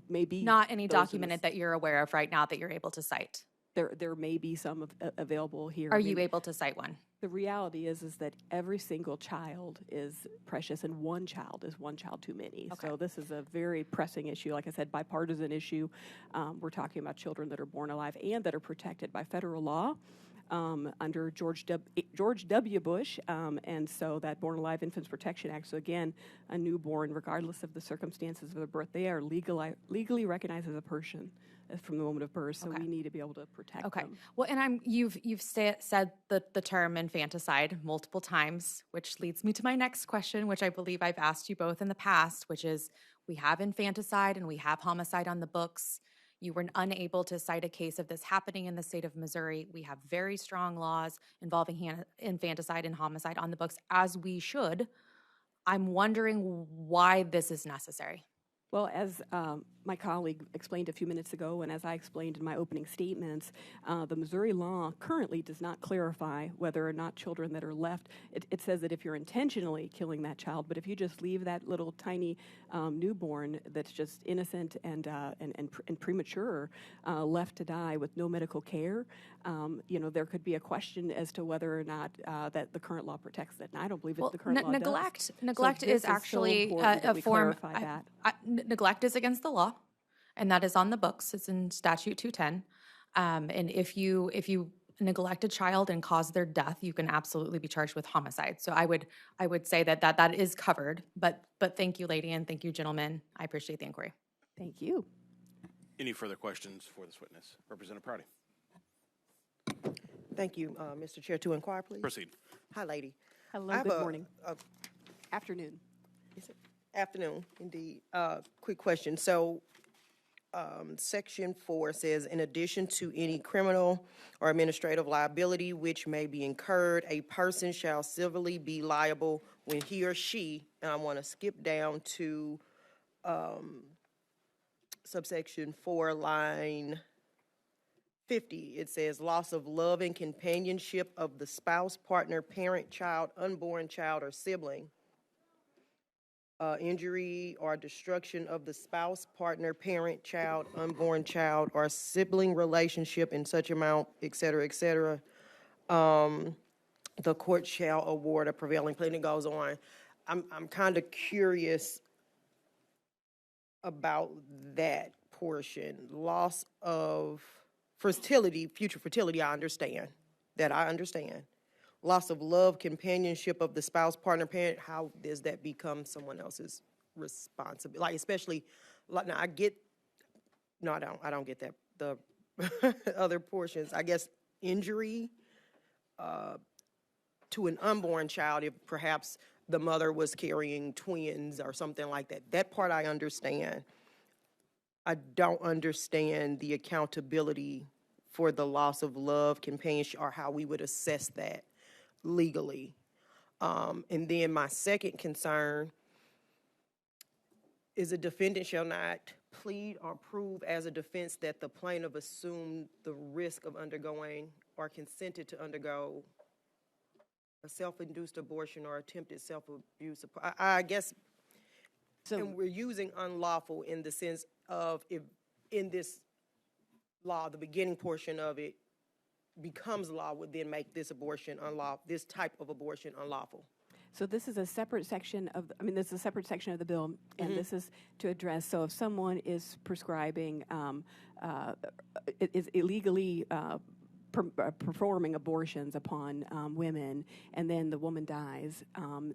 may be. Not any documented that you're aware of right now that you're able to cite? There may be some available here. Are you able to cite one? The reality is that every single child is precious, and one child is one child too many. Okay. So this is a very pressing issue. Like I said, bipartisan issue. We're talking about children that are born alive and that are protected by federal law. Under George W. Bush, and so that Born Alive Infants Protection Act. So again, a newborn, regardless of the circumstances of their birth, they are legally recognized as a person from the moment of birth. So we need to be able to protect them. Well, and you've said the term infanticide multiple times, which leads me to my next question, which I believe I've asked you both in the past, which is we have infanticide and we have homicide on the books. You were unable to cite a case of this happening in the state of Missouri. We have very strong laws involving infanticide and homicide on the books, as we should. I'm wondering why this is necessary. Well, as my colleague explained a few minutes ago, and as I explained in my opening statements, the Missouri law currently does not clarify whether or not children that are left, it says that if you're intentionally killing that child, but if you just leave that little tiny newborn that's just innocent and premature left to die with no medical care, there could be a question as to whether or not that the current law protects that. And I don't believe the current law does. Neglect So is this so actually important that a we form. clarify that. Neglect is against the law, and that is on the books. It's in Statute 210. And if you neglect a child and cause their death, you can absolutely be charged with homicide. So I would say that is covered. But thank you, lady, and thank you, gentlemen. I appreciate the inquiry. Thank you. Any further questions for this witness? Representative Prouty. Thank you, Mr. Chair. To inquire, please. Proceed. Hi, lady. Hello, good morning. Afternoon. Is it? Afternoon, indeed. Quick question. So, Section 4 says, in addition to any criminal or administrative liability which may be incurred, a person shall civilly be liable when he or she, and I want to skip down to subsection 4, line 50. It says, loss of love and companionship of the spouse, partner, parent, child, unborn child, or sibling. Injury or destruction of the spouse, partner, parent, child, unborn child, or sibling relationship in such amount, et cetera, et cetera. The court shall award a prevailing plea. And it goes on. I'm kind of curious about that portion. Loss of fertility, future fertility, I understand. Loss of love, companionship of the spouse, partner, parent, how does that become someone else's responsibility? Like, especially, like, now I don't get that. The other portions, I guess, injury to an unborn child, if perhaps the mother was carrying twins or something like that. That part I understand. I don't understand the accountability for the loss of love, companionship, or how we would assess that legally. And then my second concern is a defendant shall not plead or prove as a defense that the plaintiff assumed the risk of undergoing or consented to undergo a self-induced abortion or attempted self-abuse. I guess, and we're using unlawful in the sense of, if in this law, the beginning portion of it becomes law, would then make this abortion unlawful, this type of abortion unlawful. So this is a separate section of, this is a separate section of the bill, and this is to address, so if someone is prescribing, is illegally performing abortions upon women, and then the woman dies,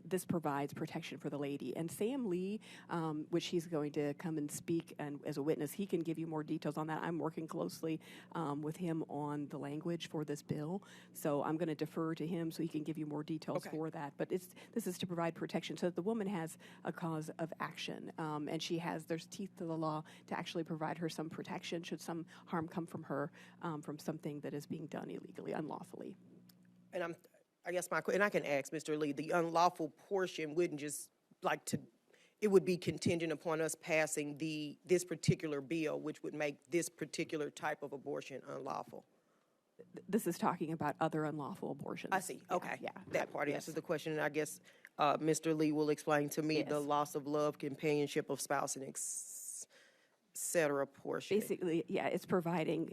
this provides protection for the lady. And Sam Lee, which he's going to come and speak and as a witness, he can give you more details on that. I'm working closely with him on the language for this bill, so I'm going to defer to him so he can give you more details for that. But this is to provide protection so that the woman has a cause of action, and there's teeth to the law to actually provide her some protection should some harm come from her from something that is being done illegally, unlawfully. And I guess and I can ask Mr. Lee, the unlawful portion wouldn't just it would be contingent upon us passing this particular bill, which would make this particular type of abortion unlawful. This is talking about other unlawful abortions. I see. Okay. Yeah. That part answers the question. And I guess Mr. Lee will explain to me the loss of love, companionship of spouse, and etc. portion. Basically, it's providing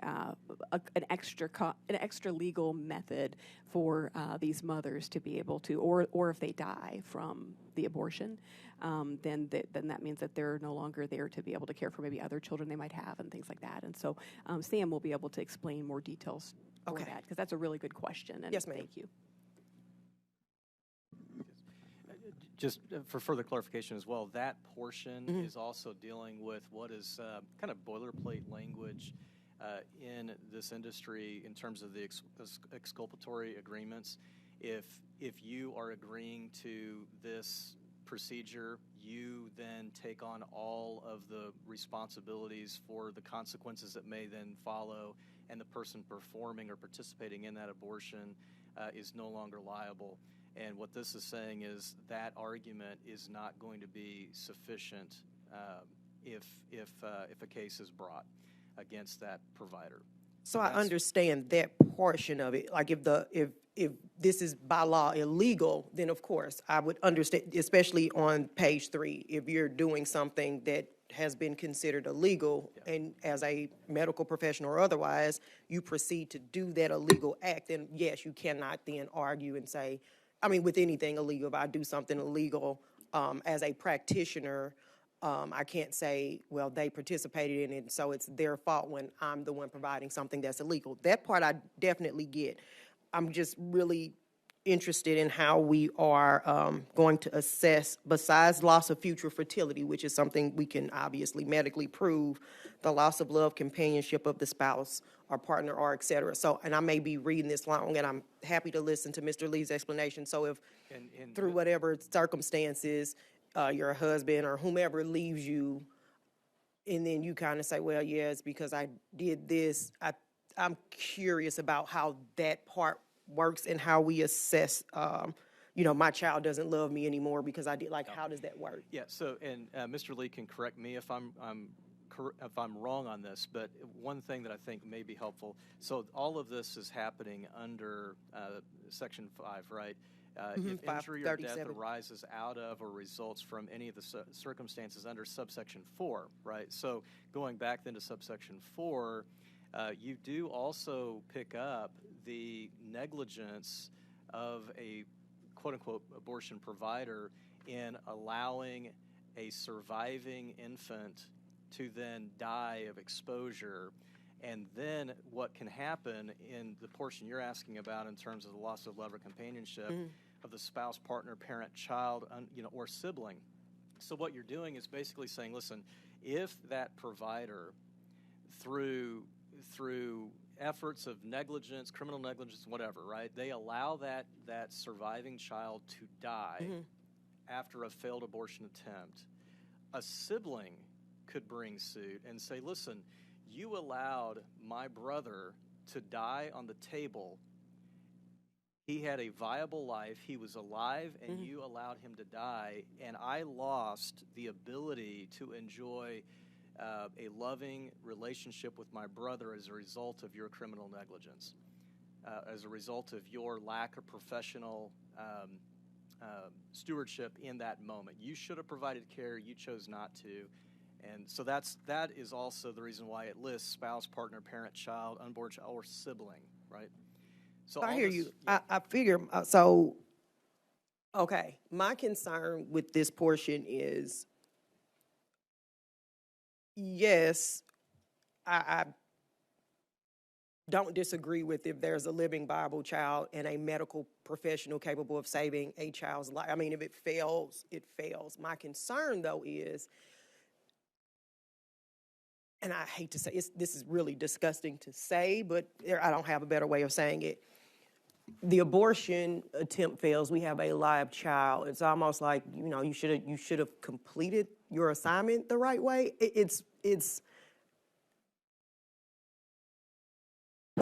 an extra legal method for these mothers to be able to, or if they die from the abortion, then that means that they're no longer there to be able to care for maybe other children they might have and things like that. And so Sam will be able to explain more details for that, because that's a really good question. And yes, ma'am. Thank you. Just for further clarification as well, that portion is also dealing with what is kind of boilerplate language in this industry in terms of the exculpatory agreements. If you are agreeing to this procedure, you then take on all of the responsibilities for the consequences that may then follow, and the person performing or participating in that abortion is no longer liable. And what this is saying is that argument is not going to be sufficient if a case is brought against that provider. So I understand that portion of it. Like if this is by law illegal, then of course I would understand, especially on page 3, if you're doing something that has been considered illegal, and as a medical professional or otherwise, you proceed to do that illegal act, then yes, you cannot then argue and say, I mean, with anything illegal, if I do something illegal as a practitioner, I can't say, well, they participated in it, so it's their fault when I'm the one providing something that's illegal. That part I definitely get. I'm just really interested in how we are going to assess, besides loss of future fertility, which is something we can obviously medically prove, the loss of love, companionship of the spouse or partner or et cetera. So, and I may be reading this long, and I'm happy to listen to Mr. Lee's explanation. So if through whatever circumstances, your husband or whomever leaves you, and then you kind of say, well, yeah, it's because I did this. I'm curious about how that part works and how we assess, my child doesn't love me anymore because I did, like, how does that work? Yeah, so, and Mr. Lee can correct me if I'm wrong on this, but one thing that I think may be helpful, so all of this is happening under Section 5, right? If injury or death arises out of or results from any of the circumstances under subsection 4, right? So going back then to subsection 4, you do also pick up the negligence of a quote-unquote abortion provider in allowing a surviving infant to then die of exposure. And then what can happen in the portion you're asking about in terms of the loss of love or companionship of the spouse, partner, parent, child, or sibling. So what you're doing is basically saying, listen, if that provider, through efforts of negligence, criminal negligence, whatever, right, they allow that surviving child to die after a failed abortion attempt, a sibling could bring suit and say, listen, you allowed my brother to die on the table. He had a viable life. He was alive, and you allowed him to die, and I lost the ability to enjoy a loving relationship with my brother as a result of your criminal negligence, as a result of your lack of professional stewardship in that moment. You should have provided care. You chose not to. And so that is also the reason why it lists spouse, partner, parent, child, unborn child, or sibling, right? So I all hear this, you. yeah. I figure, okay, my concern with this portion is, yes, I don't disagree with if there's a living, viable child and a medical professional capable of saving a child's life. I mean, if it fails, it fails. My concern, though, is, and I hate to say, this is really disgusting to say, but I don't have a better way of saying it. The abortion attempt fails, we have a live child. It's almost like, you should have completed your assignment the right way.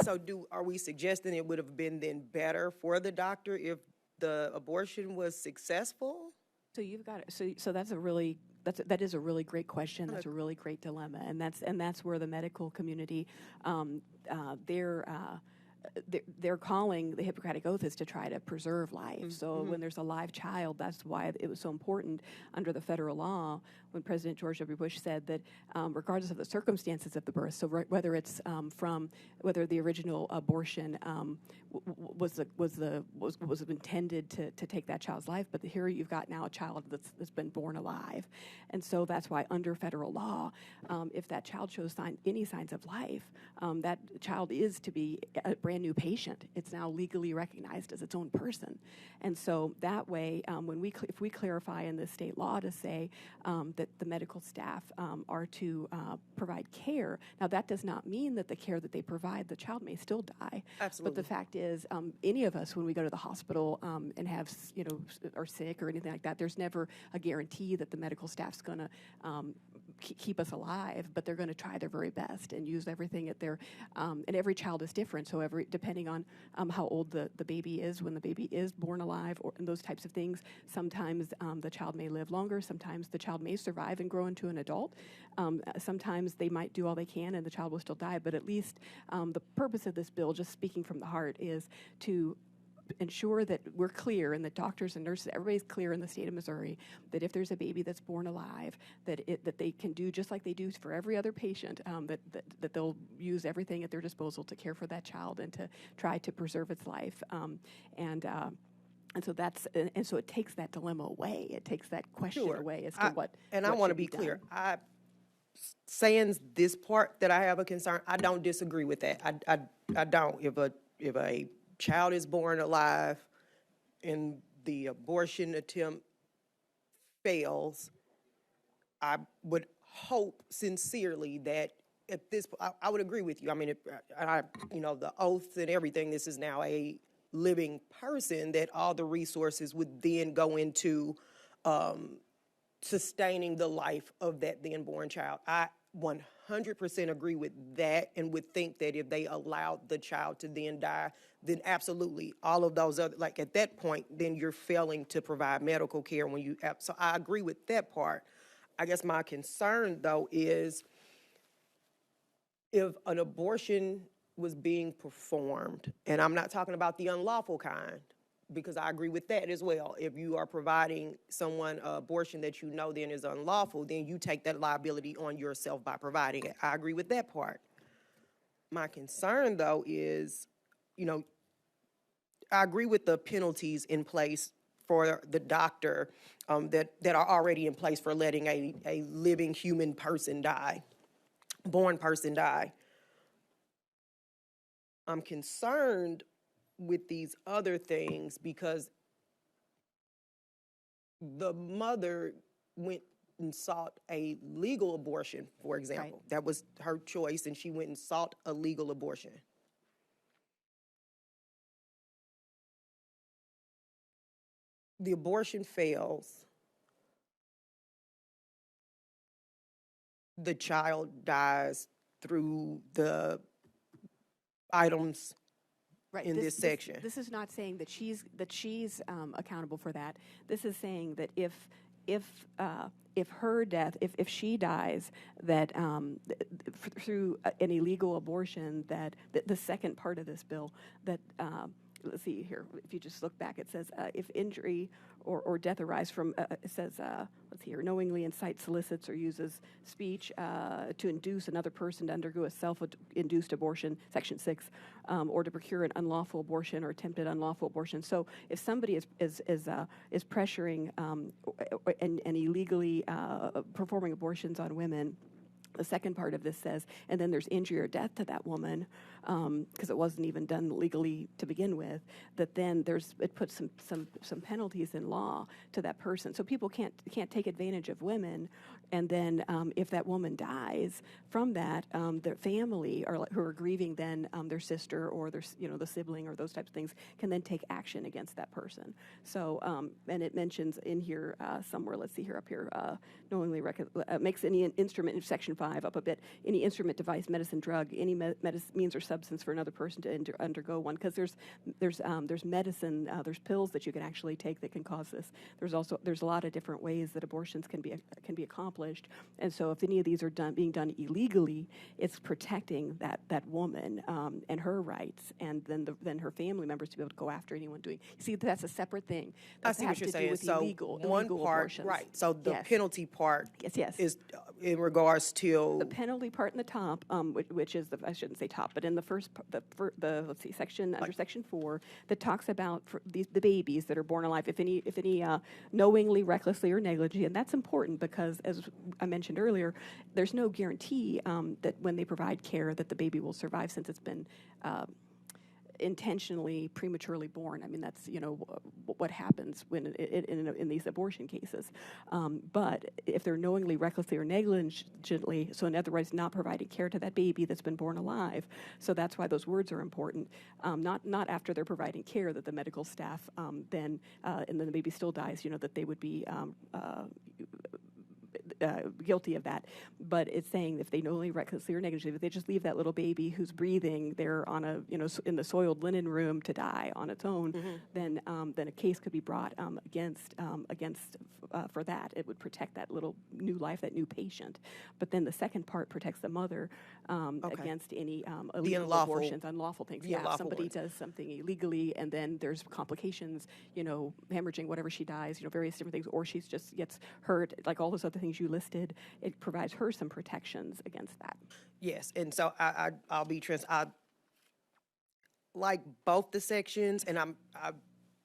So are we suggesting it would have been then better for the doctor if the abortion was successful? So you've got it. So that's a really that is a really great question. That's a really great dilemma, and that's where the medical community they're calling the Hippocratic Oath is to try to preserve life. So when there's a live child, that's why it was so important under the federal law when President George W. Bush said that regardless of the circumstances of the birth, so whether it's whether the original abortion was intended to take that child's life, but here you've got now a child that's been born alive, and so that's why under federal law, if that child shows any signs of life, that child is to be branded brand new patient. It's now legally recognized as its own person. And so that way, if we clarify in the state law to say that the medical staff are to provide care, now that does not mean that the care that they provide, the child may still die. Absolutely. But the fact is, any of us, when we go to the hospital and have, are sick or anything like that, there's never a guarantee that the medical staff's going to keep us alive, but they're going to try their very best and use everything at their, and every child is different, so depending on how old the baby is, when the baby is born alive, and those types of things, sometimes the child may live longer, sometimes the child may survive and grow into an adult, sometimes they might do all they can and the child will still die, but at least the purpose of this bill, just speaking from the heart, is to ensure that we're clear, and that doctors and nurses, everybody's clear in the state of Missouri, that if there's a baby that's born alive, that they can do just like they do for every other patient, that they'll use everything at their disposal to care for that child and to try to preserve its life. And so it takes that dilemma away. It takes that question away as to what. And I want to be clear. Saying this part that I have a concern, I don't disagree with that. I don't. If a child is born alive and the abortion attempt fails, I would hope sincerely that at this point, I would agree with you. I mean, the oaths and everything, this is now a living person, that all the resources would then go into sustaining the life of that then born child. I 100% agree with that, and would think that if they allowed the child to then die, then absolutely all of those other, like at that point, then you're failing to provide medical care when you, so I agree with that part. I guess my concern though is if an abortion was being performed, and I'm not talking about the unlawful kind, because I agree with that as well. If you are providing someone an abortion that you know then is unlawful, then you take that liability on yourself by providing it. I agree with that part. My concern, though, is, I agree with the penalties in place for the doctor that are already in place for letting a living human person die, born person die. I'm concerned with these other things because the mother went and sought a legal abortion, for example. Right. That was her choice, and she went and sought a legal abortion. The abortion fails. The child dies through the items in this section. This is not saying that she's accountable for that. This is saying that if her death, if she dies, that through an illegal abortion, that the second part of this bill, that let's see here, if you just look back, it says if injury or death arise from, it says, let's see here, knowingly incites, solicits, or uses speech to induce another person to undergo a self-induced abortion, Section 6, or to procure an unlawful abortion or attempted unlawful abortion. So if somebody is pressuring and illegally performing abortions on women, the second part of this says, and then there's injury or death to that woman, because it wasn't even done legally to begin with, that then it puts some penalties in law to that person. So people can't take advantage of women, and then if that woman dies from that, their family who are grieving then their sister or their the sibling or those types of things can then take action against that person. So and it mentions in here somewhere, let's see here up here, knowingly makes any instrument in Section 5 up a bit, any instrument, device, medicine, drug, any means or substance for another person to undergo one, because there's medicine, there's pills that you can actually take that can cause this. There's a lot of different ways that abortions can be accomplished, and so if any of these are being done illegally, it's protecting that woman and her rights, and then her family members to be able to go after anyone doing. See, that's a separate thing. I see what you're saying. So one part, abortions. Right? So the penalty part, yes, is in regards to the penalty part in the top, which is I shouldn't say top, but in the first, let's see, section under Section 4 that talks about the babies that are born alive, if any knowingly, recklessly, or negligently, and that's important because, as I mentioned earlier, there's no guarantee that when they provide care that the baby will survive, since it's been intentionally prematurely born. I mean, that's, you know, what happens when in these abortion cases. But if they're knowingly, recklessly, or negligently, so in other words, not providing care to that baby that's been born alive, so that's why those words are important. Not after they're providing care that the medical staff then, and then the baby still dies, you know, that they would be guilty of that. But it's saying if they knowingly, recklessly, or negligently, if they just leave that little baby who's breathing there on a, you know, in the soiled linen room to die on its own, then a case could be brought against for that. It would protect that little new life, that new patient. But then the second part protects the mother against any illegal abortions, unlawful things. Yeah, if somebody does something illegally and then there's complications, you know, hemorrhaging, whatever, she dies, you know, various different things, or she's just gets hurt, like all those other things you listed, it provides her some protections against that. Yes, and so I'll be I like both the sections, and I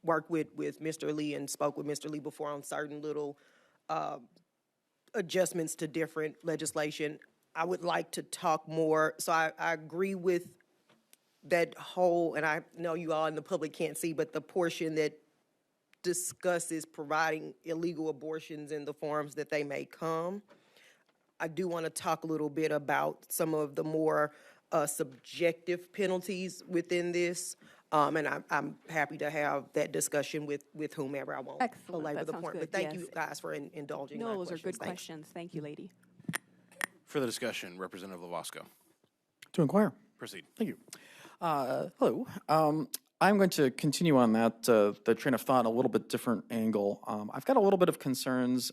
worked with Mr. Lee and spoke with Mr. Lee before on certain little adjustments to different legislation. I would like to talk more, so I agree with that whole, and I know you all in the public can't see, but the portion that discusses providing illegal abortions in the forms that they may come. I do want to talk a little bit about some of the more subjective penalties within this, and I'm happy to have that discussion with whomever. I won't belabor the point, but thank you guys for indulging. No, my those are good Thanks. questions. Thank you, lady. Further discussion, Representative Lovasco. To inquire. Proceed. Thank you. Hello. I'm going to continue on that the train of thought, a little bit different angle. I've got a little bit of concerns.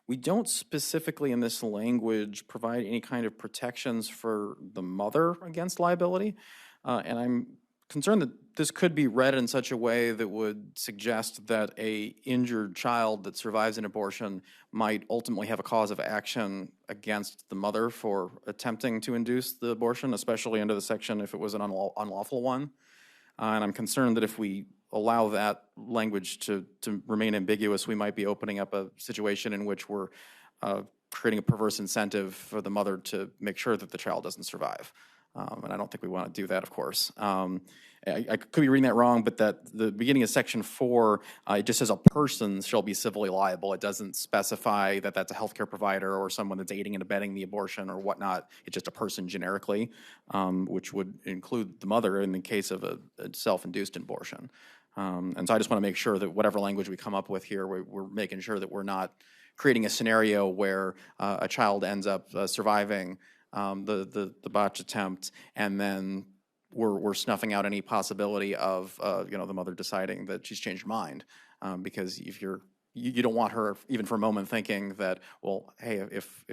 We don't specifically in this language provide any kind of protections for the mother against liability, and I'm concerned that this could be read in such a way that would suggest that a injured child that survives an abortion might ultimately have a cause of action against the mother for attempting to induce the abortion, especially under the section if it was an unlawful one. And I'm concerned that if we allow that language to remain ambiguous, we might be opening up a situation in which we're creating a perverse incentive for the mother to make sure that the child doesn't survive. And I don't think we want to do that, of course. I could be reading that wrong, but that the beginning of Section 4, it just says a person shall be civilly liable. It doesn't specify that that's a healthcare provider or someone that's aiding and abetting the abortion or whatnot. It's just a person generically, which would include the mother in the case of a self-induced abortion. And so I just want to make sure that whatever language we come up with here, we're making sure that we're not creating a scenario where a child ends up surviving the botched attempt, and then we're snuffing out any possibility of the mother deciding that she's changed her mind, because if you don't want her even for a moment thinking that, well, hey, if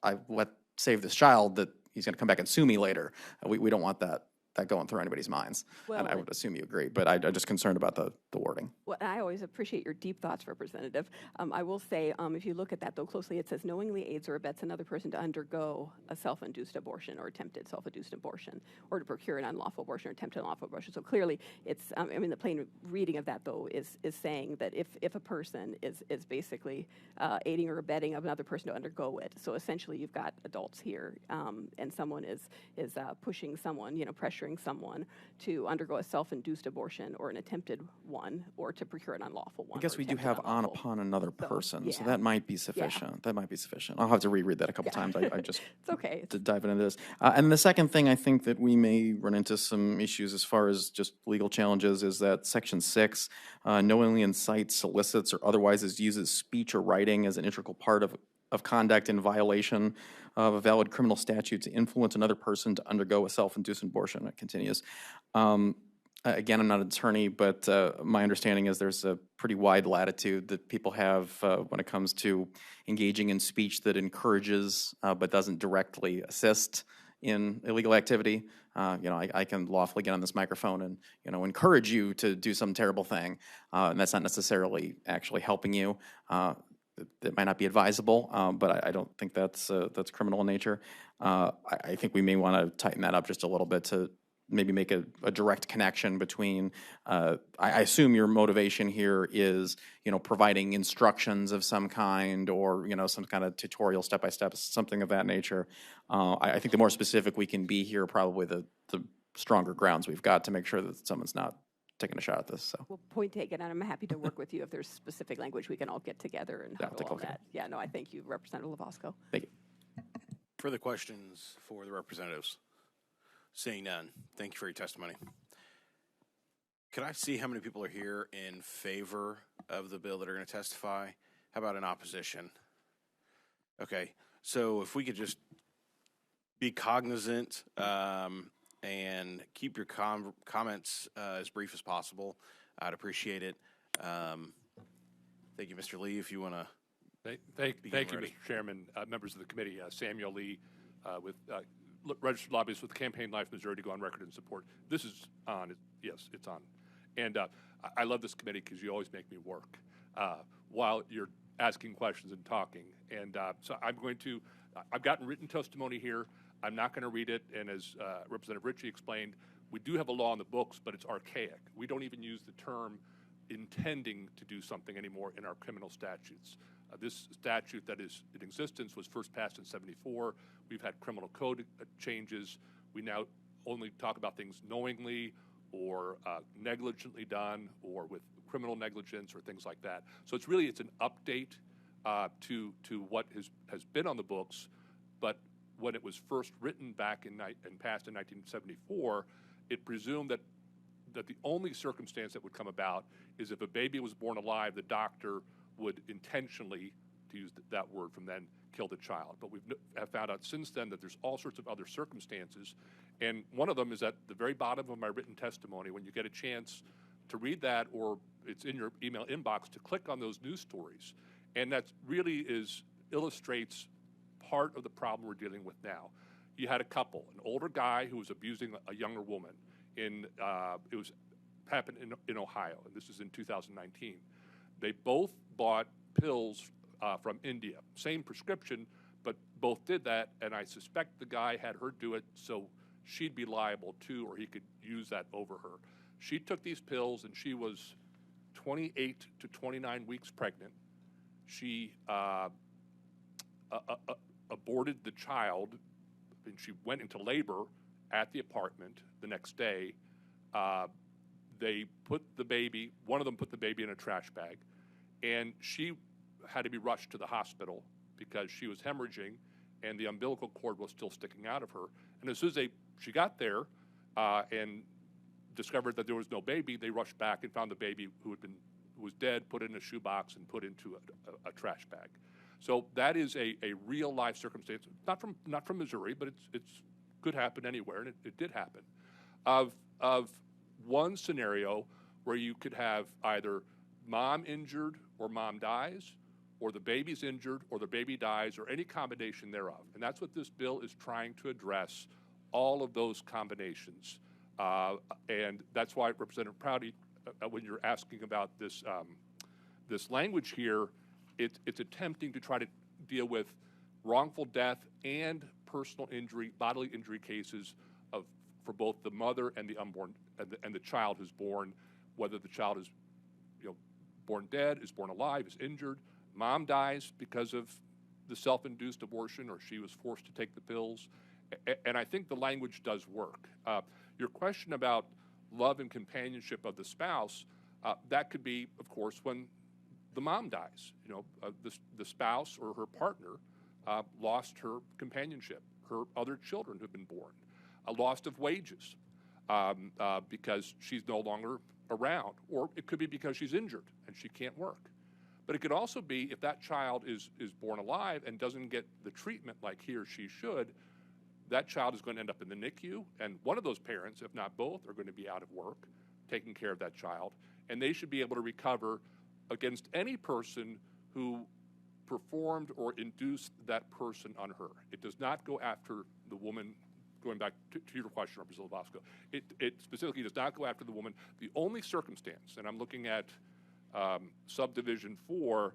I save this child, that he's going to come back and sue me later. We don't want that going through anybody's minds. Well, and I would assume you agree, but I'm just concerned about the wording. Well, I always appreciate your deep thoughts, Representative. I will say, if you look at that, though, closely, it says knowingly aids or abets another person to undergo a self-induced abortion or attempted self-induced abortion, or to procure an unlawful abortion or attempted unlawful abortion. So clearly, it's, the plain reading of that, though, is saying that if a person is basically aiding or abetting of another person to undergo it, so essentially you've got adults here, and someone is pushing someone, pressuring someone to undergo a self-induced abortion or an attempted one, or to procure an unlawful one. I guess we do have on upon another person, so yeah. that might be sufficient. Yeah. That might be sufficient. I'll have to reread that a couple times. I just it's okay. To dive into this. And the second thing I think that we may run into some issues as far as just legal challenges is that Section 6 knowingly incites, solicits, or otherwise uses speech or writing as an integral part of conduct in violation of a valid criminal statute to influence another person to undergo a self-induced abortion. It continues. Again, I'm not an attorney, but my understanding is there's a pretty wide latitude that people have when it comes to engaging in speech that encourages but doesn't directly assist in illegal activity. I can lawfully get on this microphone and encourage you to do some terrible thing, and that's not necessarily actually helping you. That might not be advisable, but I don't think that's criminal in nature. I think we may want to tighten that up just a little bit to maybe make a direct connection between, I assume your motivation here is, providing instructions of some kind or, some kind of tutorial step-by-step, something of that nature. I think the more specific we can be here, probably the stronger grounds we've got to make sure that someone's not taking a shot at this. So Well, point taken, and I'm happy to work with you if there's specific language we can all get together and Yeah, I'll huddle take a all look at that. Yeah, no, I thank you, Representative Lovasco. thank you. Further questions for the representatives? Seeing none, thank you for your testimony. Could I see how many people are here in favor of the bill that are going to testify? How about in opposition? Okay, so if we could just be cognizant and keep your comments as brief as possible, I'd appreciate it. Thank you, Mr. Lee. If you want to Thank you, ready. Mr. Chairman, members of the committee. Samuel Lee, with registered lobbyist with Campaign Life Missouri, to go on record in support. This is on. Yes, it's on. And I love this committee because you always make me work while you're asking questions and talking. And so I'm going to. I've gotten written testimony here. I'm not going to read it. And as Representative Ritchie explained, we do have a law in the books, but it's archaic. We don't even use the term intending to do something anymore in our criminal statutes. This statute that is in existence was first passed in '74. We've had criminal code changes. We now only talk about things knowingly or negligently done or with criminal negligence or things like that. So it's an update to what has been on the books, but when it was first written back and passed in 1974, it presumed that the only circumstance that would come about is if a baby was born alive, the doctor would intentionally, to use that word from then, kill the child. But we have found out since then that there's all sorts of other circumstances, and one of them is at the very bottom of my written testimony. When you get a chance to read that, or it's in your email inbox, to click on those news stories, and that really illustrates part of the problem we're dealing with now. You had a couple, an older guy who was abusing a younger woman. It was happened in Ohio, and this is in 2019. They both bought pills from India, same prescription, but both did that, and I suspect the guy had her do it so she'd be liable too, or he could use that over her. She took these pills, and she was 28 to 29 weeks pregnant. She aborted the child, and she went into labor at the apartment the next day. They put the baby, one of them put the baby in a trash bag, and she had to be rushed to the hospital because she was hemorrhaging and the umbilical cord was still sticking out of her. And as soon as she got there and discovered that there was no baby, they rushed back and found the baby who was dead, put it in a shoebox and put into a trash bag. So that is a real life circumstance, not from Missouri, but it's could happen anywhere, and it did happen. Of one scenario where you could have either mom injured or mom dies, or the baby's injured or the baby dies, or any combination thereof. And that's what this bill is trying to address, all of those combinations. And that's why, Representative Prouty, when you're asking about this, this language here, it's attempting to try to deal with wrongful death and personal injury, bodily injury cases for both the mother and the unborn and the child who's born, whether the child is born dead, is born alive, is injured, mom dies because of the self-induced abortion, or she was forced to take the pills. And I think the language does work. Your question about love and companionship of the spouse, that could be, of course, when the mom dies. The spouse or her partner lost her companionship, her other children who've been born, a loss of wages because she's no longer around, or it could be because she's injured and she can't work. But it could also be if that child is born alive and doesn't get the treatment like he or she should, that child is going to end up in the NICU, and one of those parents, if not both, are going to be out of work taking care of that child, and they should be able to recover against any person who performed or induced that person on her. It does not go after the woman. Going back to your question, Representative Bosco, it specifically does not go after the woman. The only circumstance, and I'm looking at subdivision 4,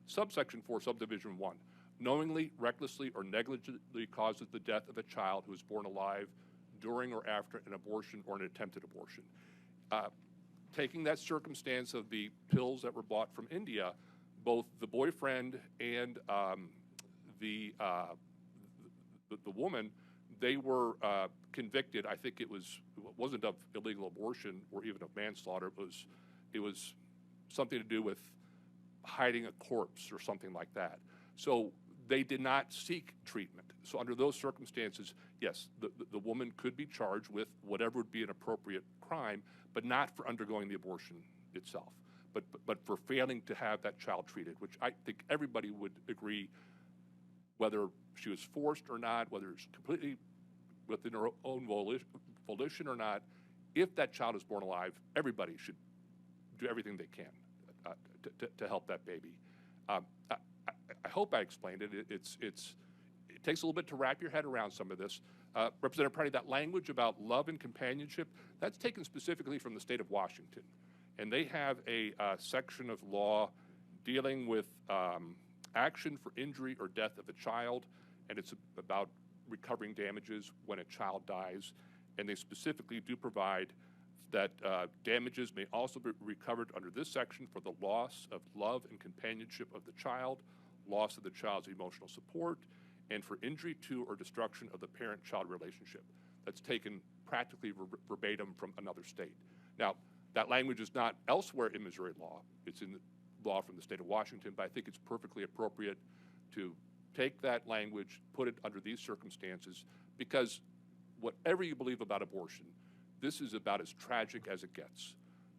subsection 4, subdivision 1, knowingly, recklessly, or negligently causes the death of a child who is born alive during or after an abortion or an attempted abortion. Taking that circumstance of the pills that were bought from India, both the boyfriend and the woman they were convicted. I think it wasn't of illegal abortion or even of manslaughter. It was something to do with hiding a corpse or something like that. So they did not seek treatment. So under those circumstances, yes, the woman could be charged with whatever would be an appropriate crime, but not for undergoing the abortion itself, but for failing to have that child treated, which I think everybody would agree, whether she was forced or not, whether it's completely within her own volition or not, if that child is born alive, everybody should do everything they can to help that baby. I hope I explained it. It takes a little bit to wrap your head around some of this. Representative Prouty, that language about love and companionship, that's taken specifically from the state of Washington. And they have a section of law dealing with action for injury or death of a child, and it's about recovering damages when a child dies. And they specifically do provide that damages may also be recovered under this section for the loss of love and companionship of the child, loss of the child's emotional support, and for injury to or destruction of the parent-child relationship. That's taken practically verbatim from another state. Now, that language is not elsewhere in Missouri law. It's in the law from the state of Washington, but I think it's perfectly appropriate to take that language, put it under these circumstances, because whatever you believe about abortion, this is about as tragic as it gets.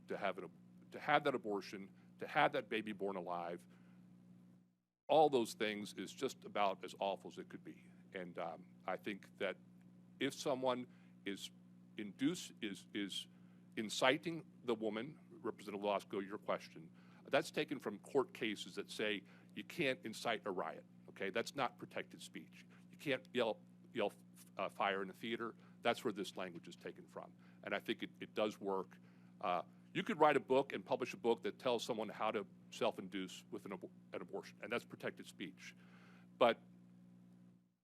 To have that abortion, to have that baby born alive, all those things is just about as awful as it could be. And I think that if someone is inciting the woman, Representative Losco, your question, that's taken from court cases that say you can't incite a riot. Okay, that's not protected speech. You can't yell fire in a theater. That's where this language is taken from. And I think it does work. You could write a book and publish a book that tells someone how to self-induce with an abortion, and that's protected speech. But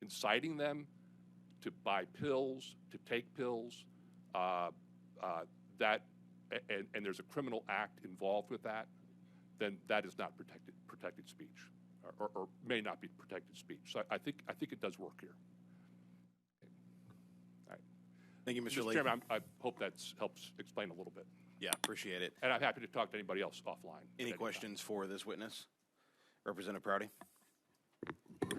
inciting them to buy pills, to take pills, and there's a criminal act involved with that, then that is not protected speech, or may not be protected speech. So I think it does work here. All right. Thank you, Mr. Lee. Chairman, I hope that helps explain a little bit. Yeah, appreciate it. And I'm happy to talk to anybody else offline. Any questions for this witness? Representative Prouty?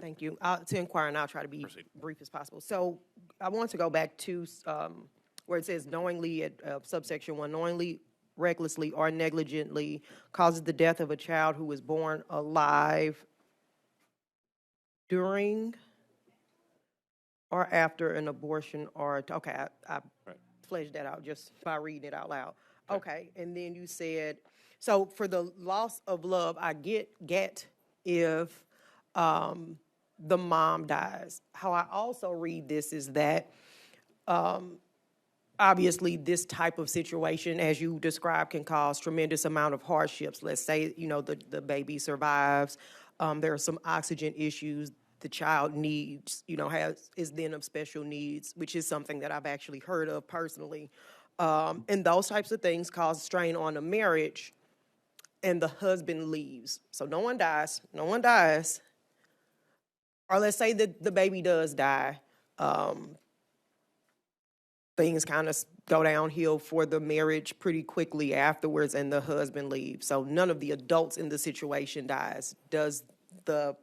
Thank you. To inquire, and I'll try to be brief as possible. So I want to go back to where it says knowingly at subsection 1, knowingly, recklessly, or negligently causes the death of a child who was born alive during or after an abortion or, okay, I fleshed that out just by reading it out loud. Okay, and then you said, so for the loss of love, I get if the mom dies. How I also read this is that obviously this type of situation, as you described, can cause tremendous amount of hardships. Let's say, the baby survives. There are some oxygen issues. The child needs, is then of special needs, which is something that I've actually heard of personally. And those types of things cause strain on a marriage, and the husband leaves. So no one dies. Or let's say that the baby does die. Things kind of go downhill for the marriage pretty quickly afterwards, and the husband leaves. So none of the adults in the situation dies. Does the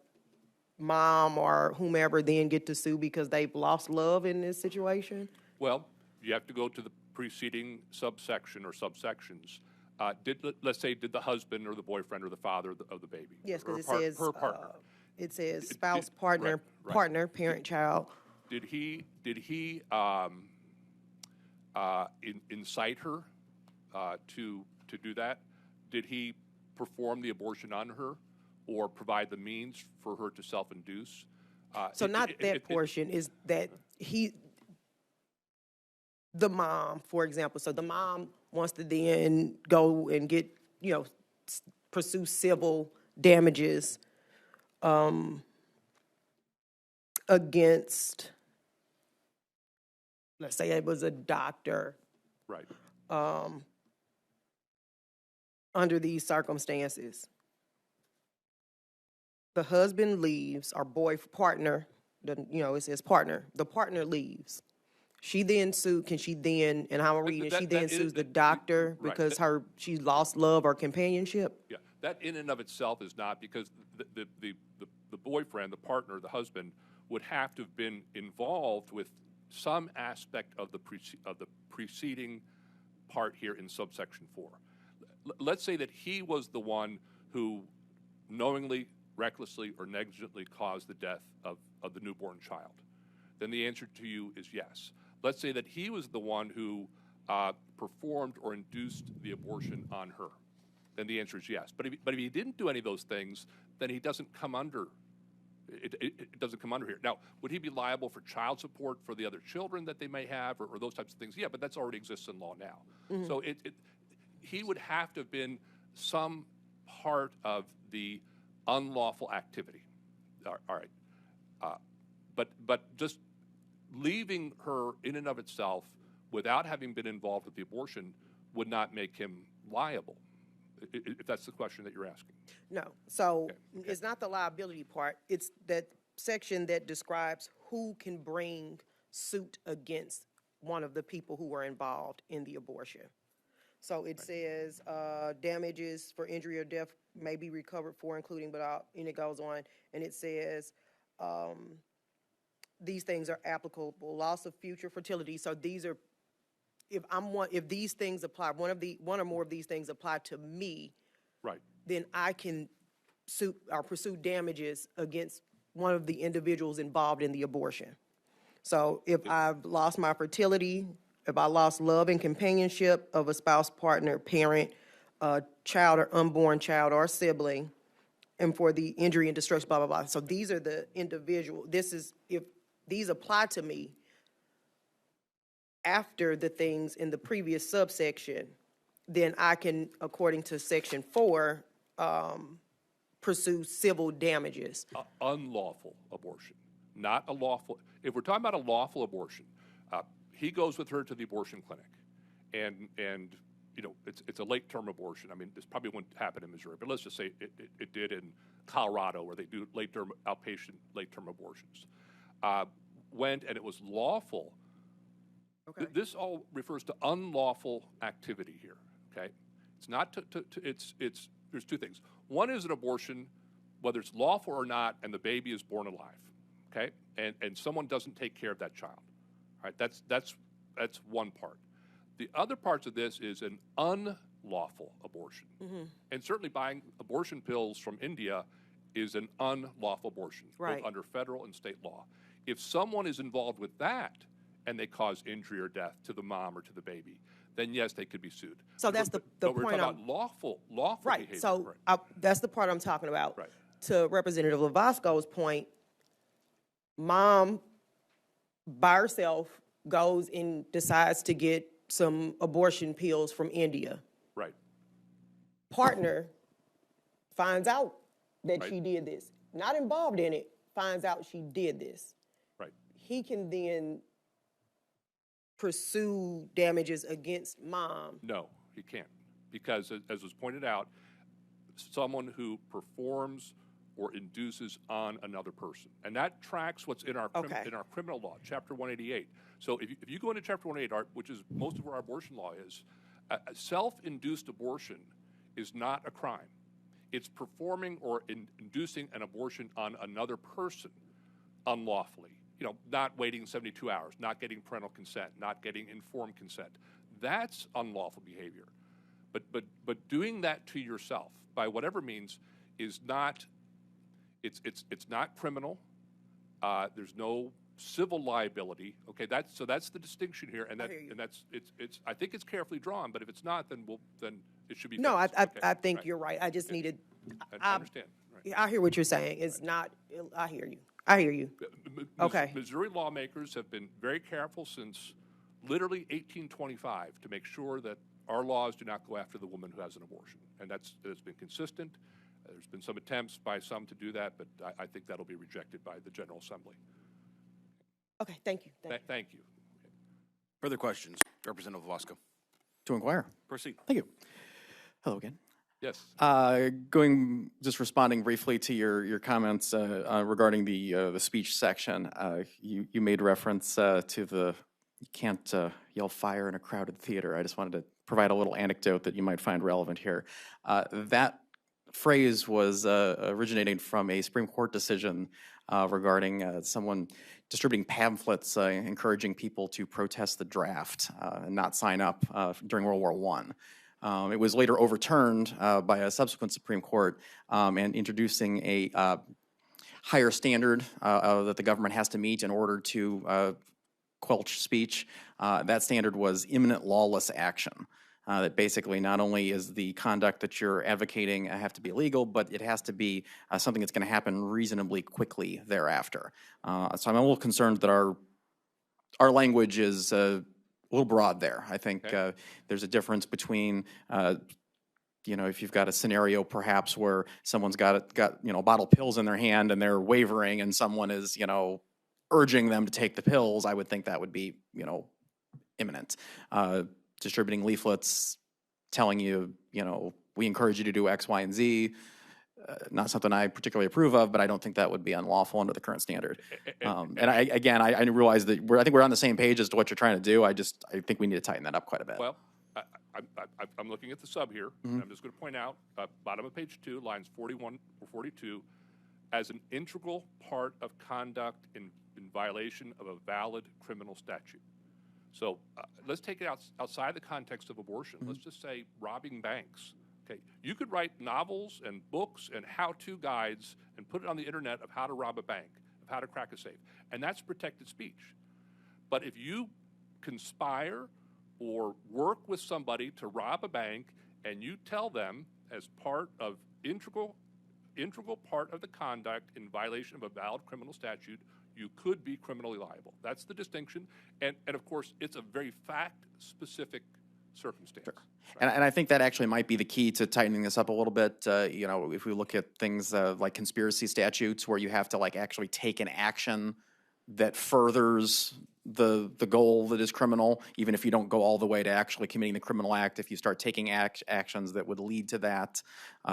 mom or whomever then get to sue because they've lost love in this situation? Well, you have to go to the preceding subsection or subsections. Let's say, did the husband or the boyfriend or the father of the baby? Yes, because it says her partner. It says spouse, partner, parent, child. Did he incite her to do that? Did he perform the abortion on her, or provide the means for her to self-induce? So portion is that the mom, for example. So the mom wants to then go and get, pursue civil damages against, let's say it was a doctor. Right. Under these circumstances. The husband leaves, or partner it says partner. The partner leaves. She then can she then, and how I'm reading it, she then sues the doctor because she lost love or companionship? Yeah, that in and of itself is not, because the boyfriend, the partner, the husband would have to have been involved with some aspect of the preceding part here in subsection 4. Let's say that he was the one who knowingly, recklessly, or negligently caused the death of the newborn child. Then the answer to you is yes. Let's say that he was the one who performed or induced the abortion on her. Then the answer is yes. But if he didn't do any of those things, then he doesn't come under. It doesn't come under here. Now, would he be liable for child support for the other children that they may have, or those types of things? Yeah, but that's already exists in law now. Mm-hmm. So he would have to have been some part of the unlawful activity. All right. But just leaving her in and of itself without having been involved with the abortion would not make him liable, if that's the question that you're asking. No. So it's not the liability part. It's that section that describes who can bring suit against one of the people who were involved in the abortion. So it says damages for injury or death may be recovered for, including, and it goes on, and it says these things are applicable: loss of future fertility. So these are, if these things apply, one or more of these things apply to me, right, then I can sue or pursue damages against one of the individuals involved in the abortion. So if I've lost my fertility, if I lost love and companionship of a spouse, partner, parent, child or unborn child or sibling, and for the injury and destruction, blah, blah, blah. So these are the individual. This is, if these apply to me after the things in the previous subsection, then I can, according to section 4, pursue civil damages. Unlawful abortion, not a lawful. If we're talking about a lawful abortion, he goes with her to the abortion clinic, and it's a late-term abortion. I mean, this probably wouldn't happen in Missouri, but let's just say it did in Colorado, where they do late-term outpatient late-term abortions. Went, and it was lawful. Okay. This all refers to unlawful activity here. Okay, it's not it's there's two things. One is an abortion, whether it's lawful or not, and the baby is born alive. Okay, and someone doesn't take care of that child. All right, that's one part. The other parts of this is an unlawful abortion. Mm-hmm. And certainly buying abortion pills from India is an unlawful abortion, right, both under federal and state law. If someone is involved with that and they cause injury or death to the mom or to the baby, then yes, they could be sued. So that's the point. We're talking about lawful right. behavior. So right. That's the part I'm talking about. Right. To Representative Lovasco's point, mom by herself goes and decides to get some abortion pills from India. Right. Partner finds out that right. she did this. Not involved in it, finds out she did this. Right. He can then pursue damages against mom. No, he can't. Because as was pointed out, someone who performs or induces on another person. And that tracks what's in our in our criminal law, Chapter 188. So if you go into Chapter 188, which is most of where our abortion law is, a self-induced abortion is not a crime. It's performing or inducing an abortion on another person unlawfully. Not waiting 72 hours, not getting parental consent, not getting informed consent. That's unlawful behavior. But doing that to yourself by whatever means is not. It's not criminal. There's no civil liability. Okay, that's the distinction here, and that's I think it's carefully drawn. But if it's not, then it should be. No, fixed. I think you're right. I just needed. I understand. Right. I hear what you're saying. It's not. I hear you. I hear you. Okay. Missouri lawmakers have been very careful since literally 1825 to make sure that our laws do not go after the woman who has an abortion, and that's been consistent. There's been some attempts by some to do that, but I think that'll be rejected by the General Assembly. Okay, thank you. Thank you. Further questions? Representative Lovasco. To inquire. Proceed. Thank you. Hello again. Yes. Just responding briefly to your comments regarding the speech section. You made reference to you can't yell fire in a crowded theater. I just wanted to provide a little anecdote that you might find relevant here. That phrase was originating from a Supreme Court decision regarding someone distributing pamphlets encouraging people to protest the draft and not sign up during World War I. It was later overturned by a subsequent Supreme Court and introducing a higher standard that the government has to meet in order to quelch speech. That standard was imminent lawless action. That basically not only is the conduct that you're advocating have to be illegal, but it has to be something that's going to happen reasonably quickly thereafter. So I'm a little concerned that our language is a little broad there. I think there's a difference between if you've got a scenario perhaps where someone's got a bottle of pills in their hand and they're wavering and someone is urging them to take the pills, I would think that would be imminent. Distributing leaflets telling you, we encourage you to do X, Y, and Z, not something I particularly approve of, but I don't think that would be unlawful under the current standard. And I realize that I think we're on the same page as to what you're trying to do. I think we need to tighten that up quite a bit. Well, I'm looking at the sub here, and I'm just going to point out, bottom of page 2, lines 41 or 42, as an integral part of conduct in violation of a valid criminal statute. So let's take it outside the context of abortion. Let's just say robbing banks. Okay, you could write novels and books and how-to guides and put it on the internet of how to rob a bank, of how to crack a safe, and that's protected speech. But if you conspire or work with somebody to rob a bank and you tell them as part of integral part of the conduct in violation of a valid criminal statute, you could be criminally liable. That's the distinction. And of course, it's a very fact-specific circumstance. Sure. Right? And I think that actually might be the key to tightening this up a little bit. If we look at things like conspiracy statutes where you have to actually take an action that furthers the goal that is criminal, even if you don't go all the way to actually committing the criminal act, if you start taking actions that would lead to that,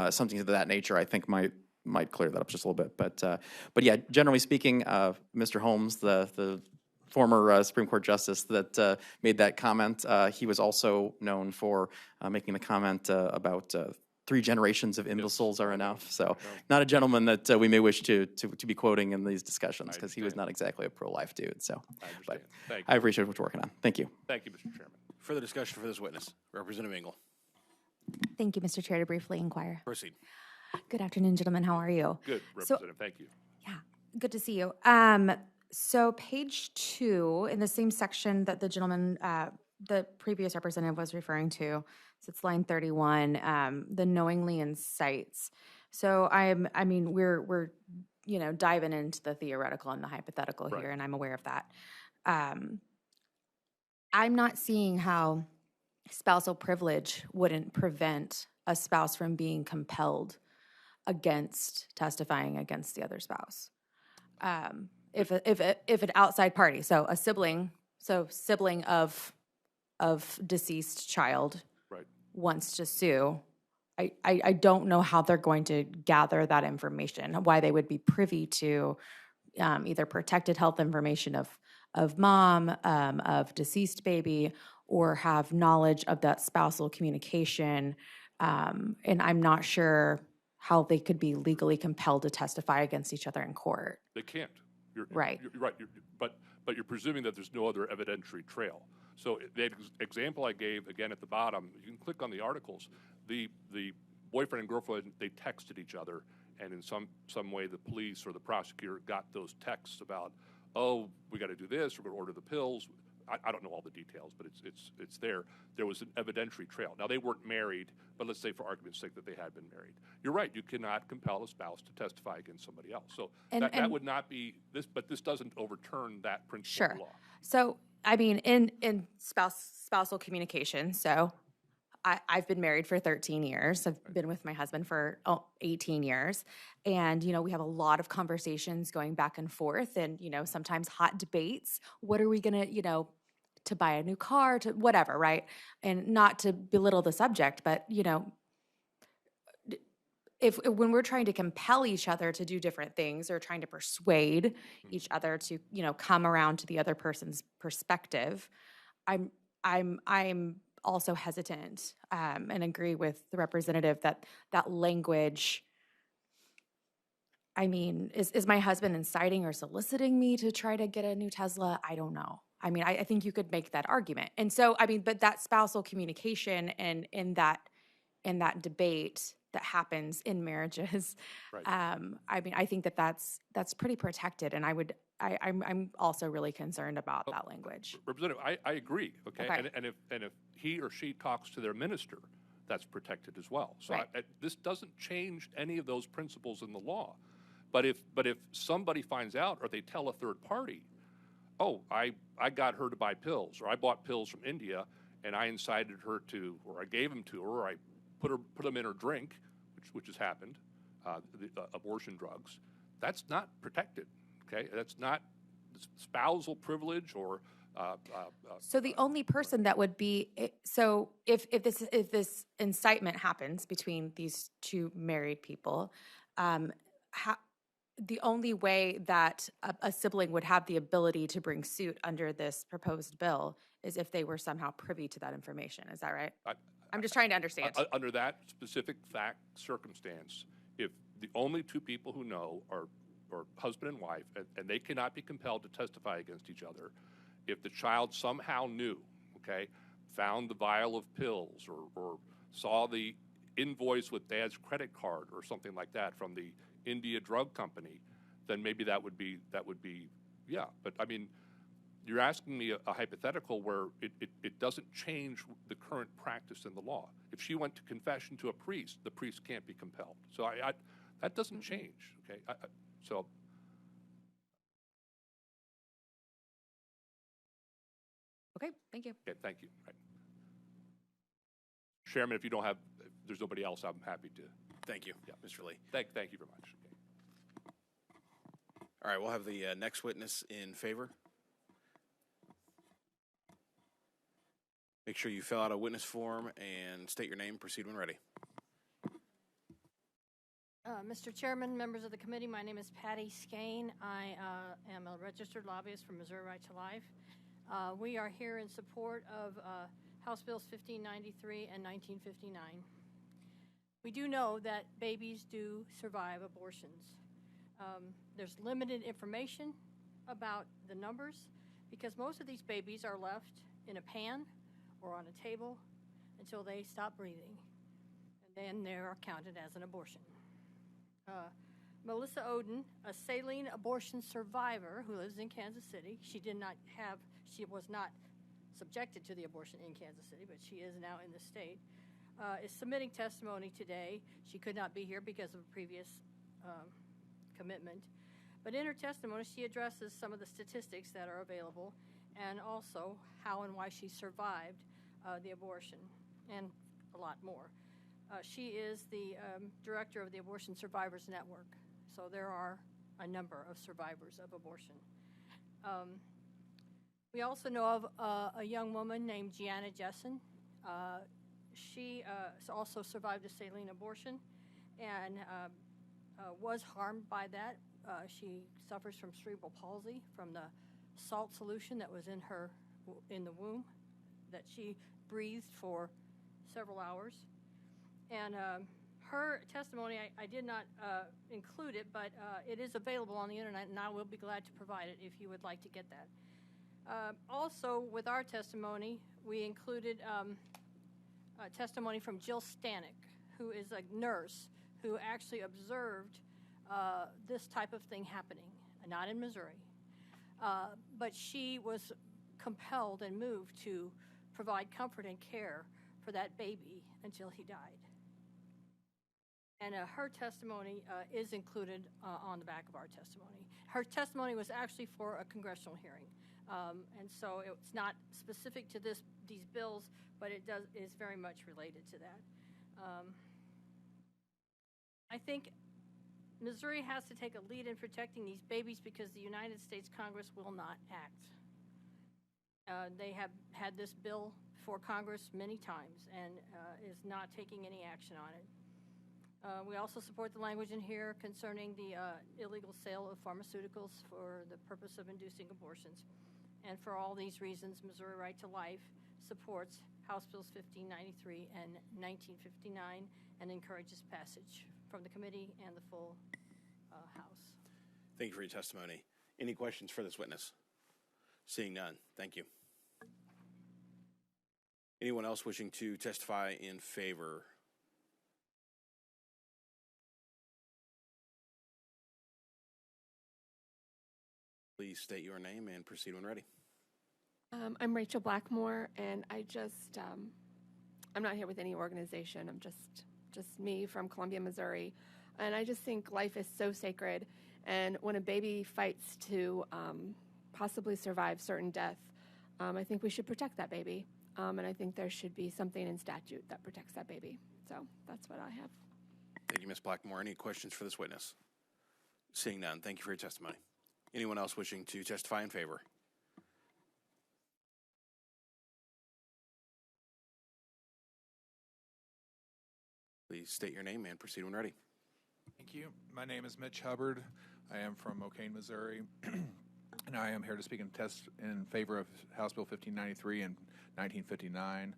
something of that nature, I think might clear that up just a little bit. But yeah, generally speaking, Mr. Holmes, the former Supreme Court justice that made that comment, he was also known for making the comment about 3 generations of imbeciles are enough. So not a gentleman that we may wish to be quoting in these discussions, because he was not exactly a pro-life dude. So but I appreciate what you're working on. Thank you. Thank you, Mr. Chairman. Further discussion for this witness. Representative Engel. Thank you, Mr. Chair, to briefly inquire. Proceed. Good afternoon, gentlemen. How are you? Good, Representative. Thank you. Yeah, good to see you. So page 2, in the same section that the gentleman, the previous representative was referring to, so it's line 31, the knowingly incites. So we're diving into the theoretical and the hypothetical here, and I'm aware of that. I'm not seeing how spousal privilege wouldn't prevent a spouse from being compelled against testifying against the other spouse. If an outside party, so a sibling of deceased child, wants to sue, I don't know how they're going to gather that information, why they would be privy to either protected health information of mom, of deceased baby, or have knowledge of that spousal communication. And I'm not sure how they could be legally compelled to testify against each other in court. They can't. You're right. You're right. But you're presuming that there's no other evidentiary trail. So the example I gave, again, at the bottom, you can click on the articles. The boyfriend and girlfriend, they texted each other, and in some way the police or the prosecutor got those texts about, oh, we got to do this, we're going to order the pills. I don't know all the details, but it's there. There was an evidentiary trail. Now, they weren't married, but let's say for argument's sake that they had been married. You're right. You cannot compel a spouse to testify against somebody else. So that would not be this, but this doesn't overturn that principle of law. So, in spousal communication, so I've been married for 13 years. I've been with my husband for 18 years. And, we have a lot of conversations going back and forth and, sometimes hot debates. What are we going to, to buy a new car, to whatever, right? And not to belittle the subject, but, if when we're trying to compel each other to do different things or trying to persuade each other to, come around to the other person's perspective, I'm also hesitant and agree with the representative that that language. I mean, is my husband inciting or soliciting me to try to get a new Tesla? I don't know. I mean, I think you could make that argument. And so, I mean, but that spousal communication and in that debate that happens in marriages, Right. I mean, I think that's pretty protected. And I'm also really concerned about that language. Representative, I agree, okay? Okay. And if he or she talks to their minister, that's protected as well. So Right. this doesn't change any of those principles in the law. But if somebody finds out or they tell a third party, oh, I got her to buy pills, or I bought pills from India and I incited her to, or I gave them to her, or I put them in her drink, which has happened, the abortion drugs, that's not protected, okay? That's not spousal privilege or So the only person that would be so if this incitement happens between these two married people, the only way that a sibling would have the ability to bring suit under this proposed bill is if they were somehow privy to that information. Is that right? I'm just trying to understand. Under that specific fact circumstance, if the only two people who know are husband and wife, and they cannot be compelled to testify against each other, if the child somehow knew, okay, found the vial of pills or saw the invoice with dad's credit card or something like that from the India drug company, then maybe that would be yeah. But I mean, you're asking me a hypothetical where it doesn't change the current practice in the law. If she went to confession to a priest, the priest can't be compelled. So that doesn't change, okay? So Okay, thank you. okay, thank you. Right. Chairman, if there's nobody else, I'm happy to. Thank you, Yeah. Mr. Lee. Thank you very much. Okay. All right, we'll have the next witness in favor. Make sure you fill out a witness form and state your name. Proceed when ready. Mr. Chairman, members of the committee, my name is Patty Skane. I am a registered lobbyist for Missouri Right to Life. We are here in support of House Bills 1593 and 1959. We do know that babies do survive abortions. There's limited information about the numbers because most of these babies are left in a pan or on a table until they stop breathing, and then they are counted as an abortion. Melissa Oden, a saline abortion survivor who lives in Kansas City, she was not subjected to the abortion in Kansas City, but she is now in the state, is submitting testimony today. She could not be here because of a previous commitment. But in her testimony, she addresses some of the statistics that are available and also how and why she survived the abortion and a lot more. She is the director of the Abortion Survivors Network, so there are a number of survivors of abortion. We also know of a young woman named Gianna Jessen. She also survived a saline abortion and was harmed by that. She suffers from cerebral palsy from the salt solution that was in the womb that she breathed for several hours. And her testimony, I did not include it, but it is available on the internet, and I will be glad to provide it if you would like to get that. Also, with our testimony, we included a testimony from Jill Stanek, who is a nurse who actually observed this type of thing happening, not in Missouri. But she was compelled and moved to provide comfort and care for that baby until he died. And her testimony is included on the back of our testimony. Her testimony was actually for a congressional hearing. And so it's not specific to these bills, but it is very much related to that. I think Missouri has to take a lead in protecting these babies because the United States Congress will not act. They have had this bill before Congress many times and is not taking any action on it. We also support the language in here concerning the illegal sale of pharmaceuticals for the purpose of inducing abortions. And for all these reasons, Missouri Right to Life supports House Bills 1593 and 1959 and encourages passage from the committee and the full House. Thank you for your testimony. Any questions for this witness? Seeing none, thank you. Anyone else wishing to testify in favor? Please state your name and proceed when ready. I'm Rachel Blackmore, and I'm not here with any organization. I'm just me from Columbia, Missouri. And I just think life is so sacred. And when a baby fights to possibly survive certain death, I think we should protect that baby. And I think there should be something in statute that protects that baby. So that's what I have. Thank you, Ms. Blackmore. Any questions for this witness? Seeing none, thank you for your testimony. Anyone else wishing to testify in favor? Please state your name and proceed when ready. Thank you. My name is Mitch Hubbard. I am from O'Kane, Missouri, and I am here to speak in favor of House Bill 1593 and 1959.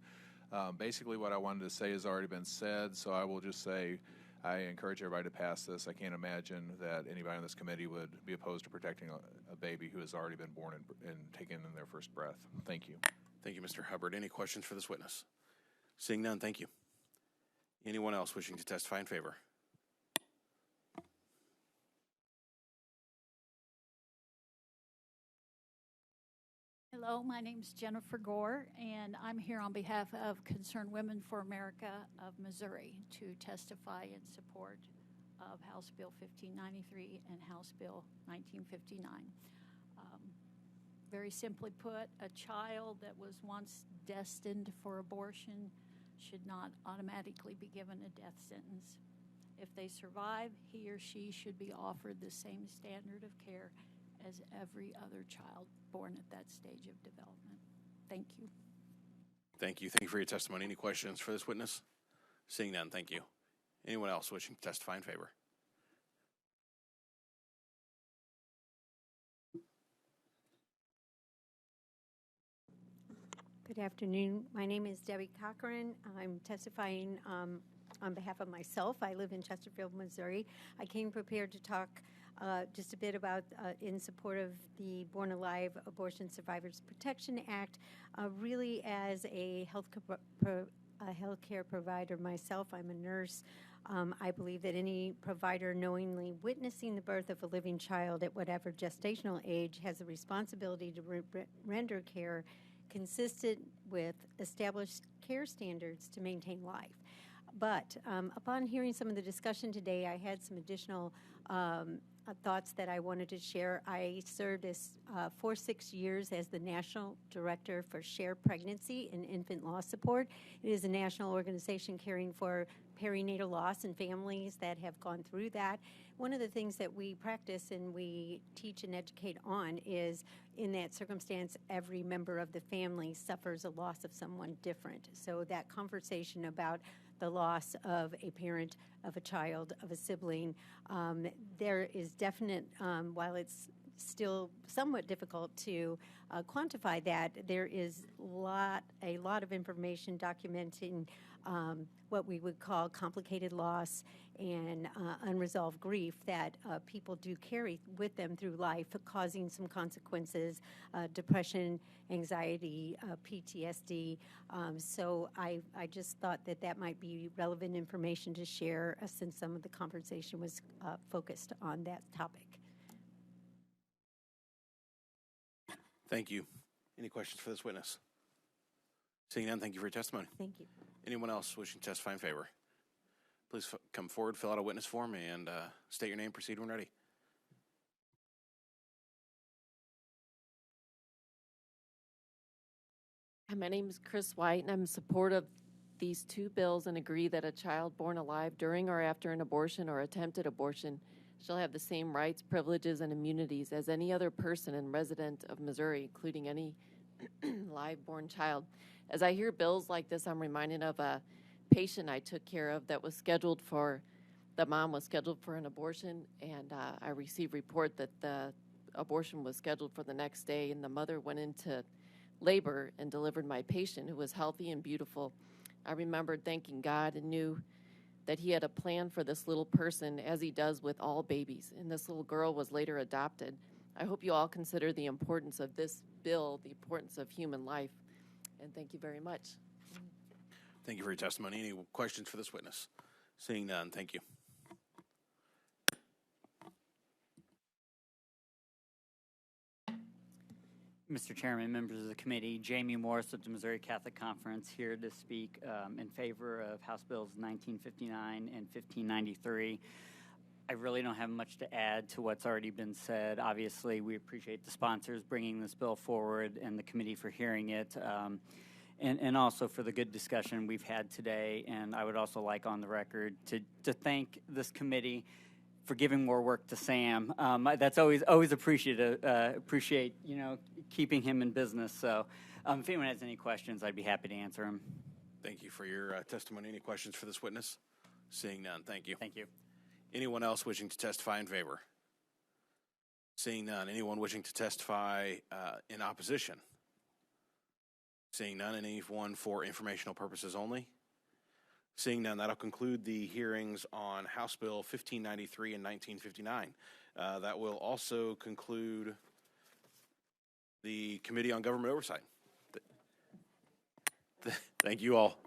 Basically, what I wanted to say has already been said, so I will just say I encourage everybody to pass this. I can't imagine that anybody on this committee would be opposed to protecting a baby who has already been born and taken in their first breath. Thank you. Thank you, Mr. Hubbard. Any questions for this witness? Seeing none, thank you. Anyone else wishing to testify in favor? Hello, my name is Jennifer Gore, and I'm here on behalf of Concerned Women for America of Missouri to testify in support of House Bill 1593 and House Bill 1959. Very simply put, a child that was once destined for abortion should not automatically be given a death sentence. If they survive, he or she should be offered the same standard of care as every other child born at that stage of development. Thank you. Thank you. Thank you for your testimony. Any questions for this witness? Seeing none, thank you. Anyone else wishing to testify in favor? Good afternoon. My name is Debbie Cochran. I'm testifying on behalf of myself. I live in Chesterfield, Missouri. I came prepared to talk just a bit about in support of the Born Alive Abortion Survivors Protection Act. Really, as a healthcare provider myself, I'm a nurse. I believe that any provider knowingly witnessing the birth of a living child at whatever gestational age has a responsibility to render care consistent with established care standards to maintain life. But upon hearing some of the discussion today, I had some additional thoughts that I wanted to share. I served for 6 years as the National Director for Shared Pregnancy and Infant Loss Support. It is a national organization caring for perinatal loss and families that have gone through that. One of the things that we practice and we teach and educate on is, in that circumstance, every member of the family suffers a loss of someone different. So that conversation about the loss of a parent, of a child, of a sibling, there is definite, while it's somewhat difficult to quantify that, there is a lot of information documenting what we would call complicated loss and unresolved grief that people do carry with them through life, causing some consequences, depression, anxiety, PTSD. So I just thought that might be relevant information to share since some of the conversation was focused on that topic. Thank you. Any questions for this witness? Seeing none, thank you for your testimony. Thank you. Anyone else wishing to testify in favor? Please come forward, fill out a witness form, and state your name, proceed when ready. My name is Chris White, and I'm in support of these two bills and agree that a child born alive during or after an abortion or attempted abortion shall have the same rights, privileges, and immunities as any other person and resident of Missouri, including any live-born child. As I hear bills like this, I'm reminded of a patient I took care of that was scheduled for The mom was scheduled for an abortion, and I received report that the abortion was scheduled for the next day, and the mother went into labor and delivered my patient, who was healthy and beautiful. I remembered thanking God and knew that he had a plan for this little person, as he does with all babies, and this little girl was later adopted. I hope you all consider the importance of this bill, the importance of human life, and thank you very much. Thank you for your testimony. Any questions for this witness? Seeing none, thank you. Mr. Chairman, members of the committee, Jamie Morris of the Missouri Catholic Conference, here to speak in favor of House Bills 1959 and 1593. I really don't have much to add to what's already been said. Obviously, we appreciate the sponsors bringing this bill forward and the committee for hearing it, and also for the good discussion we've had today. And I would also like on the record to thank this committee for giving more work to Sam. That's always appreciated. Appreciate keeping him in business. So, if anyone has any questions, I'd be happy to answer them. Thank you for your testimony. Any questions for this witness? Seeing none, thank you. Thank you. Anyone else wishing to testify in favor? Seeing none. Anyone wishing to testify in opposition? Seeing none. Anyone for informational purposes only? Seeing none, that'll conclude the hearings on House Bill 1593 and 1959. That will also conclude the Committee on Government Oversight. Thank you all.